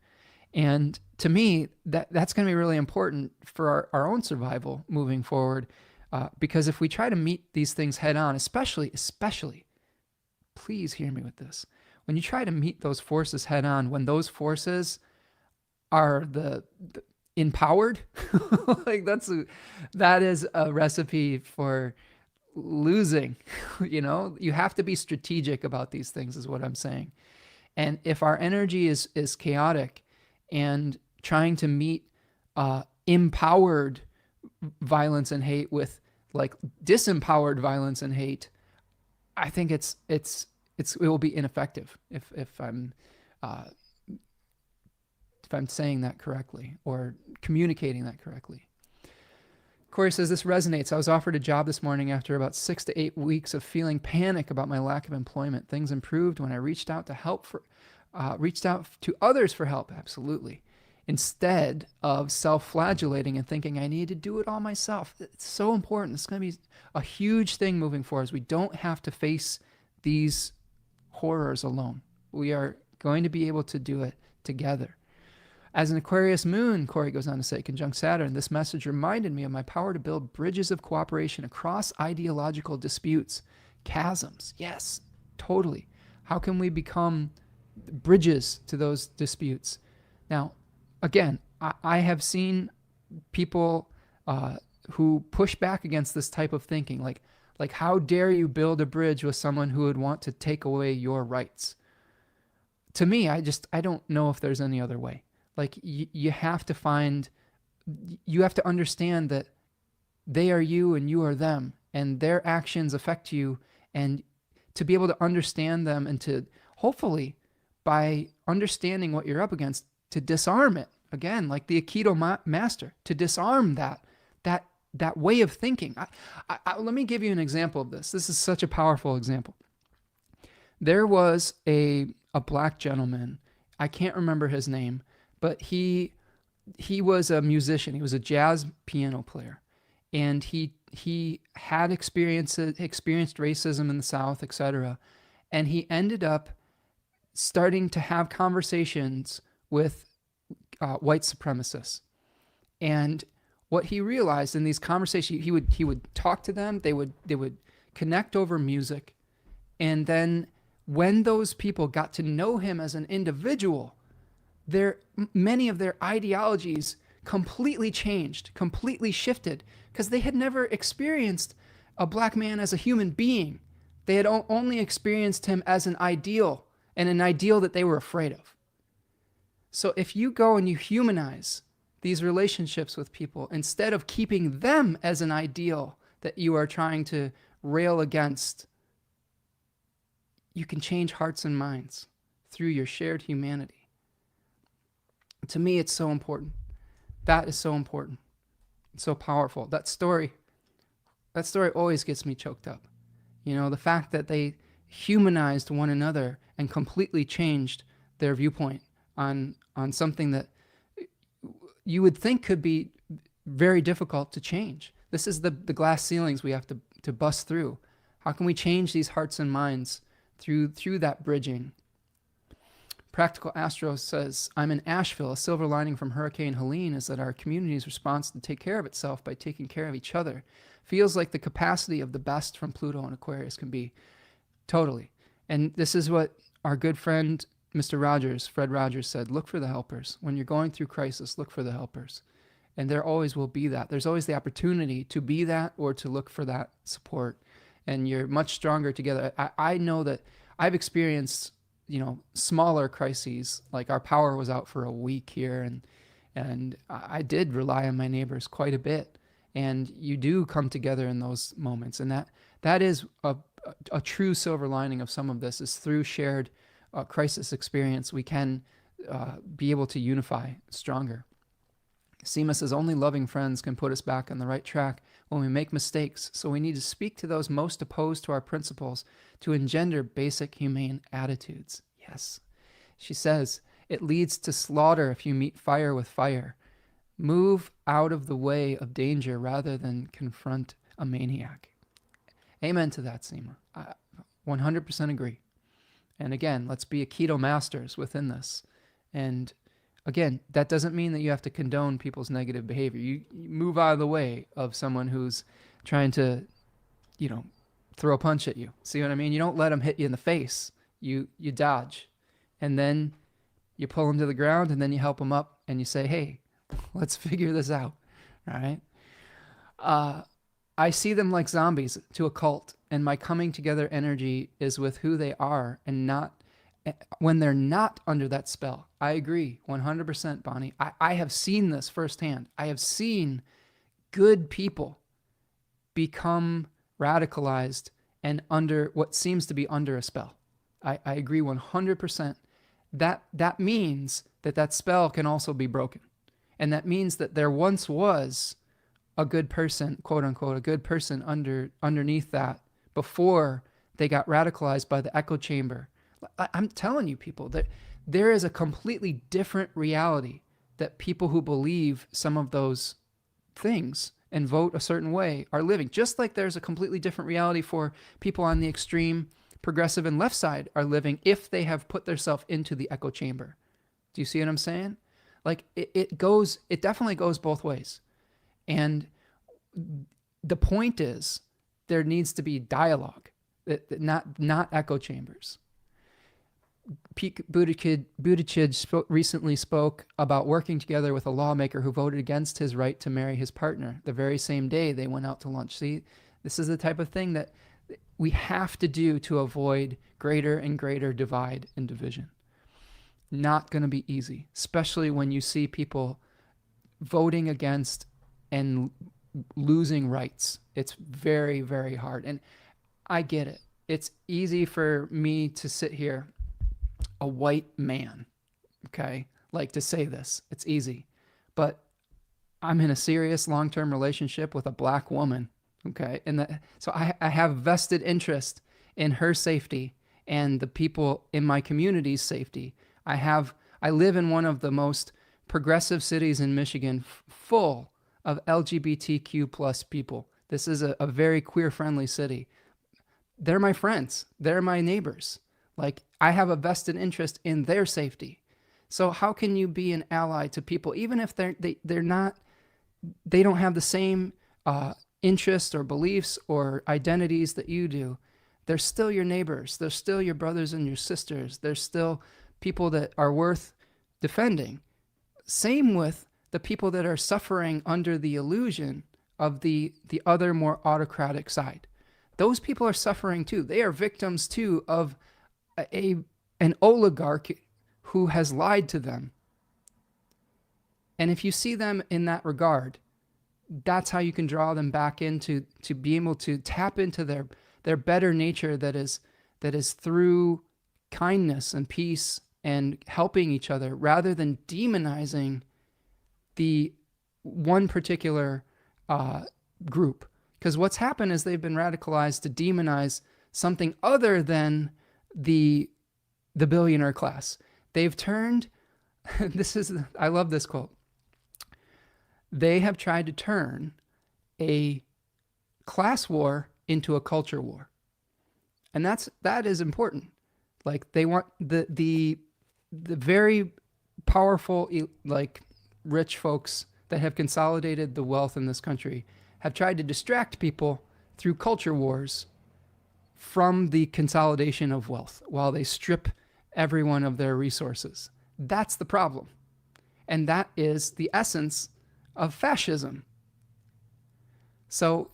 And to me, that's going to be really important for our own survival moving forward, because if we try to meet these things head on, especially, please hear me with this. When you try to meet those forces head on, when those forces are the empowered, like that is a recipe for losing. You have to be strategic about these things, is what I'm saying. And if our energy is chaotic and trying to meet empowered violence and hate with like disempowered violence and hate, I think it will be ineffective if I'm saying that correctly or communicating that correctly. Corey says, this resonates. I was offered a job this morning after about 6 to 8 weeks of feeling panic about my lack of employment. Things improved when I reached out to others for help. Absolutely. Instead of self-flagellating and thinking I need to do it all myself. It's so important. It's going to be a huge thing moving forward. We don't have to face these horrors alone. We are going to be able to do it together. As an Aquarius moon, Corey goes on to say, conjunct Saturn, this message reminded me of my power to build bridges of cooperation across ideological disputes, chasms. Yes, totally. How can we become bridges to those disputes? Now, again, I have seen people who push back against this type of thinking, like how dare you build a bridge with someone who would want to take away your rights? To me, I don't know if there's any other way. Like you have to understand that they are you and you are them, and their actions affect you, and to be able to understand them and to hopefully by understanding what you're up against, to disarm it. Again, like the Aikido master, to disarm that way of thinking. Let me give you an example of this. This is such a powerful example. There was a black gentleman, I can't remember his name, but he was a musician. He was a jazz piano player, and he had experienced racism in the South, etc. And he ended up starting to have conversations with white supremacists. And what he realized in these conversations, he would talk to them. They would connect over music, and then when those people got to know him as an individual, many of their ideologies completely changed, completely shifted, because they had never experienced a black man as a human being. They had only experienced him as an ideal, and an ideal that they were afraid of. So if you go and you humanize these relationships with people, instead of keeping them as an ideal that you are trying to rail against, you can change hearts and minds through your shared humanity. To me, it's so important. That is so important. It's so powerful. That story always gets me choked up. You know, the fact that they humanized one another and completely changed their viewpoint on something that you would think could be very difficult to change. This is the glass ceilings we have to bust through. How can we change these hearts and minds through that bridging? Practical Astro says, I'm in Asheville. A silver lining from Hurricane Helene is that our community's response to take care of itself by taking care of each other feels like the capacity of the best from Pluto and Aquarius can be. Totally. And this is what our good friend, Mr. Rogers, Fred Rogers, said. Look for the helpers. When you're going through crisis, look for the helpers. And there always will be that. There's always the opportunity to be that or to look for that support. And you're much stronger together. I know that I've experienced, smaller crises. Like our power was out for a week here, and I did rely on my neighbors quite a bit. And you do come together in those moments. And that is a true silver lining of some of this, is through shared crisis experience, we can be able to unify stronger. Seema says, only loving friends can put us back on the right track when we make mistakes. So we need to speak to those most opposed to our principles to engender basic humane attitudes. Yes. She says, it leads to slaughter if you meet fire with fire. Move out of the way of danger rather than confront a maniac. Amen to that, Seema. I 100% agree. And again, let's be Aikido masters within this. And again, that doesn't mean that you have to condone people's negative behavior. You move out of the way of someone who's trying to, throw a punch at you. See what I mean? You don't let them hit you in the face. You dodge. And then you pull them to the ground, and then you help them up, and you say, hey, let's figure this out. All right? I see them like zombies to a cult, and my coming together energy is with who they are and not when they're not under that spell. I agree 100%, Bonnie. I have seen this firsthand. I have seen good people become radicalized and under what seems to be under a spell. I agree 100%. That means that spell can also be broken. And that means that there once was a good person, quote unquote, a good person underneath that before they got radicalized by the echo chamber. I'm telling you, people, that there is a completely different reality that people who believe some of those things and vote a certain way are living. Just like there's a completely different reality for people on the extreme progressive and left side are living if they have put themselves into the echo chamber. Do you see what I'm saying? Like it definitely goes both ways. And the point is there needs to be dialogue, not echo chambers. Pete Buttigieg recently spoke about working together with a lawmaker who voted against his right to marry his partner the very same day they went out to lunch. See, this is the type of thing that we have to do to avoid greater and greater divide and division. Not going to be easy, especially when you see people voting against and losing rights. It's very, very hard. And I get it. It's easy for me to sit here, a white man, okay, like to say this. It's easy. But I'm in a serious long-term relationship with a black woman, okay? And so I have vested interest in her safety and the people in my community's safety. I live in one of the most progressive cities in Michigan, full of LGBTQ plus people. This is a very queer-friendly city. They're my friends. They're my neighbors. Like, I have a vested interest in their safety. So how can you be an ally to people, even if they don't have the same interests or beliefs or identities that you do? They're still your neighbors. They're still your brothers and your sisters. They're still people that are worth defending. Same with the people that are suffering under the illusion of the other more autocratic side. those people are suffering too. They are victims too of an oligarch who has lied to them. And if you see them in that regard, that's how you can draw them back into to be able to tap into their better nature that is through kindness and peace and helping each other, rather than demonizing the one particular group. Because what's happened is they've been radicalized to demonize something other than the billionaire class. They've turned, I love this quote. They have tried to turn a class war into a culture war. And that is important. Like, they want the very powerful, like, rich folks that have consolidated the wealth in this country have tried to distract people through culture wars from the consolidation of wealth while they strip everyone of their resources. That's the problem. And that is the essence of fascism. So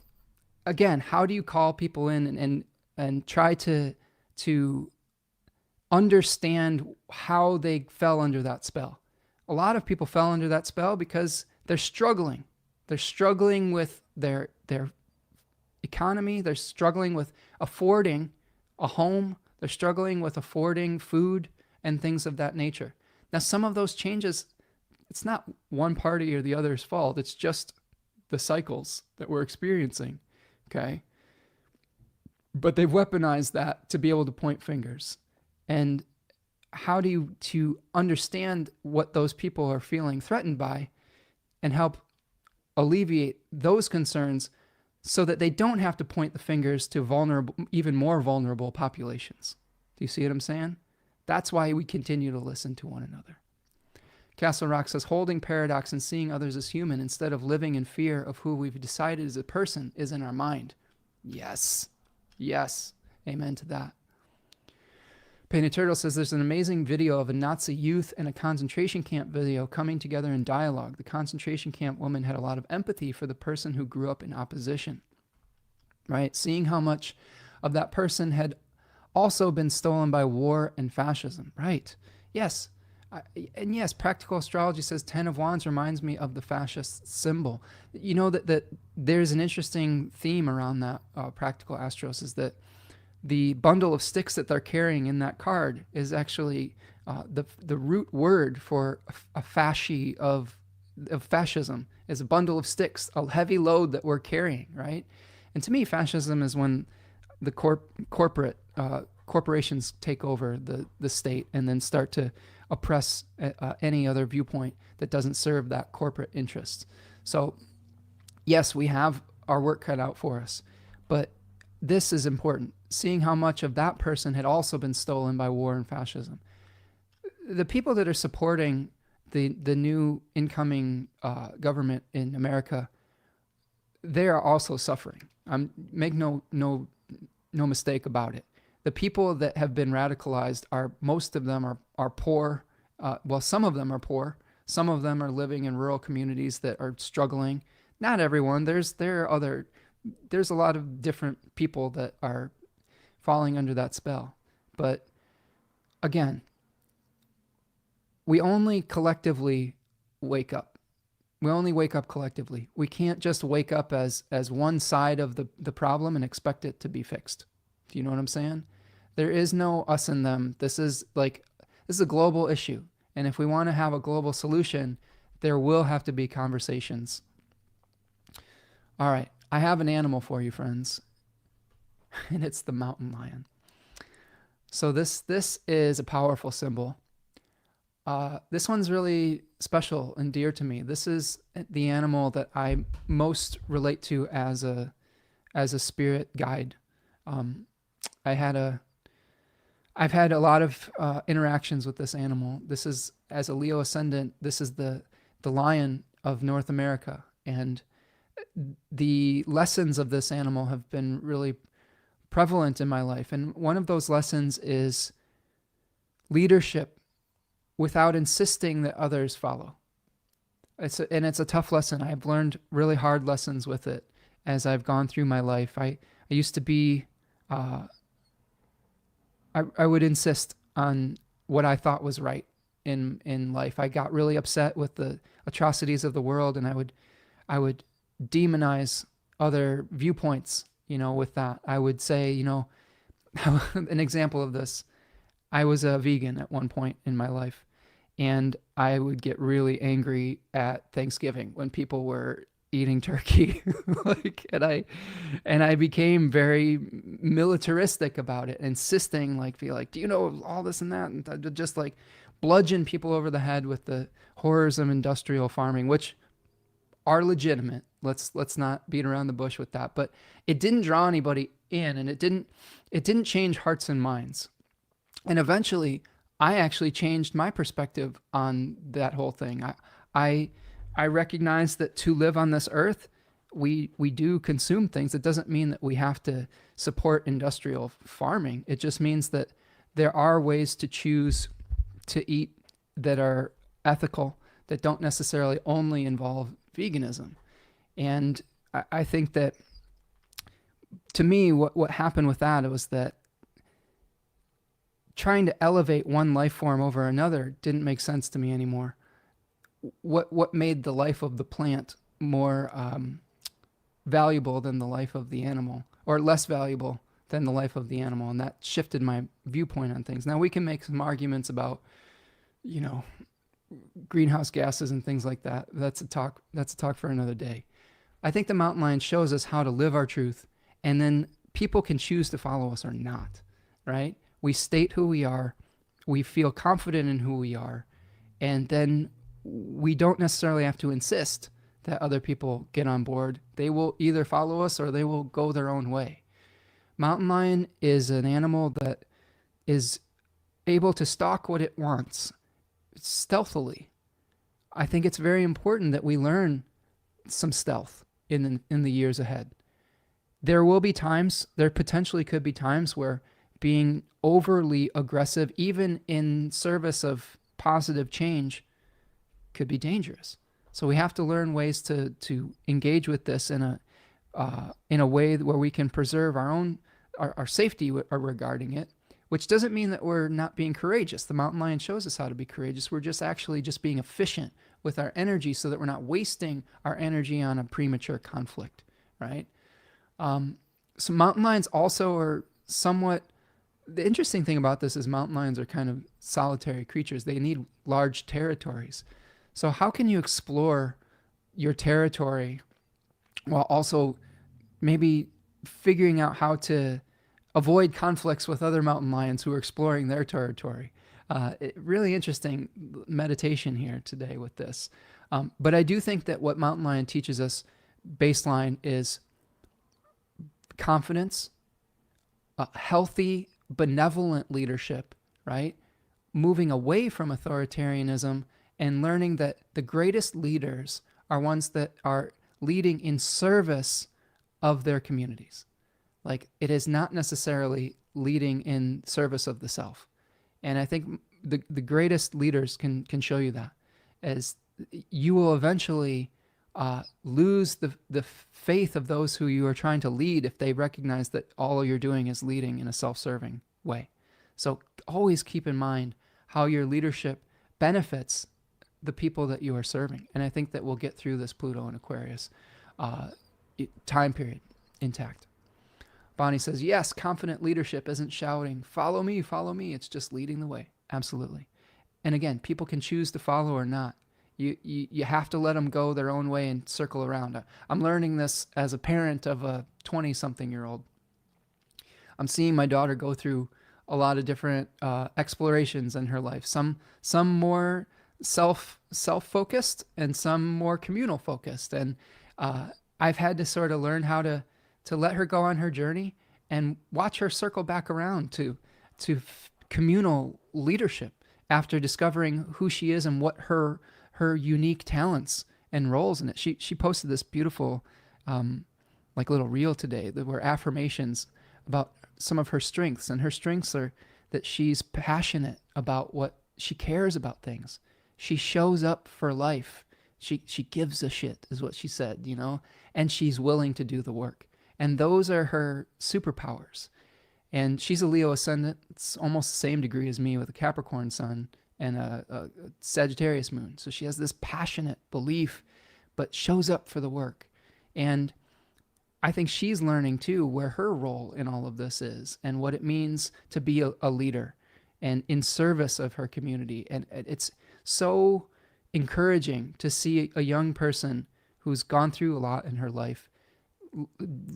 again, how do you call people in and try to understand how they fell under that spell? A lot of people fell under that spell because they're struggling. They're struggling with their economy. They're struggling with affording a home. They're struggling with affording food and things of that nature. Now, some of those changes, it's not one party or the other's fault. It's just the cycles that we're experiencing, okay? But they've weaponized that to be able to point fingers. And how do you to understand what those people are feeling threatened by and help alleviate those concerns so that they don't have to point the fingers to vulnerable, even more vulnerable populations? Do you see what I'm saying? That's why we continue to listen to one another. Castle Rock says, holding paradox and seeing others as human instead of living in fear of who we've decided as a person is in our mind. Yes. Yes. Amen to that. Painted Turtle says, there's an amazing video of a Nazi youth and a concentration camp video coming together in dialogue. The concentration camp woman had a lot of empathy for the person who grew up in opposition, right? Seeing how much of that person had also been stolen by war and fascism, right? Yes. And yes, practical astrology says 10 of Wands reminds me of the fascist symbol. You know that there's an interesting theme around that practical astros, is that the bundle of sticks that they're carrying in that card is actually the root word for a fasci of fascism is a bundle of sticks, a heavy load that we're carrying, right? And to me, fascism is when the corporations take over the state and then start to oppress any other viewpoint that doesn't serve that corporate interest. So yes, we have our work cut out for us, but this is important. Seeing how much of that person had also been stolen by war and fascism. The people that are supporting the new incoming government in America, they are also suffering. Make no mistake about it. The people that have been radicalized most of them are poor. Well, some of them are poor. Some of them are living in rural communities that are struggling. Not everyone. There's a lot of different people that are falling under that spell. But again, we only collectively wake up. We only wake up collectively. We can't just wake up as one side of the problem and expect it to be fixed. Do you know what I'm saying? There is no us and them. This is a global issue. And if we want to have a global solution, there will have to be conversations. All right. I have an animal for you, friends. And it's the mountain lion. So this is a powerful symbol. This one's really special and dear to me. This is the animal that I most relate to as a spirit guide. I've had a lot of interactions with this animal. This is, as a Leo ascendant, this is the lion of North America. And the lessons of this animal have been really prevalent in my life. And one of those lessons is leadership without insisting that others follow. It's a tough lesson. I've learned really hard lessons with it as I've gone through my life. I used to be, I would insist on what I thought was right in life. I got really upset with the atrocities of the world, and I would demonize other viewpoints. With that, I would say, an example of this. I was a vegan at one point in my life, and I would get really angry at Thanksgiving when people were eating turkey. And I became very militaristic about it, insisting, be like, do you know all this and that? And I'd just bludgeon people over the head with the horrors of industrial farming, which are legitimate. Let's not beat around the bush with that. But it didn't draw anybody in, and it didn't change hearts and minds. And eventually, I actually changed my perspective on that whole thing. I recognize that to live on this earth, we do consume things. It doesn't mean that we have to support industrial farming. It just means that there are ways to choose to eat that are ethical, that don't necessarily only involve veganism. And I think that, to me, what happened with that was that trying to elevate one life form over another didn't make sense to me anymore. What made the life of the plant more valuable than the life of the animal, or less valuable than the life of the animal? And that shifted my viewpoint on things. Now, we can make some arguments about, greenhouse gases and things like that. That's a talk for another day. I think the mountain lion shows us how to live our truth, and then people can choose to follow us or not, right? We state who we are, we feel confident in who we are, and then we don't necessarily have to insist that other people get on board. They will either follow us or they will go their own way. Mountain lion is an animal that is able to stalk what it wants stealthily. I think it's very important that we learn some stealth in the years ahead. There potentially could be times where being overly aggressive, even in service of positive change, could be dangerous. So we have to learn ways to engage with this in a way where we can preserve our safety regarding it, which doesn't mean that we're not being courageous. The mountain lion shows us how to be courageous. We're just being efficient with our energy so that we're not wasting our energy on a premature conflict, right? So mountain lions also are somewhat, the interesting thing about this is mountain lions are kind of solitary creatures. They need large territories. So how can you explore your territory while also maybe figuring out how to avoid conflicts with other mountain lions who are exploring their territory? Really interesting meditation here today with this. But I do think that what mountain lion teaches us baseline is confidence, healthy, benevolent leadership, right? Moving away from authoritarianism and learning that the greatest leaders are ones that are leading in service of their communities. It is not necessarily leading in service of the self. And I think the greatest leaders can show you that, as you will eventually lose the faith of those who you are trying to lead if they recognize that all you're doing is leading in a self-serving way. So always keep in mind how your leadership benefits the people that you are serving. And I think that we'll get through this Pluto and Aquarius time period intact. Bonnie says, yes, confident leadership isn't shouting, follow me, follow me. It's just leading the way. Absolutely. And again, people can choose to follow or not. You have to let them go their own way and circle around. I'm learning this as a parent of a 20-something-year-old. I'm seeing my daughter go through a lot of different explorations in her life. Some more self-focused and some more communal focused. And I've had to sort of learn how to let her go on her journey and watch her circle back around to communal leadership after discovering who she is and what her unique talents and roles in it. She posted this beautiful little reel today that were affirmations about some of her strengths, and her strengths are that she's passionate about what she cares about things. She shows up for life. She gives a shit is what she said, and she's willing to do the work. And those are her superpowers. And she's a Leo ascendant. It's almost the same degree as me with a Capricorn sun and a Sagittarius moon. So she has this passionate belief, but shows up for the work. And I think she's learning too where her role in all of this is and what it means to be a leader and in service of her community. And it's so encouraging to see a young person who's gone through a lot in her life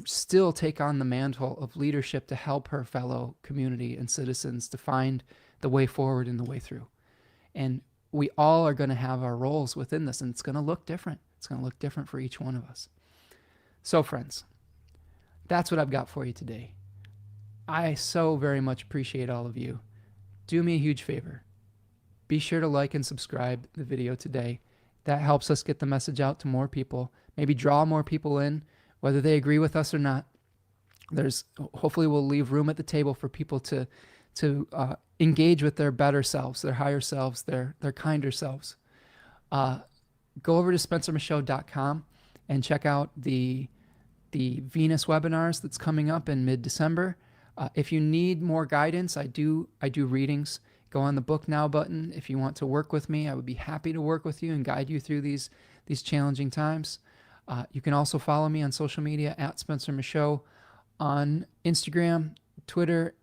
still take on the mantle of leadership to help her fellow community and citizens to find the way forward and the way through. And we all are going to have our roles within this, and it's going to look different. It's going to look different for each one of us. So, friends, that's what I've got for you today. I so very much appreciate all of you. Do me a huge favor. Be sure to like and subscribe the video today. That helps us get the message out to more people, maybe draw more people in, whether they agree with us or not. Hopefully we'll leave room at the table for people to engage with their better selves, their higher selves, their kinder selves. Go over to spencermichaud.com and check out the Venus webinars that's coming up in mid-December. If you need more guidance, I do readings. Go on the Book Now button. If you want to work with me, I would be happy to work with you and guide you through these challenging times. You can also follow me on social media at Spencer Michaud on Instagram, Twitter,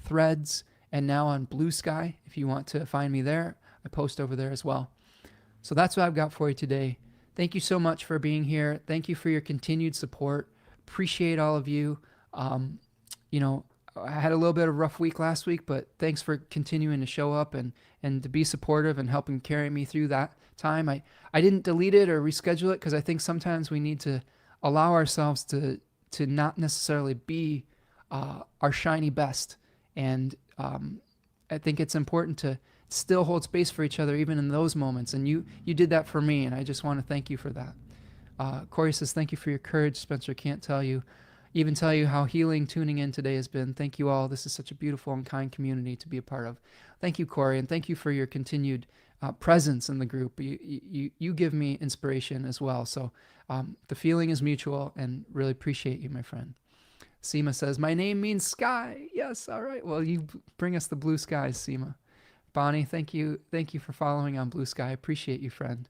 Threads, and now on Blue Sky. If you want to find me there, I post over there as well. So that's what I've got for you today. Thank you so much for being here. Thank you for your continued support. Appreciate all of you. I had a little bit of a rough week last week, but thanks for continuing to show up and to be supportive and helping carry me through that time. I didn't delete it or reschedule it because I think sometimes we need to allow ourselves to not necessarily be our shiny best. And I think it's important to still hold space for each other even in those moments. And you did that for me, and I just want to thank you for that. Corey says, thank you for your courage, Spencer. Can't tell you how healing tuning in today has been. Thank you all. This is such a beautiful and kind community to be a part of. Thank you, Corey, and thank you for your continued presence in the group. You give me inspiration as well. So the feeling is mutual, and really appreciate you, my friend. Seema says, my name means sky. Yes, all right. Well, you bring us the blue skies, Seema. Bonnie, thank you for following on Blue Sky. Appreciate you, friend.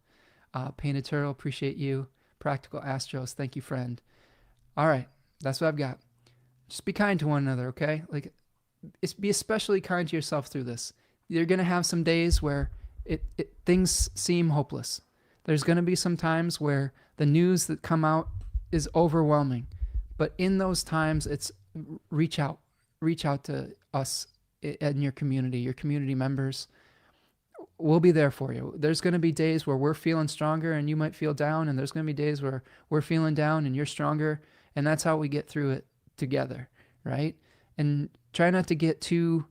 Painted Turtle, appreciate you. Practical Astros, thank you, friend. All right. That's what I've got. Just be kind to one another, okay? Be especially kind to yourself through this. You're going to have some days where things seem hopeless. There's going to be some times where the news that come out is overwhelming. But in those times, it's reach out to us and your community members. We'll be there for you. There's going to be days where we're feeling stronger and you might feel down, and there's going to be days where we're feeling down and you're stronger. And that's how we get through it together, right? And try not to get too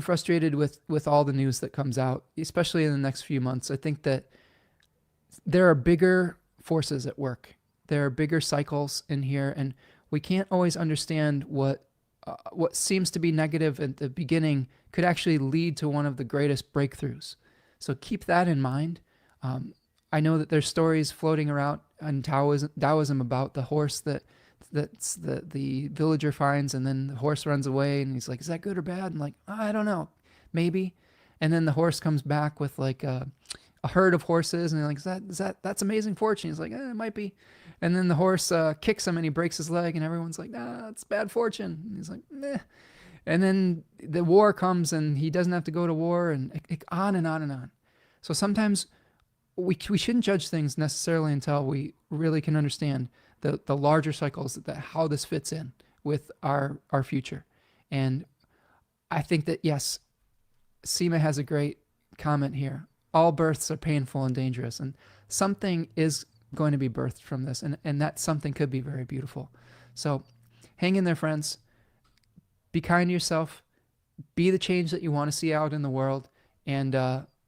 frustrated with all the news that comes out, especially in the next few months. I think that there are bigger forces at work. There are bigger cycles in here, and we can't always understand what seems to be negative at the beginning could actually lead to one of the greatest breakthroughs. So keep that in mind. I know that there's stories floating around in Taoism about the horse that's the villager finds, and then the horse runs away, and he's like, is that good or bad? And like, I don't know, maybe. And then the horse comes back with like a herd of horses, and they're like, that's amazing fortune. He's like, it might be. And then the horse kicks him and he breaks his leg, and everyone's like, it's bad fortune. And he's like, meh. And then the war comes and he doesn't have to go to war, and on and on and on. So sometimes we shouldn't judge things necessarily until we really can understand the larger cycles, how this fits in with our future. And I think that, yes, Seema has a great comment here. All births are painful and dangerous, and something is going to be birthed from this, and that something could be very beautiful. So hang in there, friends. Be kind to yourself. Be the change that you want to see out in the world, and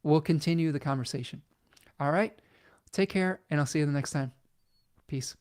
we'll continue the conversation. All right? Take care, and I'll see you the next time. Peace.